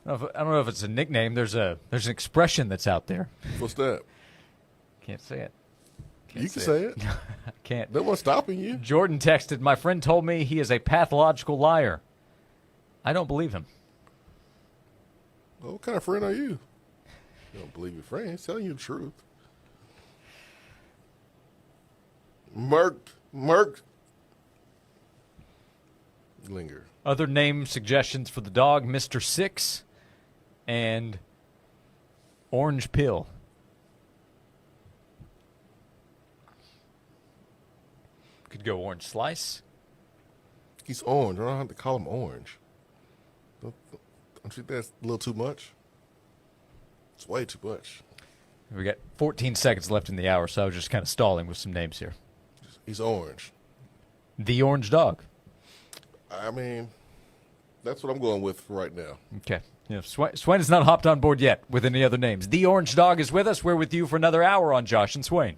I don't know if it's a nickname. There's an expression that's out there. What's that? Can't say it. You can say it. I can't. No one's stopping you. Jordan texted, "My friend told me he is a pathological liar." I don't believe him. Well, what kind of friend are you? You don't believe your friend. He's telling you the truth. Merklinger. Other name suggestions for the dog, Mr. Six and Orange Pill. Could go Orange Slice. He's orange. I don't have to call him orange. Don't you think that's a little too much? It's way too much. We got 14 seconds left in the hour, so I was just kind of stalling with some names here. He's orange. The Orange Dog. I mean, that's what I'm going with right now. Okay. Yeah, Swain has not hopped on board yet with any other names. The Orange Dog is with us. We're with you for another hour on Josh and Swain.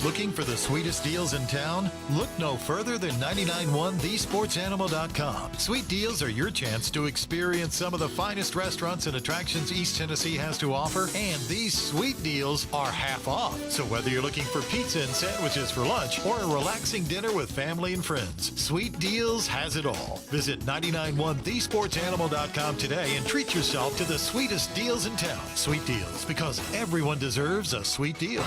Looking for the sweetest deals in town? Look no further than 991thesportsanimal.com. Sweet deals are your chance to experience some of the finest restaurants and attractions East Tennessee has to offer, and these sweet deals are half off. So whether you're looking for pizza and sandwiches for lunch or a relaxing dinner with family and friends, Sweet Deals has it all. Visit 991thesportsanimal.com today and treat yourself to the sweetest deals in town. Sweet Deals, because everyone deserves a sweet deal.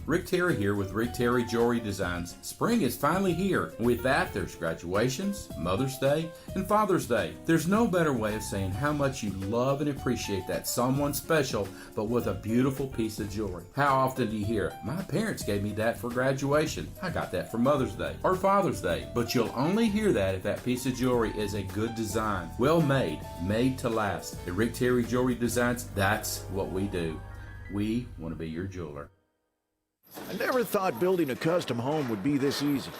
Rick Terry here with Rick Terry Jewelry Designs. Spring is finally here. With that, there's graduations, Mother's Day, and Father's Day. There's no better way of saying how much you love and appreciate that someone special, but with a beautiful piece of jewelry. How often do you hear, "My parents gave me that for graduation. I got that for Mother's Day or Father's Day." But you'll only hear that if that piece of jewelry is a good design, well made, made to last. At Rick Terry Jewelry Designs, that's what we do. We want to be your jeweler. I never thought building a custom home would be this easy.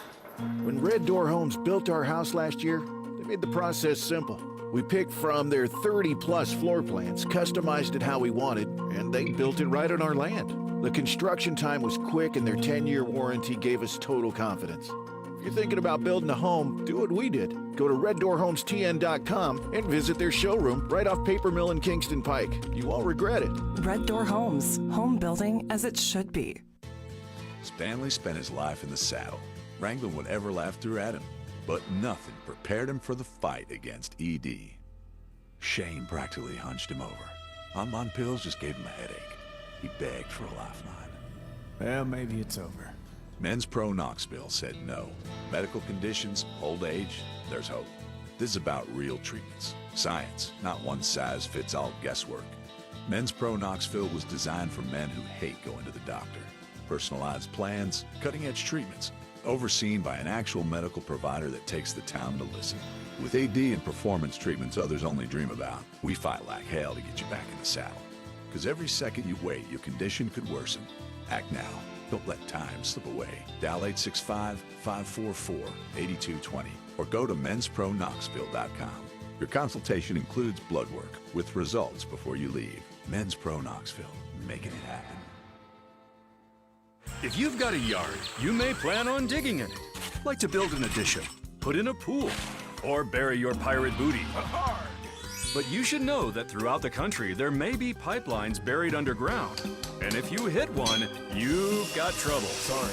When Red Door Homes built our house last year, they made the process simple. We picked from their 30-plus floor plans, customized it how we wanted, and they built it right on our land. The construction time was quick, and their 10-year warranty gave us total confidence. If you're thinking about building a home, do what we did. Go to reddoorhomestn.com and visit their showroom right off Paper Mill and Kingston Pike. You won't regret it. Red Door Homes, home building as it should be. Stanley spent his life in the saddle, wrangling whatever life threw at him, but nothing prepared him for the fight against ED. Shane practically hunched him over. On pills just gave him a headache. He begged for a lifeline. Well, maybe it's over. Men's Pro Knoxville said no. Medical conditions, old age, there's hope. This is about real treatments. Science, not one-size-fits-all guesswork. Men's Pro Knoxville was designed for men who hate going to the doctor. Personalized plans, cutting-edge treatments, overseen by an actual medical provider that takes the time to listen. With AD and performance treatments others only dream about, we fight like hell to get you back in the saddle. Because every second you wait, your condition could worsen. Act now. Don't let time slip away. Dial 865-544-8220 or go to menspronknoxville.com. Your consultation includes blood work with results before you leave. Men's Pro Knoxville, making it happen. If you've got a yard, you may plan on digging in it. Like to build an addition, put in a pool, or bury your pirate booty. But you should know that throughout the country, there may be pipelines buried underground. And if you hit one, you've got trouble. Sorry.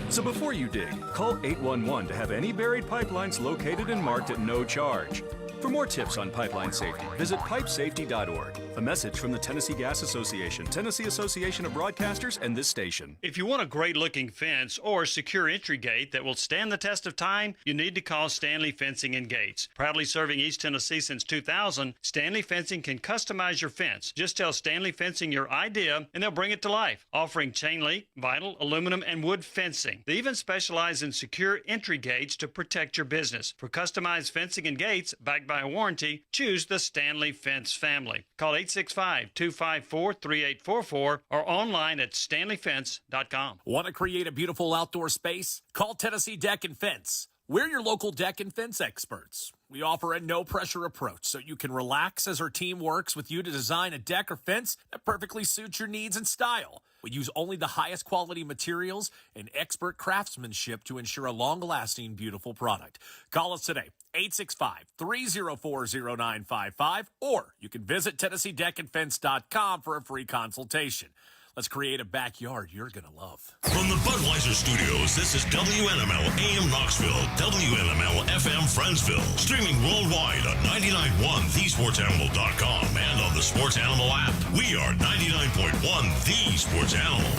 So before you dig, call 811 to have any buried pipelines located and marked at no charge. For more tips on pipeline safety, visit pipesafety.org. A message from the Tennessee Gas Association, Tennessee Association of Broadcasters, and this station. If you want a great-looking fence or secure entry gate that will stand the test of time, you need to call Stanley Fencing and Gates. Proudly serving East Tennessee since 2000, Stanley Fencing can customize your fence. Just tell Stanley Fencing your idea, and they'll bring it to life, offering chain link, vinyl, aluminum, and wood fencing. They even specialize in secure entry gates to protect your business. For customized fencing and gates backed by a warranty, choose the Stanley Fence family. Call 865-254-3844 or online at stanleyfence.com. Want to create a beautiful outdoor space? Call Tennessee Deck and Fence. We're your local deck and fence experts. We offer a no-pressure approach so you can relax as our team works with you to design a deck or fence that perfectly suits your needs and style. We use only the highest quality materials and expert craftsmanship to ensure a long-lasting, beautiful product. Call us today, 865-304-0955, or you can visit TennesseeDeckAndFence.com for a free consultation. Let's create a backyard you're going to love. From the Budweiser Studios, this is WNML AM Knoxville, WNML FM Friendsville. Streaming worldwide on 99.1 thesportsanimal.com and on the Sports Animal app. We are 99.1 The Sports Animal.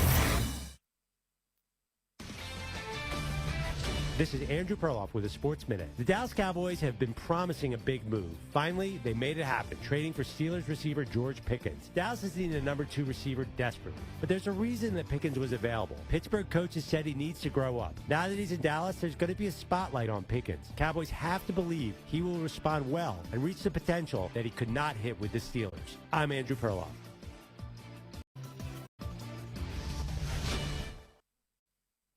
This is Andrew Perloff with a Sports Minute. The Dallas Cowboys have been promising a big move. Finally, they made it happen, trading for Steelers receiver George Pickens. Dallas is needing a number 2 receiver desperately, but there's a reason that Pickens was available. Pittsburgh coaches said he needs to grow up. Now that he's in Dallas, there's going to be a spotlight on Pickens. Cowboys have to believe he will respond well and reach the potential that he could not hit with the Steelers. I'm Andrew Perloff.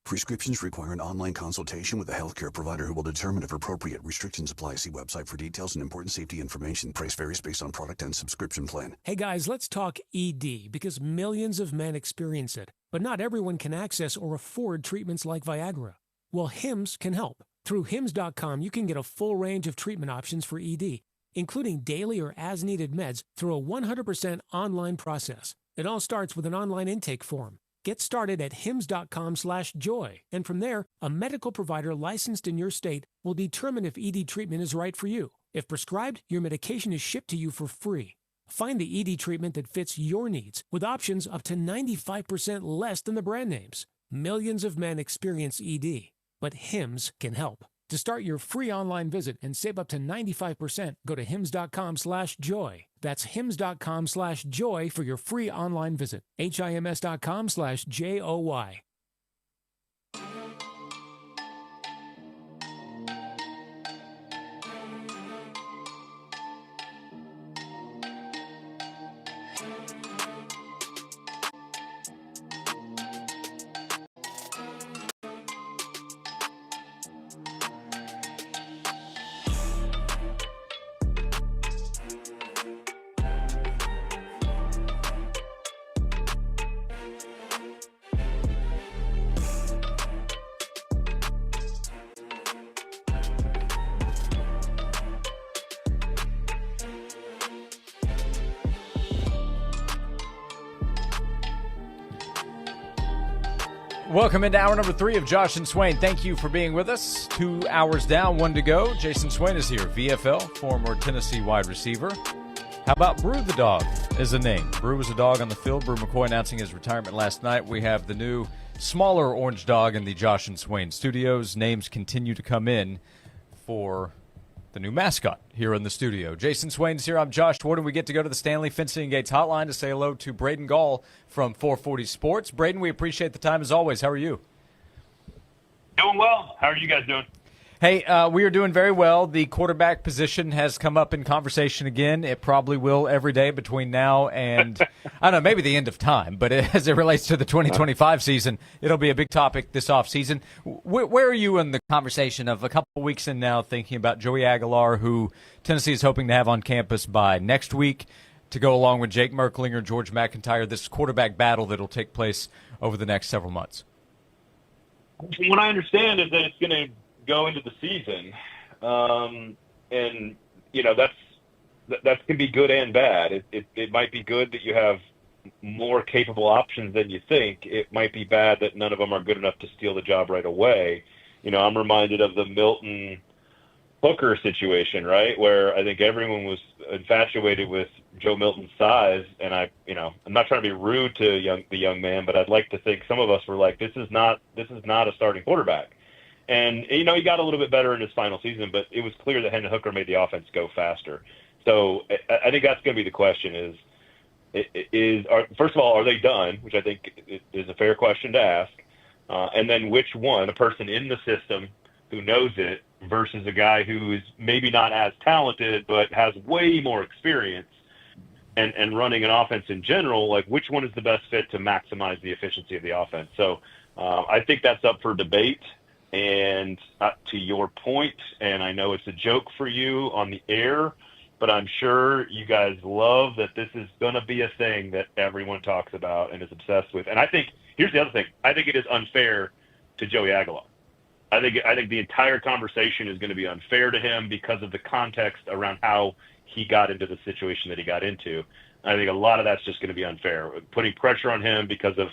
Prescriptions require an online consultation with a healthcare provider who will determine if appropriate. Restrictions apply. See website for details and important safety information. Price varies based on product and subscription plan. Hey guys, let's talk ED because millions of men experience it, but not everyone can access or afford treatments like Viagra. Well, Hims can help. Through Hims.com, you can get a full range of treatment options for ED, including daily or as-needed meds through a 100% online process. It all starts with an online intake form. Get started at hims.com/joy, and from there, a medical provider licensed in your state will determine if ED treatment is right for you. If prescribed, your medication is shipped to you for free. Find the ED treatment that fits your needs with options up to 95% less than the brand names. Millions of men experience ED, but Hims can help. To start your free online visit and save up to 95%, go to hims.com/joy. That's hims.com/joy for your free online visit. HIMS.com/JOY. Welcome into hour number 3 of Josh and Swain. Thank you for being with us. 2 hours down, 1 to go. Jason Swain is here, VFL, former Tennessee wide receiver. How about Brew the dog as a name? Brew was a dog on the field. Brew McCoy announcing his retirement last night. We have the new, smaller orange dog in the Josh and Swain studios. Names continue to come in for the new mascot here in the studio. Jason Swain is here. I'm Josh Warden. We get to go to the Stanley Fencing and Gates hotline to say hello to Braden Gall from 440 Sports. Braden, we appreciate the time as always. How are you? Doing well. How are you guys doing? Hey, we are doing very well. The quarterback position has come up in conversation again. It probably will every day between now and, I don't know, maybe the end of time. But as it relates to the 2025 season, it'll be a big topic this offseason. Where are you in the conversation of a couple of weeks in now thinking about Joey Aguilar, who Tennessee is hoping to have on campus by next week, to go along with Jake Merklinger, George McIntyre, this quarterback battle that will take place over the next several months? What I understand is that it's going to go into the season, and you know that can be good and bad. It might be good that you have more capable options than you think. It might be bad that none of them are good enough to steal the job right away. You know, I'm reminded of the Milton Hooker situation, right, where I think everyone was infatuated with Joe Milton's size, and I'm not trying to be rude to the young man, but I'd like to think some of us were like, this is not a starting quarterback. And, you know, he got a little bit better in his final season, but it was clear that Hendon Hooker made the offense go faster. So I think that's going to be the question first of all, are they done, which I think is a fair question to ask, and then which one, a person in the system who knows it versus a guy who is maybe not as talented but has way more experience and running an offense in general, like which one is the best fit to maximize the efficiency of the offense? So I think that's up for debate. And to your point, and I know it's a joke for you on the air, but I'm sure you guys love that this is going to be a thing that everyone talks about and is obsessed with. And I think, here's the other thing, I think it is unfair to Joey Aguilar. I think the entire conversation is going to be unfair to him because of the context around how he got into the situation that he got into. I think a lot of that's just going to be unfair, putting pressure on him because of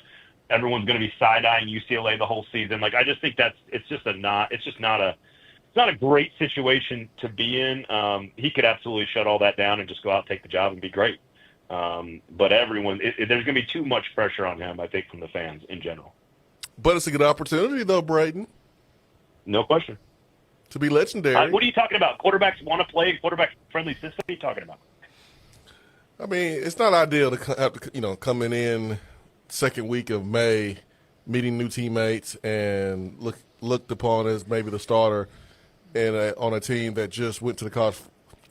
everyone's going to be side-eyeing UCLA the whole season. Like, I just think it's not a great situation to be in. He could absolutely shut all that down and just go out and take the job and be great. But there's going to be too much pressure on him, I think, from the fans in general. But it's a good opportunity, though, Braden. No question. To be legendary. What are you talking about? Quarterbacks want to play a quarterback-friendly system? What are you talking about? I mean, it's not ideal to have coming in second week of May, meeting new teammates, and looked upon as maybe the starter on a team that just went to the college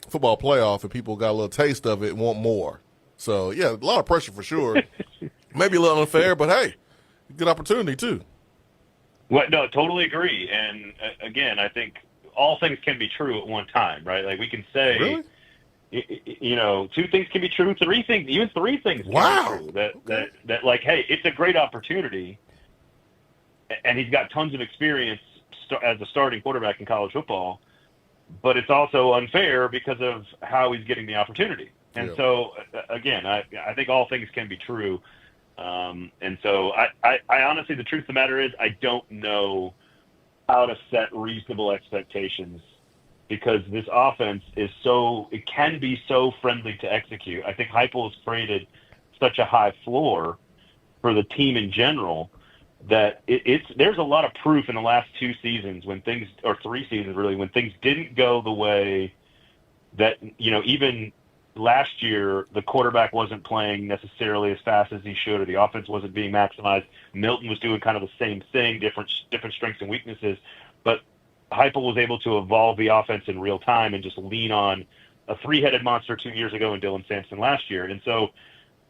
football playoff, and people got a little taste of it and want more. So, yeah, a lot of pressure for sure. Maybe a little unfair, but, hey, good opportunity too. Well, no, totally agree. And, again, I think all things can be true at one time, right? Like, we can say, really? Two things can be true, even three things can be true. That like, hey, it's a great opportunity, and he's got tons of experience as a starting quarterback in college football, but it's also unfair because of how he's getting the opportunity. And so, again, I think all things can be true. And so I honestly, the truth of the matter is, I don't know how to set reasonable expectations because this offense it can be so friendly to execute. I think Heupel has created such a high floor for the team in general that there's a lot of proof in the last 2 seasons or 3 seasons really, when things didn't go the way that, even last year, the quarterback wasn't playing necessarily as fast as he should, or the offense wasn't being maximized. Milton was doing kind of the same thing, different strengths and weaknesses. But Heupel was able to evolve the offense in real time and just lean on a 3-headed monster 2 years ago and Dylan Sampson last year. And so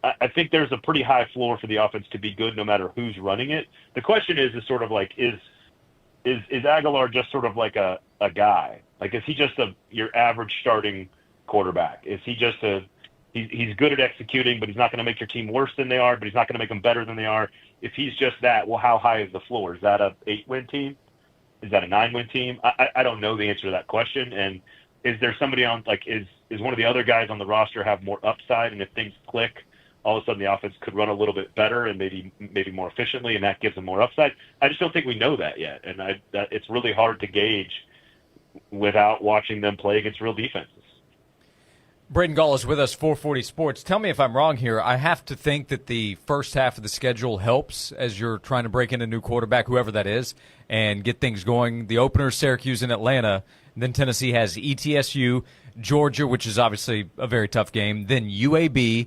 I think there's a pretty high floor for the offense to be good no matter who's running it. The question is sort of like, is Aguilar just sort of like a guy? Like, is he just your average starting quarterback? Is he just he's good at executing, but he's not going to make your team worse than they are, but he's not going to make them better than they are? If he's just that, well, how high is the floor? Is that a 8-win team? Is that a 9-win team? I don't know the answer to that question. And is there somebody on, like, is one of the other guys on the roster have more upside? And if things click, all of a sudden the offense could run a little bit better and maybe more efficiently, and that gives them more upside. I just don't think we know that yet. And it's really hard to gauge without watching them play against real defenses. Braden Gall is with us, 440 Sports. Tell me if I'm wrong here. I have to think that the first half of the schedule helps as you're trying to break in a new quarterback, whoever that is, and get things going. The opener, Syracuse and Atlanta. Then Tennessee has ETSU, Georgia, which is obviously a very tough game. Then UAB,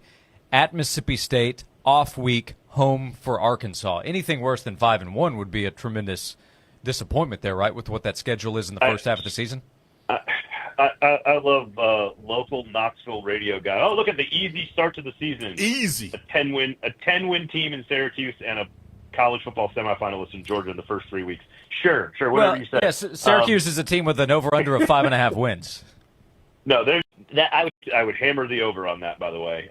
at Mississippi State, off week, home for Arkansas. Anything worse than 5-1 would be a tremendous disappointment there, right, with what that schedule is in the first half of the season? I love local Knoxville radio guy. Oh, look at the easy start to the season. Easy. A 10-win team in Syracuse and a college football semifinalist in Georgia in the first 3 weeks. Sure, whatever you say. Yes, Syracuse is a team with an over-under of 5.5 wins. No, I would hammer the over on that, by the way.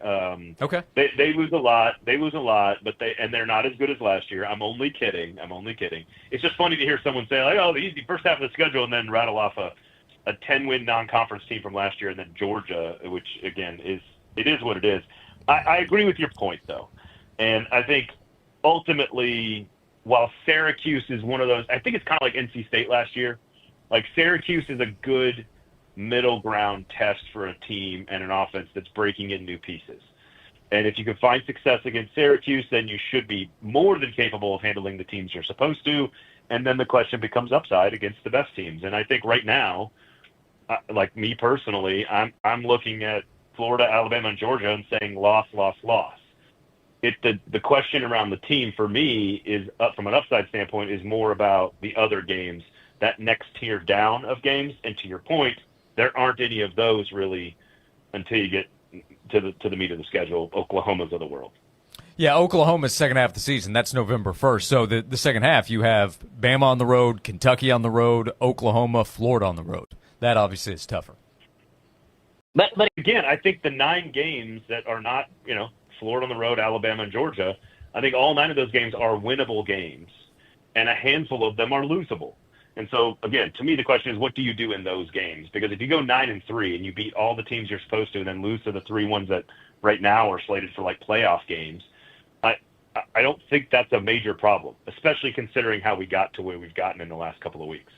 Okay. They lose a lot. But they're not as good as last year. I'm only kidding. It's just funny to hear someone say, like, oh, the easy first half of the schedule, and then rattle off a 10-win non-conference team from last year, and then Georgia, which, again, is what it is. I agree with your point, though. And I think ultimately, while Syracuse is one of those, I think it's kind of like NC State last year. Like, Syracuse is a good middle ground test for a team and an offense that's breaking in new pieces. And if you can find success against Syracuse, then you should be more than capable of handling the teams you're supposed to. And then the question becomes upside against the best teams. And I think right now, like me personally, I'm looking at Florida, Alabama, and Georgia and saying loss. The question around the team for me is, from an upside standpoint, is more about the other games, that next tier down of games. And to your point, there aren't any of those really until you get to the meat of the schedule, Oklahoma's of the world. Yeah, Oklahoma's second half of the season. That's November 1st. So the second half, you have Bama on the road, Kentucky on the road, Oklahoma, Florida on the road. That obviously is tougher. But again, I think the 9 games that are not, Florida on the road, Alabama, and Georgia, I think all 9 of those games are winnable games, and a handful of them are losable. And so, again, to me, the question is, what do you do in those games? Because if you go 9-3 and you beat all the teams you're supposed to and then lose to the 3 ones that right now are slated for, playoff games, I don't think that's a major problem, especially considering how we got to where we've gotten in the last couple of weeks.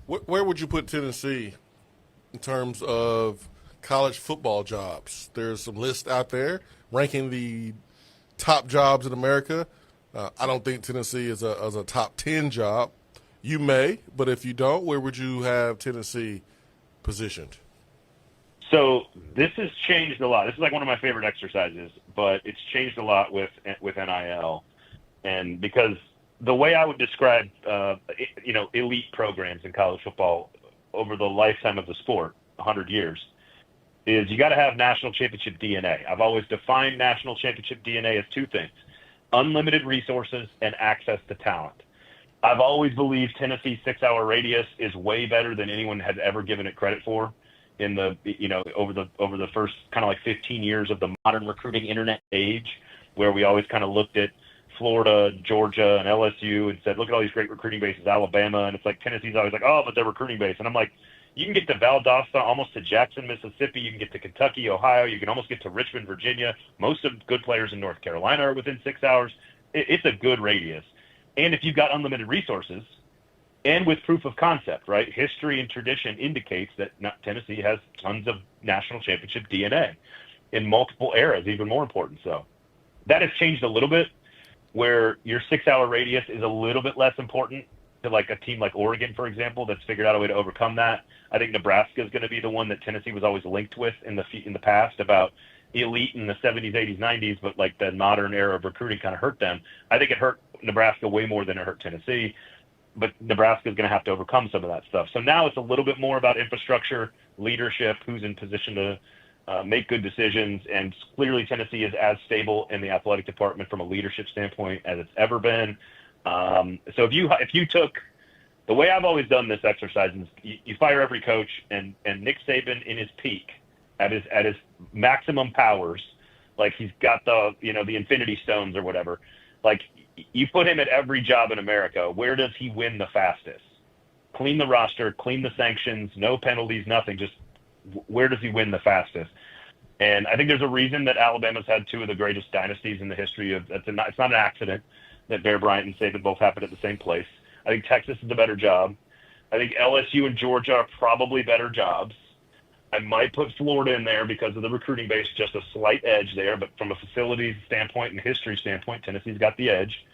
Where would you put Tennessee in terms of college football jobs? There's some lists out there ranking the top jobs in America. I don't think Tennessee is a top 10 job. You may, but if you don't, where would you have Tennessee positioned? So this has changed a lot. This is one of my favorite exercises, but it's changed a lot with NIL. And because the way I would describe, elite programs in college football over the lifetime of the sport, 100 years, is you got to have national championship DNA. I've always defined national championship DNA as 2 things: unlimited resources and access to talent. I've always believed Tennessee's 6-hour radius is way better than anyone has ever given it credit for in the, over the first kind of 15 years of the modern recruiting internet age, where we always kind of looked at Florida, Georgia, and LSU and said, look at all these great recruiting bases, Alabama, and it's Tennessee's always oh, but they're recruiting base. And I'm you can get to Valdosta, almost to Jackson, Mississippi. You can get to Kentucky, Ohio. You can almost get to Richmond, Virginia. Most of the good players in North Carolina are within 6 hours. It's a good radius. And if you've got unlimited resources and with proof of concept, right, history and tradition indicates that Tennessee has tons of national championship DNA in multiple eras, even more important. So that has changed a little bit, where your 6-hour radius is a little bit less important to a team like Oregon, for example, that's figured out a way to overcome that. I think Nebraska is going to be the one that Tennessee was always linked with in the past about elite in the 70s, 80s, 90s, but the modern era of recruiting kind of hurt them. I think it hurt Nebraska way more than it hurt Tennessee, but Nebraska is going to have to overcome some of that stuff. So now it's a little bit more about infrastructure, leadership, who's in position to make good decisions, and clearly Tennessee is as stable in the athletic department from a leadership standpoint as it's ever been. So if you took the way I've always done this exercise, is you fire every coach, and Nick Saban in his peak, at his maximum powers, he's got the Infinity Stones or whatever, you put him at every job in America. Where does he win the fastest? Clean the roster, clean the sanctions, no penalties, nothing. Just where does he win the fastest? And I think there's a reason that Alabama's had 2 of the greatest dynasties in the history of. It's not an accident that Bear Bryant and Saban both happened at the same place. I think Texas is a better job. I think LSU and Georgia are probably better jobs. I might put Florida in there because of the recruiting base, just a slight edge there. But from a facilities standpoint and history standpoint, Tennessee's got the edge.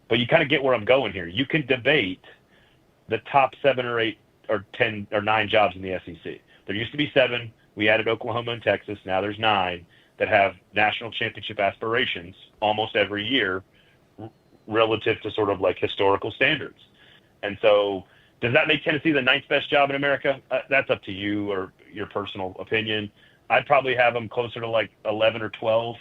But you kind of get where I'm going here. You can debate the top 7 or 8 or 10 or 9 jobs in the SEC. There used to be 7. We added Oklahoma and Texas. Now there's 9 that have national championship aspirations almost every year relative to sort of historical standards. And so does that make Tennessee the 9th best job in America? That's up to you or your personal opinion. I'd probably have them closer to 11 or 12.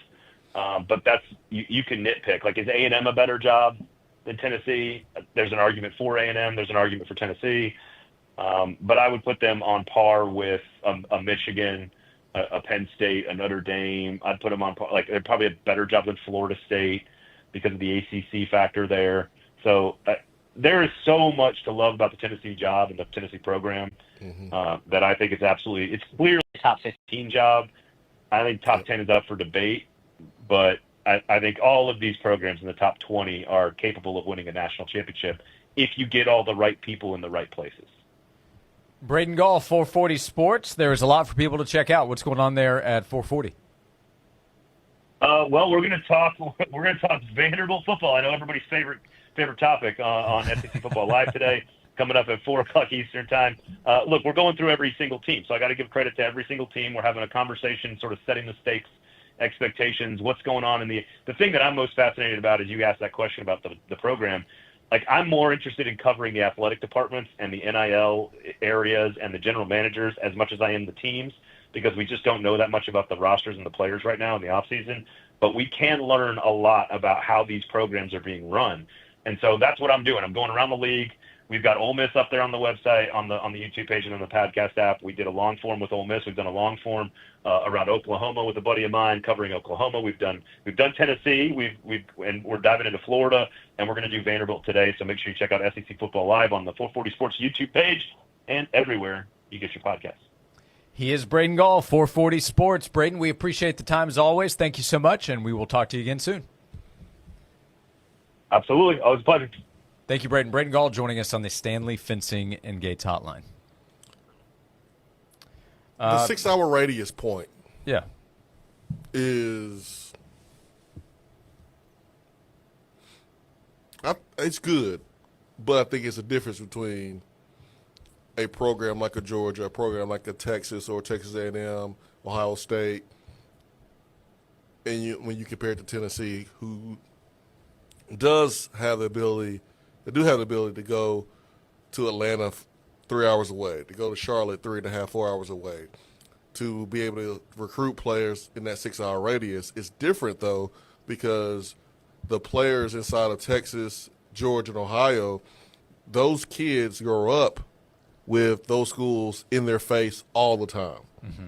But that's you can nitpick. Is A&M a better job than Tennessee? There's an argument for A&M. There's an argument for Tennessee. But I would put them on par with a Michigan, a Penn State, a Notre Dame. I'd put them on par. They're probably a better job than Florida State because of the ACC factor there. So there is so much to love about the Tennessee job and the Tennessee program that I think it's clearly a top 15 job. I think top 10 is up for debate, but I think all of these programs in the top 20 are capable of winning a national championship if you get all the right people in the right places. Braden Gall, 440 Sports. There's a lot for people to check out. What's going on there at 440? Well, we're going to talk Vanderbilt football. I know everybody's favorite topic on SEC Football Live today, coming up at 4:00 Eastern time. Look, we're going through every single team, so I got to give credit to every single team. We're having a conversation, sort of setting the stakes, expectations, what's going on in the thing that I'm most fascinated about is you asked that question about the program. I'm more interested in covering the athletic departments and the NIL areas and the general managers as much as I am the teams, because we just don't know that much about the rosters and the players right now in the offseason. but we can learn a lot about how these programs are being run. And so that's what I'm doing. I'm going around the league. We've got Ole Miss up there on the website, on the YouTube page, and on the podcast app. We did a long form with Ole Miss. We've done a long form around Oklahoma with a buddy of mine covering Oklahoma. We've done Tennessee. And we're diving into Florida, and we're going to do Vanderbilt today. So make sure you check out SEC Football Live on the 440 Sports YouTube page and everywhere you get your podcasts. He is Braden Gall, 440 Sports. Braden, we appreciate the time as always. Thank you so much, and we will talk to you again soon. Absolutely. Always a pleasure. Thank you, Braden. Braden Gall joining us on the Stanley Fencing and Gates Hotline. The 6-hour radius point is it's good, but I think it's a difference between a program like a Georgia, a program like a Texas or Texas A&M, Ohio State, and when you compare it to Tennessee, who does have the ability, they do have the ability to go to Atlanta 3 hours away, to go to Charlotte 3.5, 4 hours away, to be able to recruit players in that 6-hour radius. It's different, though, because the players inside of Texas, Georgia, and Ohio, those kids grow up with those schools in their face all the time. Mm-hmm.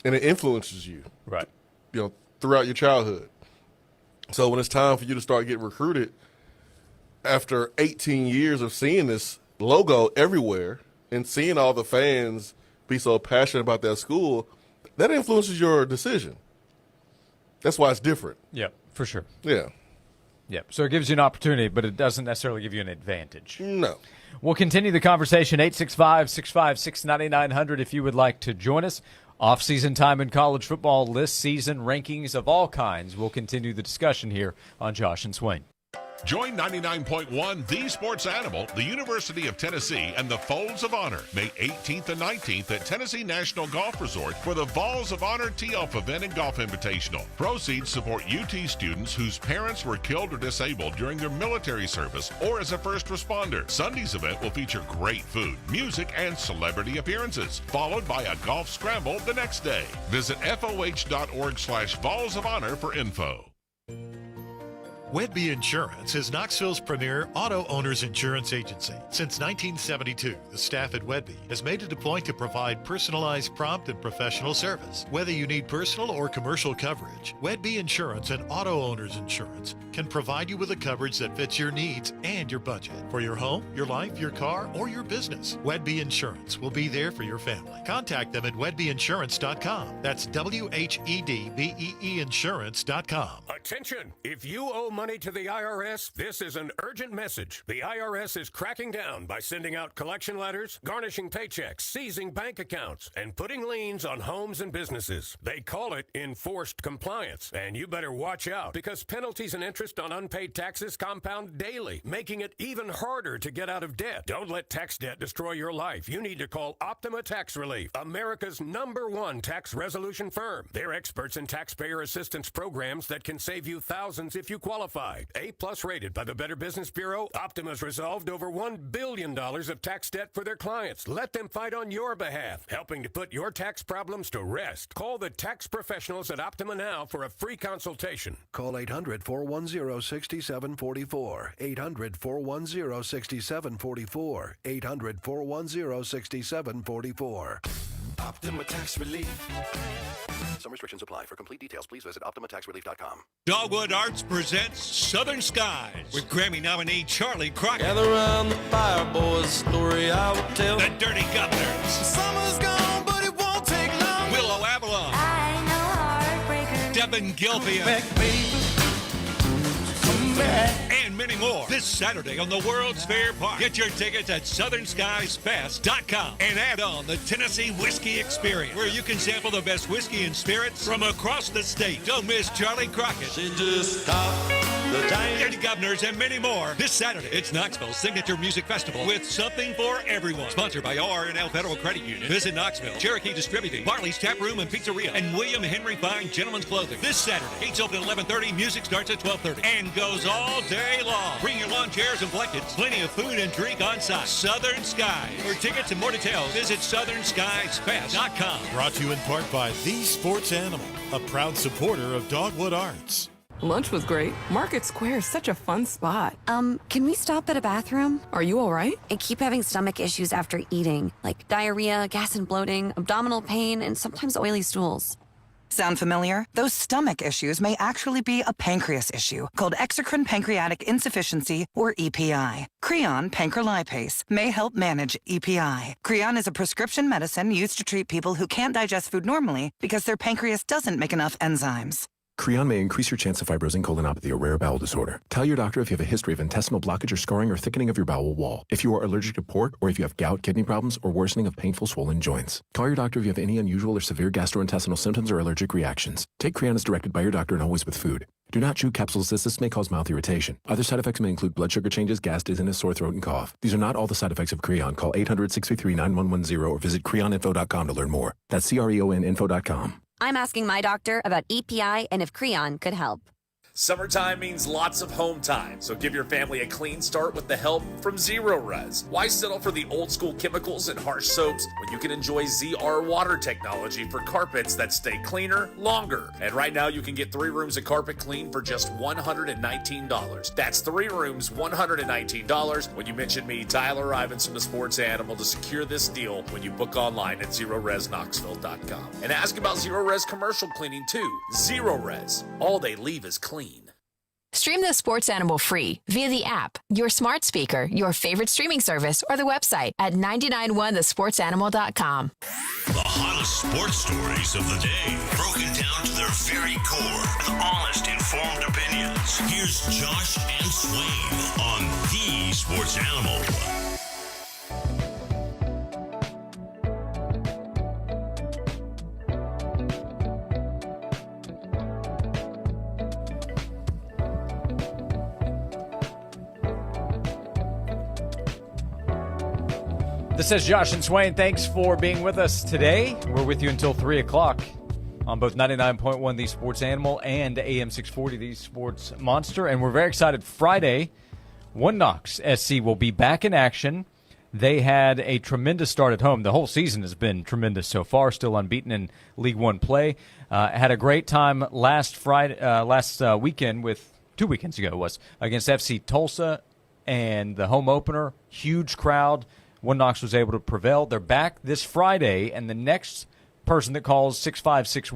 And it influences you, right? Throughout your childhood. So when it's time for you to start getting recruited, after 18 years of seeing this logo everywhere and seeing all the fans be so passionate about that school, that influences your decision. That's why it's different. Yeah, for sure. Yeah. Yeah. So it gives you an opportunity, but it doesn't necessarily give you an advantage. No. We'll continue the conversation, 865-656-9900 if you would like to join us. Off-season time in college football, list season rankings of all kinds. We'll continue the discussion here on Josh and Swain. Join 99.1 The Sports Animal, the University of Tennessee, and the Folds of Honor, May 18th and 19th at Tennessee National Golf Resort for the Falls of Honor Tee-Off Event and Golf Invitational. Proceeds support UT students whose parents were killed or disabled during their military service or as a first responder. Sunday's event will feature great food, music, and celebrity appearances, followed by a golf scramble the next day. Visit FOH.org/Falls of Honor for info. Wedby Insurance is Knoxville's premier auto owner's insurance agency. Since 1972, the staff at Wedby has made it a point to provide personalized, prompt, and professional service. Whether you need personal or commercial coverage, Wedby Insurance and Auto Owners Insurance can provide you with a coverage that fits your needs and your budget. For your home, your life, your car, or your business, Wedby Insurance will be there for your family. Contact them at wedbyinsurance.com. That's WHEDBEE Insurance.com. Attention! If you owe money to the IRS, this is an urgent message. The IRS is cracking down by sending out collection letters, garnishing paychecks, seizing bank accounts, and putting liens on homes and businesses. They call it enforced compliance, and you better watch out because penalties and interest on unpaid taxes compound daily, making it even harder to get out of debt. Don't let tax debt destroy your life. You need to call Optima Tax Relief, America's #1 tax resolution firm. They're experts in taxpayer assistance programs that can save you thousands if you qualify. A+ rated by the Better Business Bureau, Optima's resolved over $1 billion of tax debt for their clients. Let them fight on your behalf, helping to put your tax problems to rest. Call the tax professionals at Optima now for a free consultation. Call 800-410-6744. 800-410-6744. 800-410-6744. Optima Tax Relief. Some restrictions apply. For complete details, please visit OptimaTaxRelief.com. Dogwood Arts presents Southern Skies with Grammy nominee Charlie Crockett. Gather around the fire, boys, story I will tell. The Dirty Governors. Summer's gone, but it won't take long. Willow Avalon. I know heartbreaker. Devin Gilpia. Back, baby. Come back. And many more this Saturday on the World's Fair Park. Get your tickets at southernskiesfest.com and add on the Tennessee Whiskey Experience, where you can sample the best whiskey and spirits from across the state. Don't miss Charlie Crockett. She just stopped the Dynasty Governors, and many more. This Saturday, it's Knoxville's signature music festival with something for everyone. Sponsored by R&L Federal Credit Union. Visit Knoxville, Cherokee Distributing, Barley's Tap Room and Pizzeria, and William Henry Fine Gentlemen's Clothing. This Saturday, gates open at 11:30, music starts at 12:30, and goes all day long. Bring your lawn chairs and blankets. Plenty of food and drink on site. Southern Skies. For tickets and more details, visit southernskiesfest.com. Brought to you in part by The Sports Animal, a proud supporter of Dogwood Arts. Lunch was great. Market Square is such a fun spot. Can we stop at a bathroom? Are you all right? I keep having stomach issues after eating, like diarrhea, gas and bloating, abdominal pain, and sometimes oily stools. Sound familiar? Those stomach issues may actually be a pancreas issue called exocrine pancreatic insufficiency, or EPI. Creon pancrelipase may help manage EPI. Creon is a prescription medicine used to treat people who can't digest food normally because their pancreas doesn't make enough enzymes. Creon may increase your chance of fibrosing colonopathy, a rare bowel disorder. Tell your doctor if you have a history of intestinal blockage or scarring or thickening of your bowel wall, if you are allergic to pork, or if you have gout, kidney problems, or worsening of painful swollen joints. Call your doctor if you have any unusual or severe gastrointestinal symptoms or allergic reactions. Take Creon as directed by your doctor and always with food. Do not chew capsules as this may cause mouth irritation. Other side effects may include blood sugar changes, gas, dizziness, sore throat, and cough. These are not all the side effects of Creon. Call 800-633-9110 or visit creoninfo.com to learn more. That's CREONinfo.com. I'm asking my doctor about EPI and if Creon could help. Summertime means lots of home time, so give your family a clean start with the help from Zero Res. Why settle for the old school chemicals and harsh soaps when you can enjoy ZR water technology for carpets that stay cleaner longer? And right now you can get 3 rooms of carpet clean for just $119. That's 3 rooms, $119 when you mention me, Tyler Ivins from the Sports Animal, to secure this deal when you book online at ZeroResKnoxville.com. And ask about Zero Res commercial cleaning too. Zero Res. All they leave is clean. Stream the Sports Animal free via the app, your smart speaker, your favorite streaming service, or the website at 991thesportsanimal.com. The hottest sports stories of the day, broken down to their very core with honest, informed opinions. Here's Josh and Swain on The Sports Animal. This is Josh and Swain. Thanks for being with us today. We're with you until 3 o'clock on both 99.1 The Sports Animal and AM 640 The Sports Monster. And we're very excited. Friday, One Knox SC will be back in action. They had a tremendous start at home. The whole season has been tremendous so far, still unbeaten in League One play. Had a great time last weekend with 2 weekends ago it was against FC Tulsa and the home opener. Huge crowd. One Knox was able to prevail. They're back this Friday, and the next person that calls 656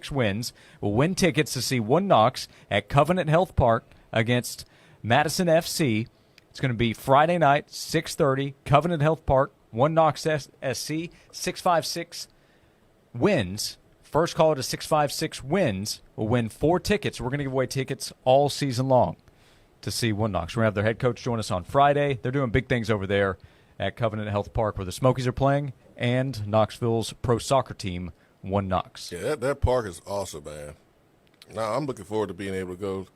wins will win tickets to see One Knox at Covenant Health Park against Madison FC. It's going to be Friday night, 6:30, Covenant Health Park, One Knox SC. 656 wins. First caller to 656 wins will win 4 tickets. We're going to give away tickets all season long to see One Knox. We're going to have their head coach join us on Friday. They're doing big things over there at Covenant Health Park where the Smokies are playing and Knoxville's pro soccer team, One Knox. Yeah, that park is awesome, man. Now, I'm looking forward to being able to go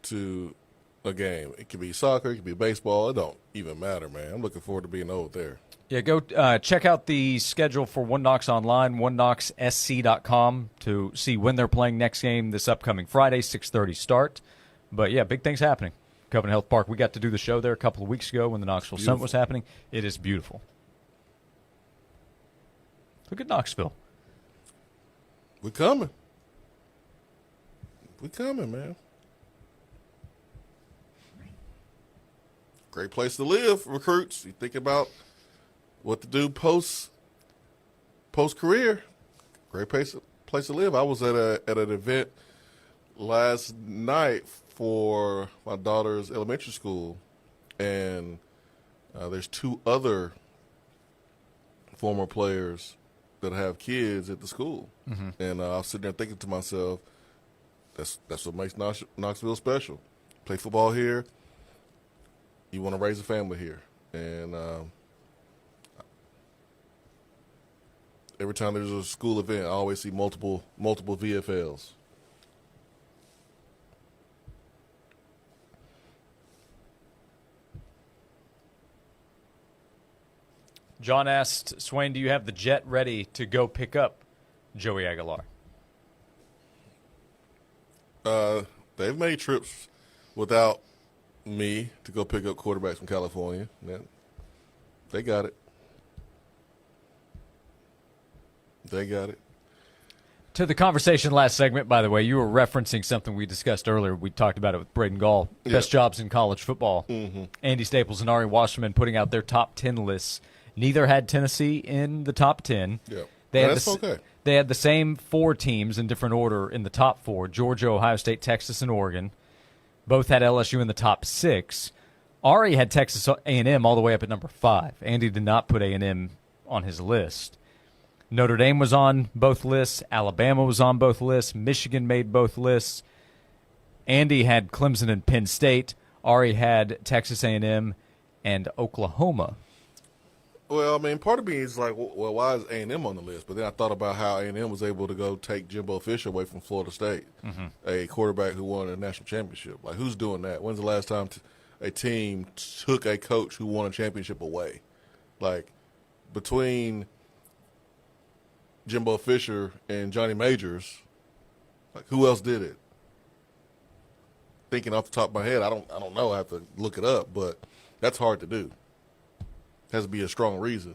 to a game. It could be soccer, it could be baseball. It don't even matter, man. I'm looking forward to being over there. Yeah, go check out the schedule for One Knox online, oneknoxsc.com, to see when they're playing next game this upcoming Friday, 6:30 start. But, yeah, big things happening. Covenant Health Park. We got to do the show there a couple of weeks ago when the Knoxville Summit was happening. It is beautiful. Look at Knoxville. We're coming. We're coming, man. Great place to live, recruits. You think about what to do post-career. Great place to live. I was at an event last night for my daughter's elementary school, and there's 2 other former players that have kids at the school. Mm-hmm. And I was sitting there thinking to myself, that's what makes Knoxville special. Play football here, you want to raise a family here. And every time there's a school event, I always see multiple VFLs. John asked, Swain, do you have the jet ready to go pick up Joey Aguilar? They've made trips without me to go pick up quarterbacks from California. They got it. They got it. To the conversation last segment, by the way, you were referencing something we discussed earlier. We talked about it with Braden Gall. Best jobs in college football. Mm-hmm. Andy Staples and Ari Wasserman putting out their top 10 lists. Neither had Tennessee in the top 10. Yeah. That's okay. They had the same 4 teams in different order in the top 4, Georgia, Ohio State, Texas, and Oregon. Both had LSU in the top 6. Ari had Texas A&M all the way up at number 5. Andy did not put A&M on his list. Notre Dame was on both lists. Alabama was on both lists. Michigan made both lists. Andy had Clemson and Penn State. Ari had Texas A&M and Oklahoma. Well, I mean, part of me is like, well, why is A&M on the list? But then I thought about how A&M was able to go take Jimbo Fisher away from Florida State, a quarterback who won a national championship. Like, who's doing that? When's the last time a team took a coach who won a championship away? Like, between Jimbo Fisher and Johnny Majors, like, who else did it? Thinking off the top of my head, I don't know. I have to look it up, but that's hard to do. Has to be a strong reason.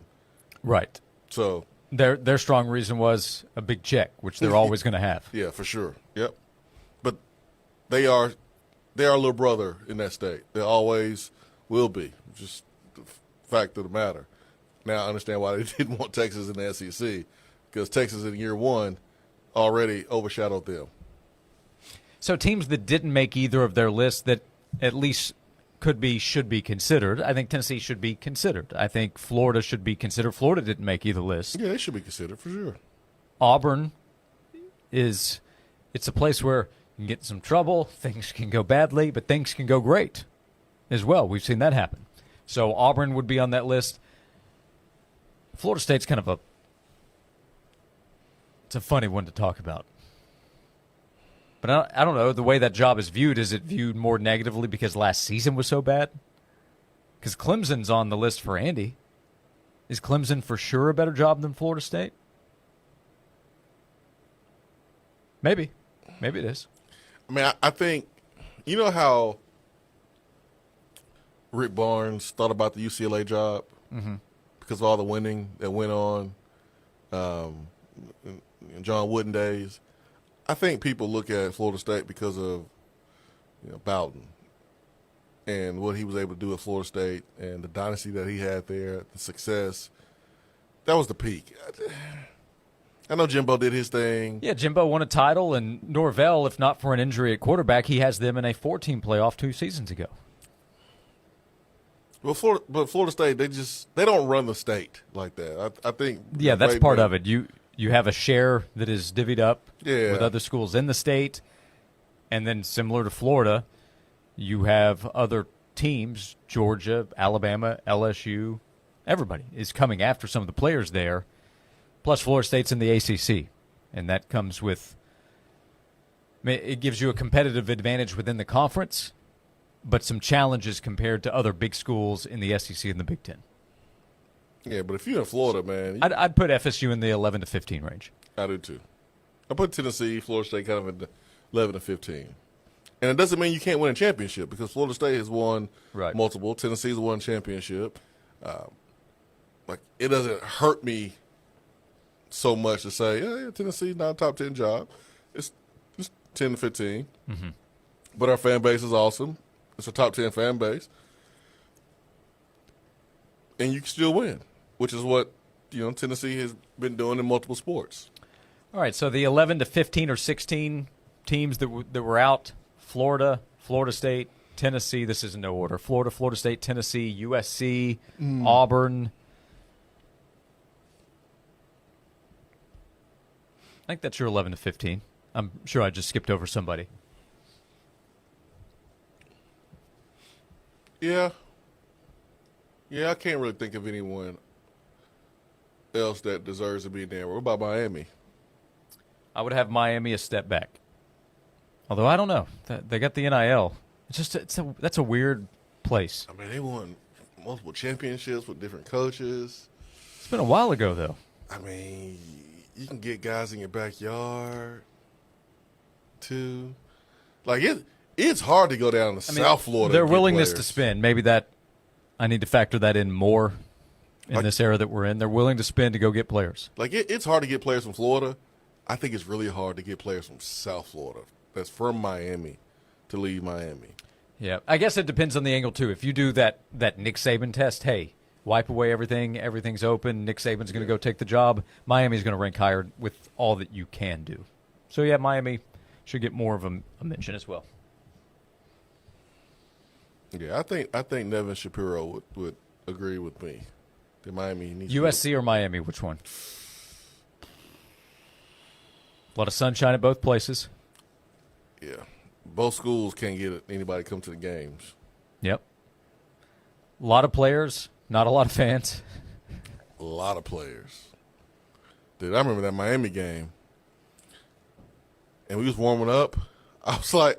Right. So their strong reason was a big check, which they're always going to have. Yeah, for sure. Yep. But they are a little brother in that state. They always will be. Just the fact of the matter. Now I understand why they didn't want Texas in the SEC, because Texas in year 1 already overshadowed them. So teams that didn't make either of their lists that at least should be considered. I think Tennessee should be considered. I think Florida should be considered. Florida didn't make either list. Yeah, they should be considered for sure. Auburn it's a place where you can get in some trouble. Things can go badly, but things can go great as well. We've seen that happen. So Auburn would be on that list. Florida State's kind of it's a funny one to talk about. But I don't know, the way that job is viewed, is it viewed more negatively because last season was so bad? Because Clemson's on the list for Andy. Is Clemson for sure a better job than Florida State? Maybe. Maybe it is. I mean, I think, you know how Rick Barnes thought about the UCLA job? Mm-hmm. Because of all the winning that went on in John Wooden days. I think people look at Florida State because of Bowden and what he was able to do at Florida State and the dynasty that he had there, the success. That was the peak. I know Jimbo did his thing. Yeah, Jimbo won a title, and Norvell, if not for an injury at quarterback, he has them in a 14 playoff 2 seasons ago. Well, Florida State, they don't run the state like that. I think. Yeah, that's part of it. You have a share that is divvied up with other schools in the state, and then similar to Florida, you have other teams, Georgia, Alabama, LSU, everybody is coming after some of the players there, plus Florida State's in the ACC, and that comes with – it gives you a competitive advantage within the conference, but some challenges compared to other big schools in the SEC and the Big Ten. Yeah, but if you're in Florida, man. I'd put FSU in the 11 to 15 range. I do too. I put Tennessee, Florida State kind of in the 11 to 15. And it doesn't mean you can't win a championship, because Florida State has won multiple. Tennessee's won a championship. It doesn't hurt me so much to say, yeah, Tennessee's not a top 10 job. It's 10 to 15. Mm-hmm. But our fan base is awesome. It's a top 10 fan base. And you can still win, which is what Tennessee has been doing in multiple sports. All right, so the 11 to 15 or 16 teams that were out, Florida, Florida State, Tennessee, this is in no order. Florida, Florida State, Tennessee, USC, Auburn. I think that's your 11 to 15. I'm sure I just skipped over somebody. Yeah. Yeah, I can't really think of anyone else that deserves to be in there. What about Miami? I would have Miami a step back. Although I don't know. They got the NIL. That's a weird place. I mean, they won multiple championships with different coaches. It's been a while ago, though. I mean, you can get guys in your backyard, too. Like, it's hard to go down to South Florida. Their and get willingness to players. spend, maybe that I need to factor that in more in this era that we're in. They're willing to spend to go get players. Like, it's hard to get players from Florida. I think it's really hard to get players from South Florida that's from Miami to leave Miami. Yeah, I guess it depends on the angle, too. If you do that Nick Saban test, hey, wipe away everything, everything's open, Nick Saban's going to go take the job, Miami's going to rank higher with all that you can do. So, yeah, Miami should get more of a mention as well. Yeah, I think Nevin Shapiro would agree with me. That Miami needs USC or Miami, which one? A lot of sunshine at both places. Yeah. Both schools can't get anybody to come to the games. Yep. A lot of players, not a lot of fans. A lot of players. Dude, I remember that Miami game. And we was warming up. I was like,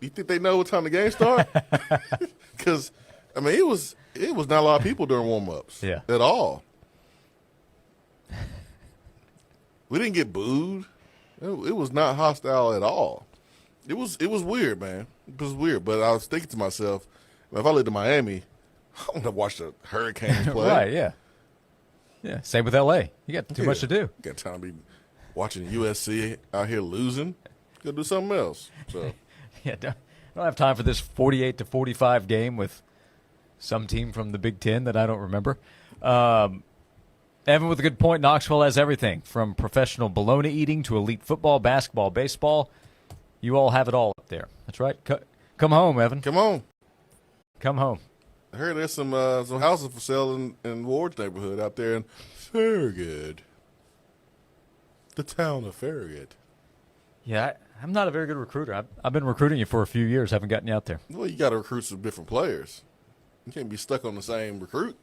you think they know what time the game start? Because, I mean, it was not a lot of people during warm-ups. Yeah. At all. We didn't get booed. It was not hostile at all. It was weird, man. It was weird. But I was thinking to myself, if I lived in Miami, I want to watch the Hurricanes play. Right, yeah. Yeah, same with L.A. You got too much to do. Got time to be watching USC out here losing. Go do something else. So, yeah, don't have time for this 48-45 game with some team from the Big Ten that I don't remember. Evan with a good point. Knoxville has everything from professional bologna eating to elite football, basketball, baseball. You all have it all up there. That's right. Come home, Evan. Come on. Come home. I heard there's some houses for sale in Ward's neighborhood out there in Farragut. The town of Farragut. Yeah, I'm not a very good recruiter. I've been recruiting you for a few years. Haven't gotten you out there. Well, you got to recruit some different players. You can't be stuck on the same recruit.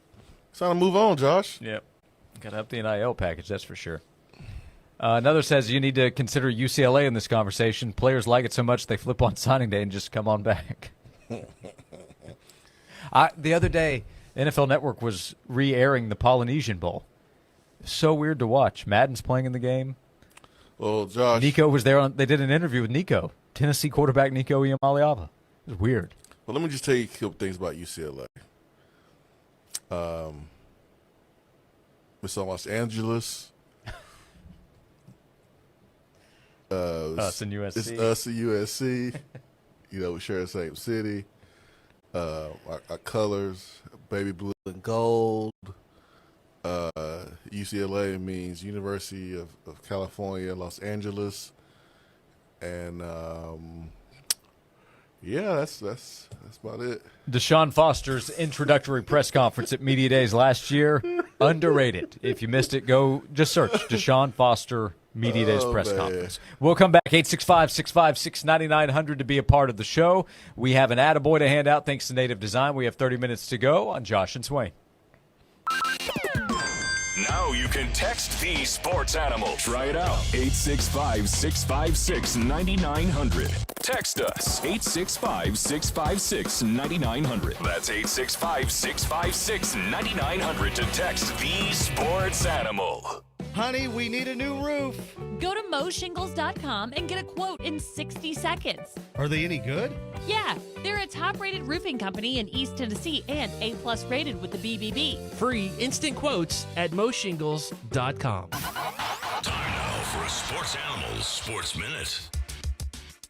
It's time to move on, Josh. Yep. Got to up the NIL package, that's for sure. Another says you need to consider UCLA in this conversation. Players like it so much they flip on signing day and just come on back. The other day, NFL Network was re-airing the Polynesian Bowl. So weird to watch. Madden's playing in the game. Well, Josh. Nico was there. They did an interview with Nico, Tennessee quarterback Nico Iamaleava. It was weird. Well, let me just tell you a couple things about UCLA. It's in Los Angeles. Us and USC. It's us and USC. We share the same city. Our colors, baby blue and gold. UCLA means University of California, Los Angeles. And, yeah, that's about it. Deshaun Foster's introductory press conference at Media Days last year, underrated. If you missed it, go just search Deshaun Foster Media Days press conference. We'll come back, 865-656-9900 to be a part of the show. We have an attaboy to hand out thanks to Native Design. We have 30 minutes to go on Josh and Swain. Now you can text the sports animal. Try it out. 865-656-9900. Text us. 865-656-9900. That's 865-656-9900 to text the sports animal. Honey, we need a new roof. Go to moshingles.com and get a quote in 60 seconds. Are they any good? Yeah, they're a top-rated roofing company in East Tennessee and A+ rated with the BBB. Free instant quotes at moshingles.com. Time now for a Sports Animals Sports Minute.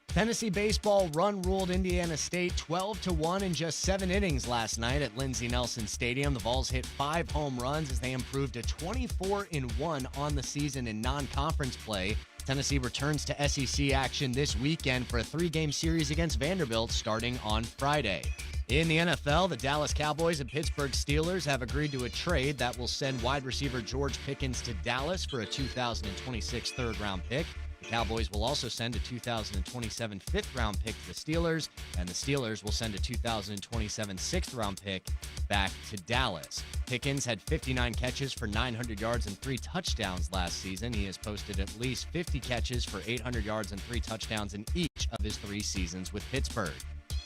Tennessee baseball run-ruled Indiana State 12-1 in just 7 innings last night at Lindsey Nelson Stadium. The Vols hit 5 home runs as they improved to 24-1 on the season in non-conference play. Tennessee returns to SEC action this weekend for a 3-game series against Vanderbilt starting on Friday. In the NFL, the Dallas Cowboys and Pittsburgh Steelers have agreed to a trade that will send wide receiver George Pickens to Dallas for a 2026 third-round pick. The Cowboys will also send a 2027 fifth-round pick to the Steelers, and the Steelers will send a 2027 sixth-round pick back to Dallas. Pickens had 59 catches for 900 yards and 3 touchdowns last season. He has posted at least 50 catches for 800 yards and 3 touchdowns in each of his 3 seasons with Pittsburgh.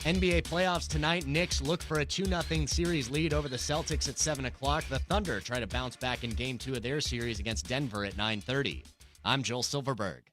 NBA playoffs tonight. Knicks look for a 2-0 series lead over the Celtics at 7 o'clock. The Thunder try to bounce back in Game 2 of their series against Denver at 9:30. I'm Joel Silverberg.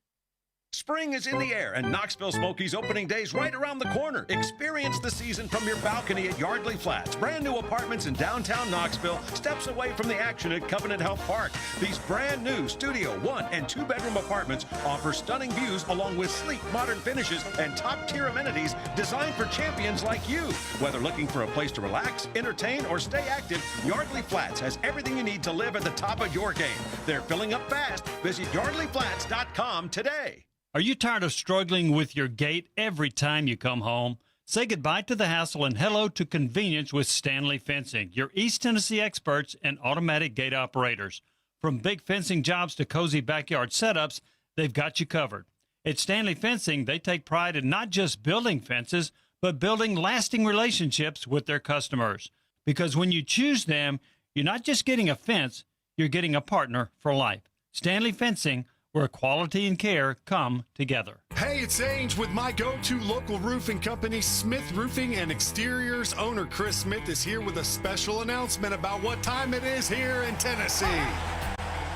Spring is in the air, and Knoxville Smokies opening day's right around the corner. Experience the season from your balcony at Yardley Flats. Brand new apartments in downtown Knoxville, steps away from the action at Covenant Health Park. These brand new studio 1 and 2 bedroom apartments offer stunning views along with sleek, modern finishes and top-tier amenities designed for champions like you. Whether looking for a place to relax, entertain, or stay active, Yardley Flats has everything you need to live at the top of your game. They're filling up fast. Visit yardleyflats.com today. Are you tired of struggling with your gate every time you come home? Say goodbye to the hassle and hello to convenience with Stanley Fencing, your East Tennessee experts and automatic gate operators. From big fencing jobs to cozy backyard setups, they've got you covered. At Stanley Fencing, they take pride in not just building fences, but building lasting relationships with their customers. Because when you choose them, you're not just getting a fence, you're getting a partner for life. Stanley Fencing, where quality and care come together. Hey, it's Ange with my go-to local roofing company, Smith Roofing and Exteriors. Owner Chris Smith is here with a special announcement about what time it is here in Tennessee.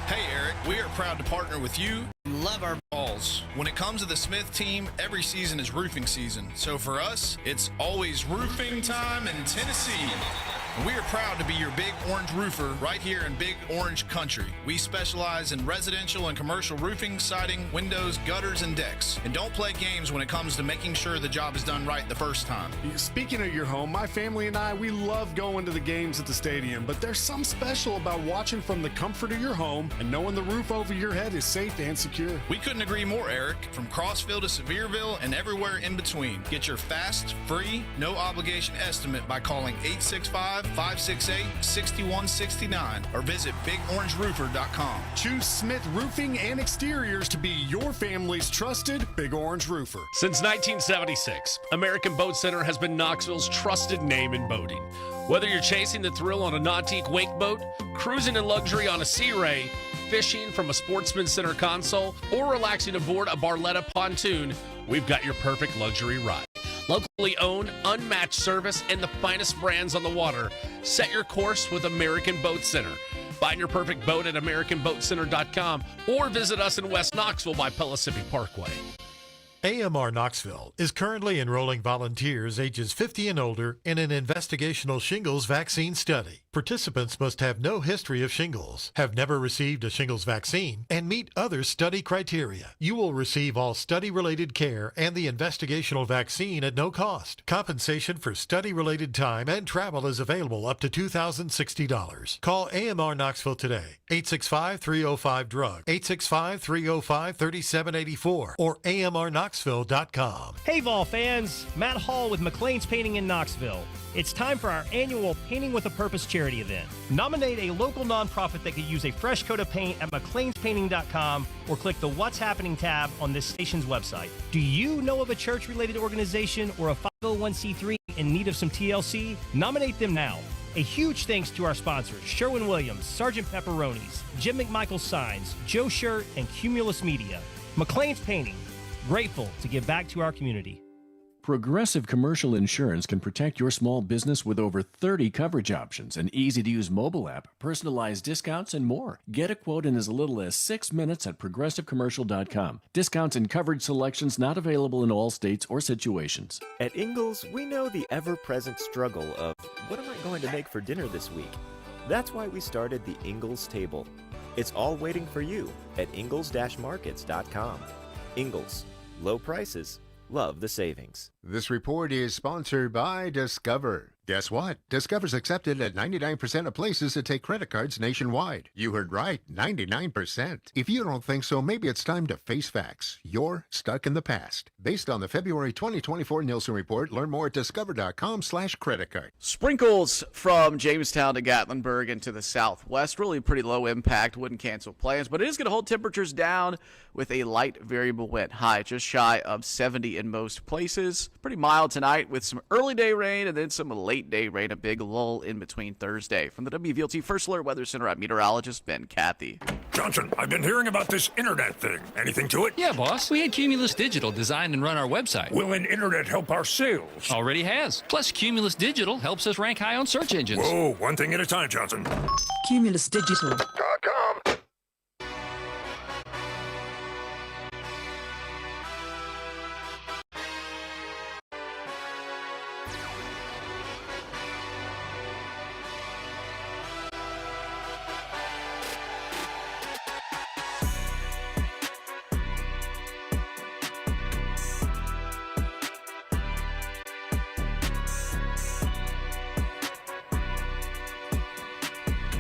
Hey, Eric, we are proud to partner with you. Love our balls. When it comes to the Smith team, every season is roofing season. So for us, it's always roofing time in Tennessee. We are proud to be your Big Orange roofer right here in Big Orange country. We specialize in residential and commercial roofing, siding, windows, gutters, and decks. And don't play games when it comes to making sure the job is done right the first time. Speaking of your home, my family and I, we love going to the games at the stadium, but there's something special about watching from the comfort of your home and knowing the roof over your head is safe and secure. We couldn't agree more, Eric. From Crossville to Sevierville and everywhere in between. Get your fast, free, no obligation estimate by calling 865-568-6169 or visit BigOrangeRoofer.com. Choose Smith Roofing and Exteriors to be your family's trusted Big Orange roofer. Since 1976, American Boat Center has been Knoxville's trusted name in boating. Whether you're chasing the thrill on a Nautique wake boat, cruising in luxury on a Sea Ray, fishing from a Sportsman Center console, or relaxing aboard a Barletta pontoon, we've got your perfect luxury ride. Locally owned, unmatched service, and the finest brands on the water. Set your course with American Boat Center. Find your perfect boat at AmericanBoatCenter.com or visit us in West Knoxville by Pellissippi Parkway. AMR Knoxville is currently enrolling volunteers ages 50 and older in an investigational shingles vaccine study. Participants must have no history of shingles, have never received a shingles vaccine, and meet other study criteria. You will receive all study-related care and the investigational vaccine at no cost. Compensation for study-related time and travel is available up to $2,060. Call AMR Knoxville today, 865-305-DRUG, 865-305-3784, or AMRKnoxville.com. Hey Vol fans, Matt Hall with McLean's Painting in Knoxville. It's time for our annual Painting with a Purpose charity event. Nominate a local nonprofit that could use a fresh coat of paint at McLeansPainting.com or click the What's Happening tab on this station's website. Do you know of a church-related organization or a 501c3 in need of some TLC? Nominate them now. A huge thanks to our sponsors, Sherwin-Williams, Sgt. Pepperonis, Jim McMichael Signs, Joe Shirt, and Cumulus Media. McLean's Painting, grateful to give back to our community. Progressive Commercial Insurance can protect your small business with over 30 coverage options, an easy-to-use mobile app, personalized discounts, and more. Get a quote in as little as 6 minutes at progressivecommercial.com. Discounts and coverage selections not available in all states or situations. At Ingalls, we know the ever-present struggle of, what am I going to make for dinner this week? That's why we started the Ingalls Table. It's all waiting for you at ingalls-markets.com. Ingalls. Low prices. Love the savings. This report is sponsored by Discover. Guess what? Discover's accepted at 99% of places that take credit cards nationwide. You heard right, 99%. If you don't think so, maybe it's time to face facts. You're stuck in the past. Based on the February 2024 Nielsen report, learn more at discover.com/credit card. Sprinkles from Jamestown to Gatlinburg and to the southwest. Really pretty low impact. Wouldn't cancel plans, but it is going to hold temperatures down with a light variable wind. High just shy of 70 in most places. Pretty mild tonight with some early day rain and then some late late-day rain, a big lull in between Thursday. From the WVLT First Alert Weather Center, I'm meteorologist Ben Cathy. Johnson, I've been hearing about this internet thing. Anything to it? Yeah, boss. We had Cumulus Digital design and run our website. Will an internet help our sales? Already has. Plus, Cumulus Digital helps us rank high on search engines. Whoa, one thing at a time, Johnson. CumulusDigital.com.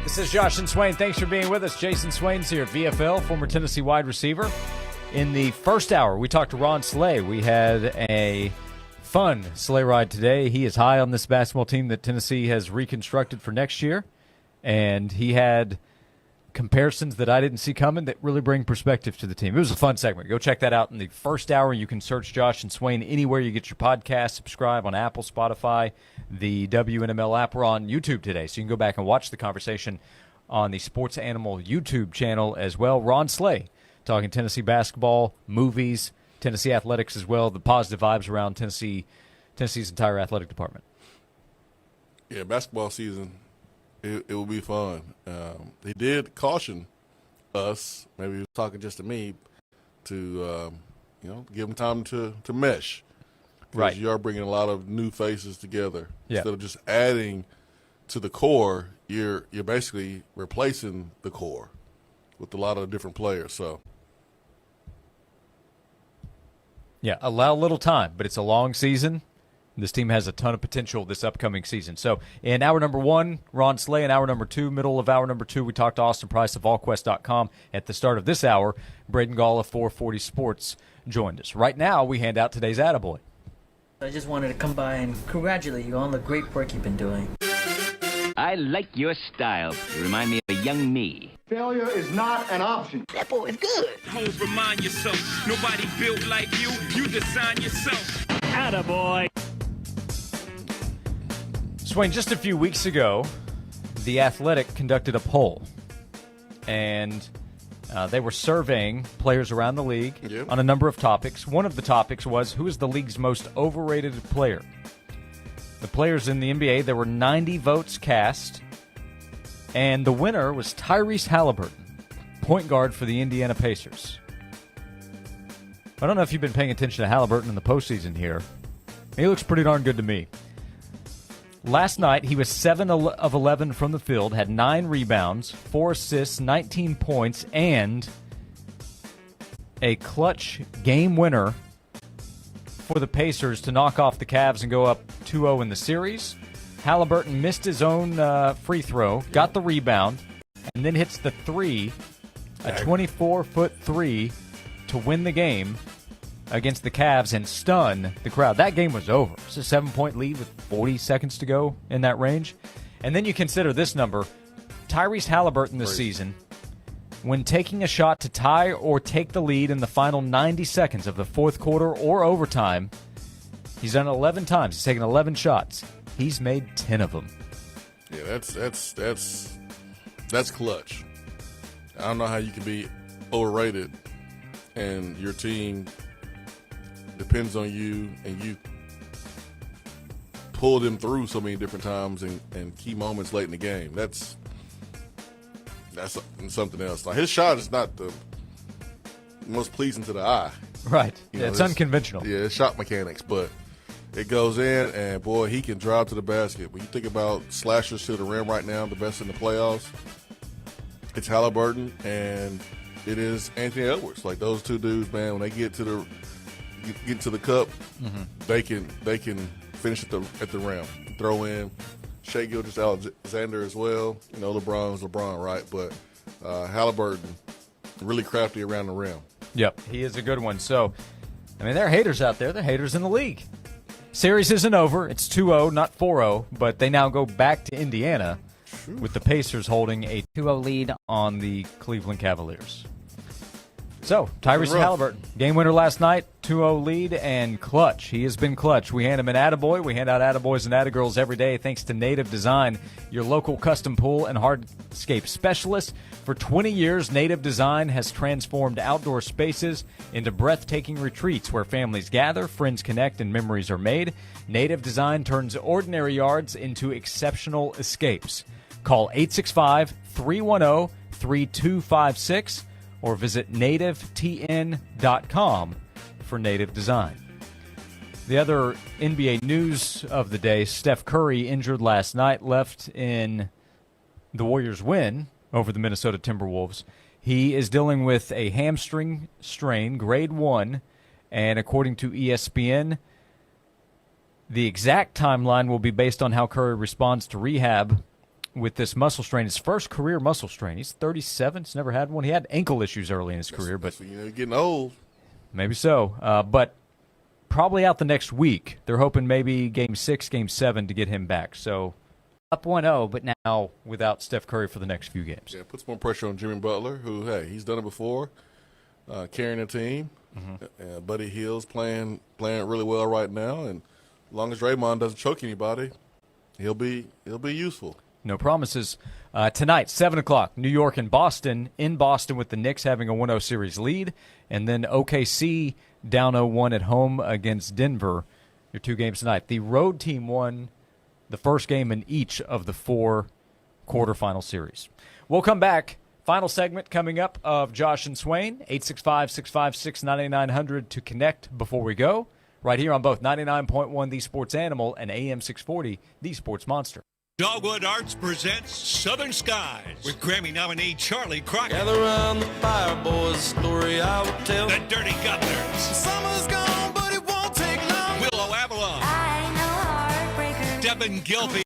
This is Josh and Swain. Thanks for being with us. Jason Swain's here, VFL, former Tennessee wide receiver. In the first hour, we talked to Ron Slay. We had a fun sleigh ride today. He is high on this basketball team that Tennessee has reconstructed for next year, and he had comparisons that I didn't see coming that really bring perspective to the team. It was a fun segment. Go check that out in the first hour. You can search Josh and Swain anywhere you get your podcast. Subscribe on Apple, Spotify, the WNML app. We're on YouTube today, so you can go back and watch the conversation on the Sports Animal YouTube channel as well. Ron Slay talking Tennessee basketball, movies, Tennessee athletics as well, the positive vibes around Tennessee's entire athletic department. Yeah, basketball season, it will be fun. He did caution us, maybe he was talking just to me, to give them time to mesh. Right. You are bringing a lot of new faces together. Yeah. Instead of just adding to the core, you're basically replacing the core with a lot of different players. So, yeah, allow a little time, but it's a long season. This team has a ton of potential this upcoming season. So in hour number 1, Ron Slay. In hour number 2, middle of hour number 2, we talked to Austin Price of AllQuest.com. At the start of this hour, Braden Gall of 440 Sports joined us. Right now, we hand out today's Attaboy. I just wanted to come by and congratulate you on the great work you've been doing. I like your style. You remind me of a young me. Failure is not an option. That boy is good. Homes, remind yourself, nobody built like you. You design yourself. Attaboy. Swain, just a few weeks ago, The Athletic conducted a poll, and they were surveying players around the league on a number of topics. One of the topics was, who is the league's most overrated player? The players in the NBA, there were 90 votes cast, and the winner was Tyrese Halliburton, point guard for the Indiana Pacers. I don't know if you've been paying attention to Halliburton in the postseason here. He looks pretty darn good to me. Last night, he was 7 of 11 from the field, had 9 rebounds, 4 assists, 19 points, and a clutch game winner for the Pacers to knock off the Cavs and go up 2-0 in the series. Halliburton missed his own free throw, got the rebound, and then hits the three, a 24-foot three, to win the game against the Cavs and stun the crowd. That game was over. It's a 7-point lead with 40 seconds to go in that range. And then you consider this number. Tyrese Halliburton this season, when taking a shot to tie or take the lead in the final 90 seconds of the fourth quarter or overtime, he's done it 11 times. He's taken 11 shots. He's made 10 of them. Yeah, that's clutch. I don't know how you can be overrated and your team depends on you, and you pull them through so many different times and key moments late in the game. That's something else. Like, his shot is not the most pleasing to the eye. Right. It's unconventional. Yeah, it's shot mechanics, but it goes in, and boy, he can drive to the basket. When you think about slashers to the rim right now, the best in the playoffs, it's Halliburton and it is Anthony Edwards. Like, those two dudes, man, when they get to the cup, they can finish at the rim, throw in. Shai Gilgeous-Alexander as well. You know, LeBron's LeBron, right? But Halliburton, really crafty around the rim. Yep, he is a good one. So, I mean, there are haters out there. There are haters in the league. Series isn't over. It's 2-0, not 4-0, but they now go back to Indiana with the Pacers holding a 2-0 lead on the Cleveland Cavaliers. So, Tyrese Halliburton, game winner last night, 2-0 lead, and clutch. He has been clutch. We hand him an attaboy. We hand out attaboys and attagirls every day thanks to Native Design, your local custom pool and hardscape specialist. For 20 years, Native Design has transformed outdoor spaces into breathtaking retreats where families gather, friends connect, and memories are made. Native Design turns ordinary yards into exceptional escapes. Call 865-310-3256 or visit nativetn.com for Native Design. The other NBA news of the day, Steph Curry injured last night, left in the Warriors' win over the Minnesota Timberwolves. He is dealing with a hamstring strain, grade 1, and according to ESPN, the exact timeline will be based on how Curry responds to rehab with this muscle strain. His first career muscle strain. He's 37. He's never had one. He had ankle issues early in his career, but you're getting old. Maybe so. But probably out the next week. They're hoping maybe Game 6, Game 7 to get him back. So up 1-0, but now without Steph Curry for the next few games. Yeah, puts more pressure on Jimmy Butler, who, hey, he's done it before, carrying a team. Buddy Hield's playing really well right now, and as long as Draymond doesn't choke anybody, he'll be useful. No promises. Tonight, 7 o'clock, New York and Boston. In Boston with the Knicks having a 1-0 series lead. And then OKC down 0-1 at home against Denver. Your 2 games tonight. The road team won the first game in each of the 4 quarterfinal series. We'll come back. Final segment coming up of Josh and Swain. 865-656-9900 to connect before we go. Right here on both 99.1 The Sports Animal and AM 640 The Sports Monster. Dogwood Arts presents Southern Skies with Grammy nominee Charlie Crockett. Gather around the fire, boys, story I will tell. The Dirty Governors. Summer's gone, but it won't take long. Willow Avalon. I know heartbreaker. Devin Gilpin.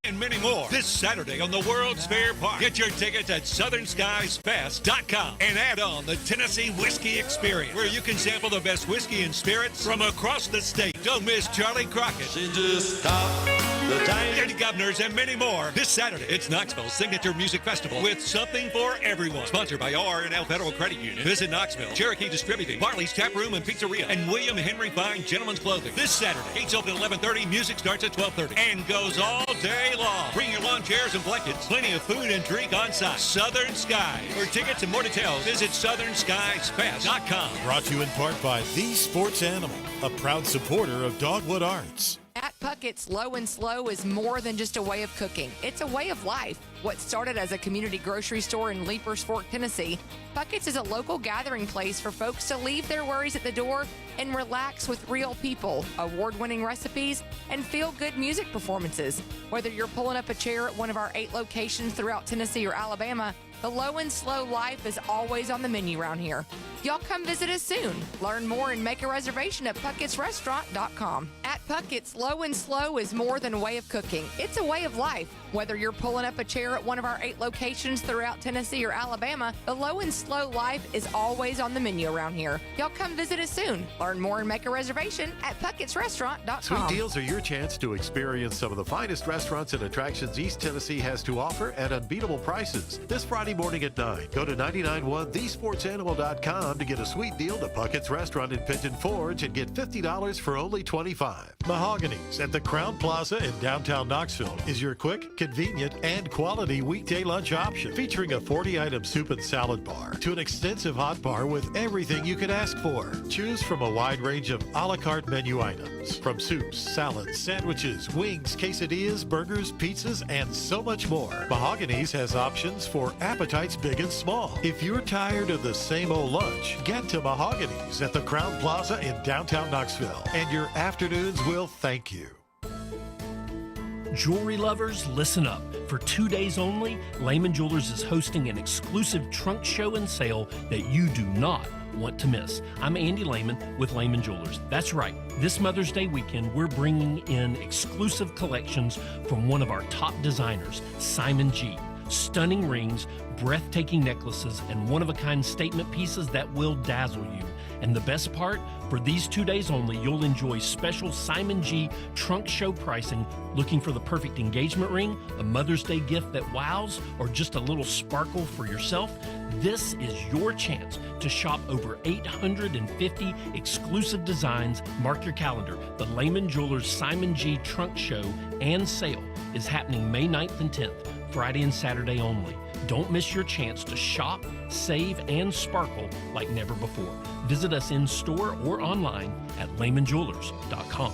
And many more this Saturday on the World's Fair Park. Get your tickets at southernskiesfest.com and add on the Tennessee Whiskey Experience, where you can sample the best whiskey and spirits from across the state. Don't miss Charlie Crockett. She just stopped the time. Dirty Governors and many more this Saturday. It's Knoxville's signature music festival with something for everyone. Sponsored by R&L Federal Credit Union. Visit Knoxville, Cherokee Distributing, Barley's Tap Room and Pizzeria, and William Henry Fine Gentlemen's Clothing. This Saturday, gates open at 11:30, music starts at 12:30, and goes all day long. Bring your lawn chairs and blankets. Plenty of food and drink on site. Southern Skies. For tickets and more details, visit southernskiesfest.com. Brought to you in part by The Sports Animal, a proud supporter of Dogwood Arts. At Puckett's, Low and Slow is more than just a way of cooking. It's a way of life. What started as a community grocery store in Leapers Fork, Tennessee, Puckett's is a local gathering place for folks to leave their worries at the door and relax with real people, award-winning recipes, and feel-good music performances. Whether you're pulling up a chair at one of our 8 locations throughout Tennessee or Alabama, the Low and Slow life is always on the menu around here. Y'all come visit us soon. Learn more and make a reservation at puckettsrestaurant.com. At Puckett's, Low and Slow is more than a way of cooking. It's a way of life. Whether you're pulling up a chair at one of our 8 locations throughout Tennessee or Alabama, the Low and Slow life is always on the menu around here. Y'all come visit us soon. Learn more and make a reservation at puckettsrestaurant.com. Sweet deals are your chance to experience some of the finest restaurants and attractions East Tennessee has to offer at unbeatable prices. This Friday morning at 9, go to 991thesportsanimal.com to get a sweet deal to Puckett's Restaurant in Pigeon Forge and get $50 for only $25. Mahogany's at the Crown Plaza in downtown Knoxville is your quick, convenient, and quality weekday lunch option, featuring a 40-item soup and salad bar to an extensive hot bar with everything you could ask for. Choose from a wide range of a la carte menu items, from soups, salads, sandwiches, wings, quesadillas, burgers, pizzas, and so much more. Mahogany's has options for appetites big and small. If you're tired of the same old lunch, get to Mahogany's at the Crown Plaza in downtown Knoxville, and your afternoons will thank you. Jewelry lovers, listen up. For 2 days only, Lehman Jewelers is hosting an exclusive trunk show and sale that you do not want to miss. I'm Andy Lehman with Lehman Jewelers. That's right. This Mother's Day weekend, we're bringing in exclusive collections from one of our top designers, Simon G. Stunning rings, breathtaking necklaces, and one-of-a-kind statement pieces that will dazzle you. And the best part, for these 2 days only, you'll enjoy special Simon G trunk show pricing. Looking for the perfect engagement ring, a Mother's Day gift that wows, or just a little sparkle for yourself? This is your chance to shop over 850 exclusive designs. Mark your calendar. The Lehman Jewelers Simon G Trunk Show and Sale is happening May 9th and 10th, Friday and Saturday only. Don't miss your chance to shop, save, and sparkle like never before. Visit us in store or online at lehmanjewelers.com.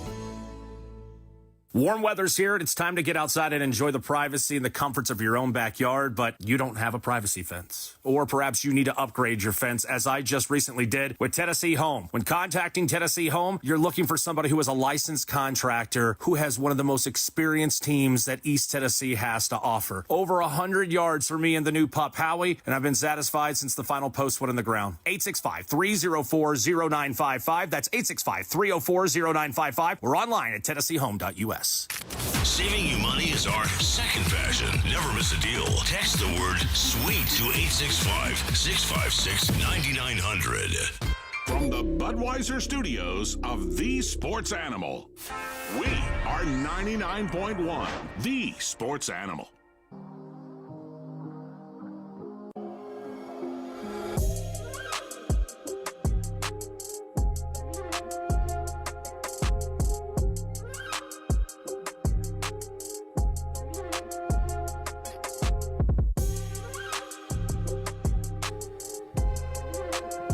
Warm weather's here, and it's time to get outside and enjoy the privacy and the comforts of your own backyard, but you don't have a privacy fence. Or perhaps you need to upgrade your fence, as I just recently did with Tennessee Home. When contacting Tennessee Home, you're looking for somebody who is a licensed contractor who has one of the most experienced teams that East Tennessee has to offer. Over 100 yards for me and the new pup, Howie, and I've been satisfied since the final post went in the ground. 865-304-0955. That's 865-304-0955. We're online at TennesseeHome.us. Saving you money is our second passion. Never miss a deal. Text the word SWEET to 865-656-9900. From the Budweiser studios of The Sports Animal, we are 99.1 The Sports Animal.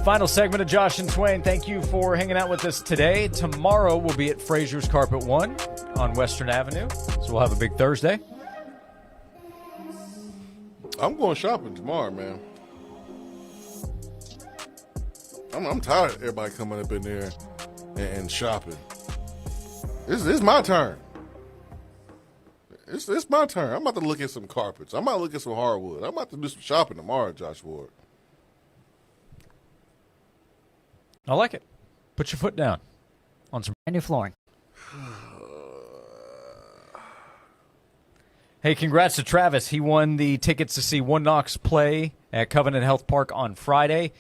Final segment of Josh and Swain. Thank you for hanging out with us today. Tomorrow we'll be at Fraser's Carpet 1 on Western Avenue. So we'll have a big Thursday. I'm going shopping tomorrow, man. I'm tired of everybody coming up in there and shopping. This is my turn. It's my turn. I'm about to look at some carpets. I'm about to look at some hardwood. I'm about to do some shopping tomorrow, Josh Ward. I like it. Put your foot down on some brand new flooring. Hey, congrats to Travis. He won the tickets to see One Knox play at Covenant Health Park on Friday.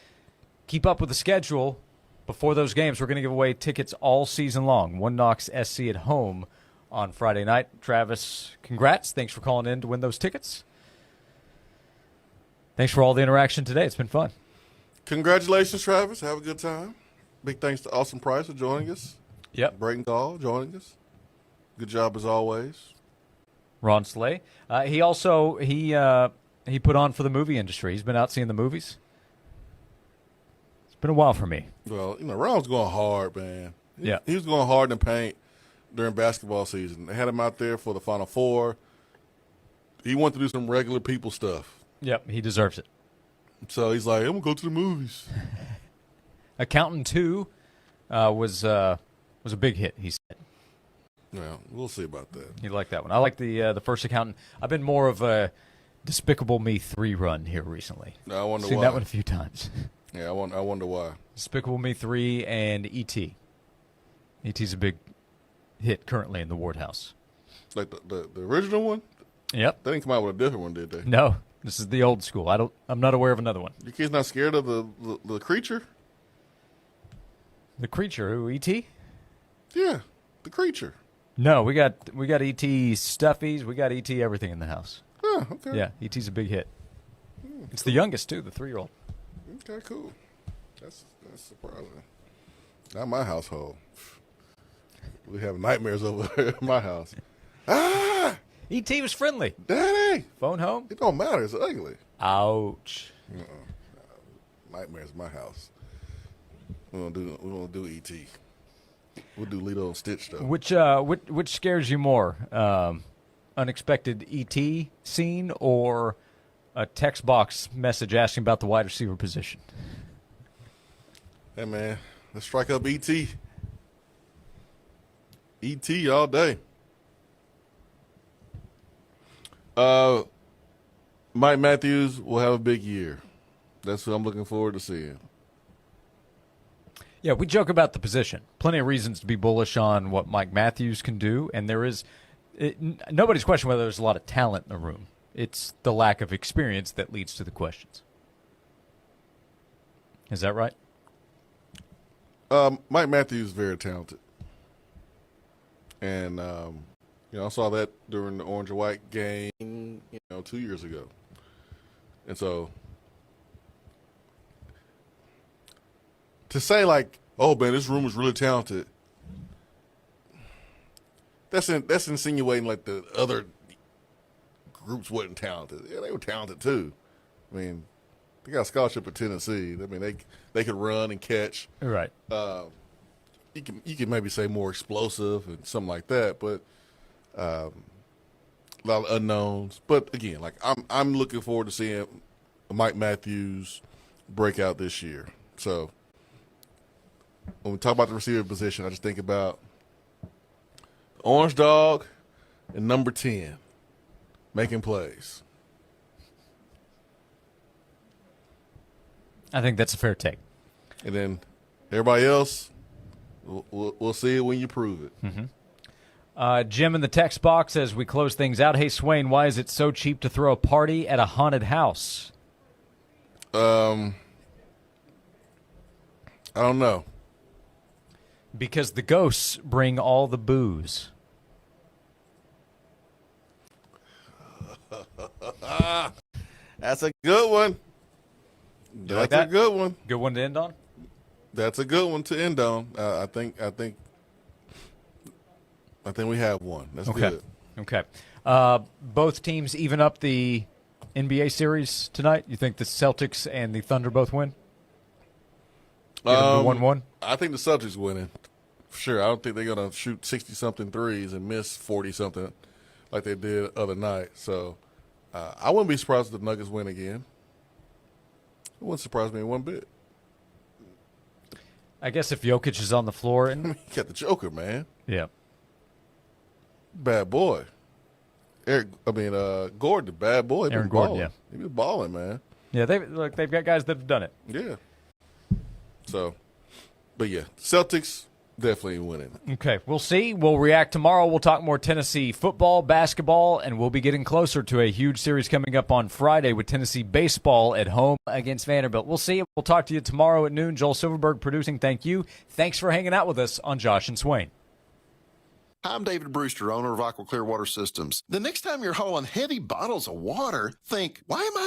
Keep up with the schedule. Before those games, we're going to give away tickets all season long. One Knox SC at home on Friday night. Travis, congrats. Thanks for calling in to win those tickets. Thanks for all the interaction today. It's been fun. Congratulations, Travis. Have a good time. Big thanks to Austin Price for joining us. Yep. Brayton Gall joining us. Good job as always. Ron Slay. He also he put on for the movie industry. He's been out seeing the movies. It's been a while for me. Well, Ron's going hard, man. Yeah. He was going hard in the paint during basketball season. They had him out there for the Final Four. He wanted to do some regular people stuff. Yep, he deserves it. So he's like, I'm going to go to the movies. Accountant 2 was a big hit, he said. Well, we'll see about that. You like that one. I like the first Accountant. I've been more of a Despicable Me 3 run here recently. I wonder Seen why. that one a few times. Yeah, I wonder why. Despicable Me 3 and E.T. E.T.'s a big hit currently in the Ward house. Like the original one? Yep. They didn't come out with a different one, did they? No. This is the old school. I'm not aware of another one. Your kid's not scared of the creature? The creature? Who, E.T.? Yeah, the creature. No, we got E.T. stuffies. We got E.T. everything in the house. Oh, okay. Yeah, E.T.'s a big hit. It's the youngest, too, the 3-year-old. Okay, cool. That's surprising. Not my household. We have nightmares over there in my house. Ah! E.T. was friendly. Daddy! Phone home? It don't matter. It's ugly. Ouch. Nightmares in my house. We don't do E.T. We'll do Lilo and Stitch, though. Which scares you more? Unexpected E.T. scene or a text box message asking about the wide receiver position? Hey, man, let's strike up E.T. E.T. all day. Mike Matthews will have a big year. That's what I'm looking forward to seeing. Yeah, we joke about the position. Plenty of reasons to be bullish on what Mike Matthews can do, and nobody's questioning whether there's a lot of talent in the room. It's the lack of experience that leads to the questions. Is that right? Mike Matthews is very talented. And, I saw that during the orange and white game, 2 years ago. And so to say like, oh, man, this room is really talented, that's insinuating like the other groups wasn't talented. Yeah, they were talented too. I mean, they got a scholarship at Tennessee. I mean, they could run and catch. Right. You can maybe say more explosive and something like that, but a lot of unknowns. But again, like I'm looking forward to seeing Mike Matthews break out this year. So when we talk about the receiver position, I just think about Orange Dog and number 10 making plays. I think that's a fair take. And then everybody else, we'll see it when you prove it. Mm-hmm. Jim in the text box as we close things out. Hey, Swain, why is it so cheap to throw a party at a haunted house? I don't know. Because the ghosts bring all the booze. That's a good one. That's a good one. Good one to end on? That's a good one to end on. I think we have one. That's good. Okay. Both teams even up the NBA series tonight. You think the Celtics and the Thunder both win? 1-1? I think the Celtics winning. For sure. I don't think they're going to shoot 60-something threes and miss 40-something like they did the other night. So I wouldn't be surprised if the Nuggets win again. It wouldn't surprise me one bit. I guess if Jokic is on the floor. And you got the Joker, man. Yeah. Bad boy. Gordon, the bad boy. Aaron Gordon, yeah. He was balling, man. Yeah, they've got guys that have done it. Yeah. So, but yeah, Celtics definitely winning. Okay, we'll see. We'll react tomorrow. We'll talk more Tennessee football, basketball, and we'll be getting closer to a huge series coming up on Friday with Tennessee baseball at home against Vanderbilt. We'll see. We'll talk to you tomorrow at noon. Joel Silverberg producing. Thank you. Thanks for hanging out with us on Josh and Swain. I'm David Brewster, owner of Aqua Clear Water Systems. The next time you're hauling heavy bottles of water, think, why am I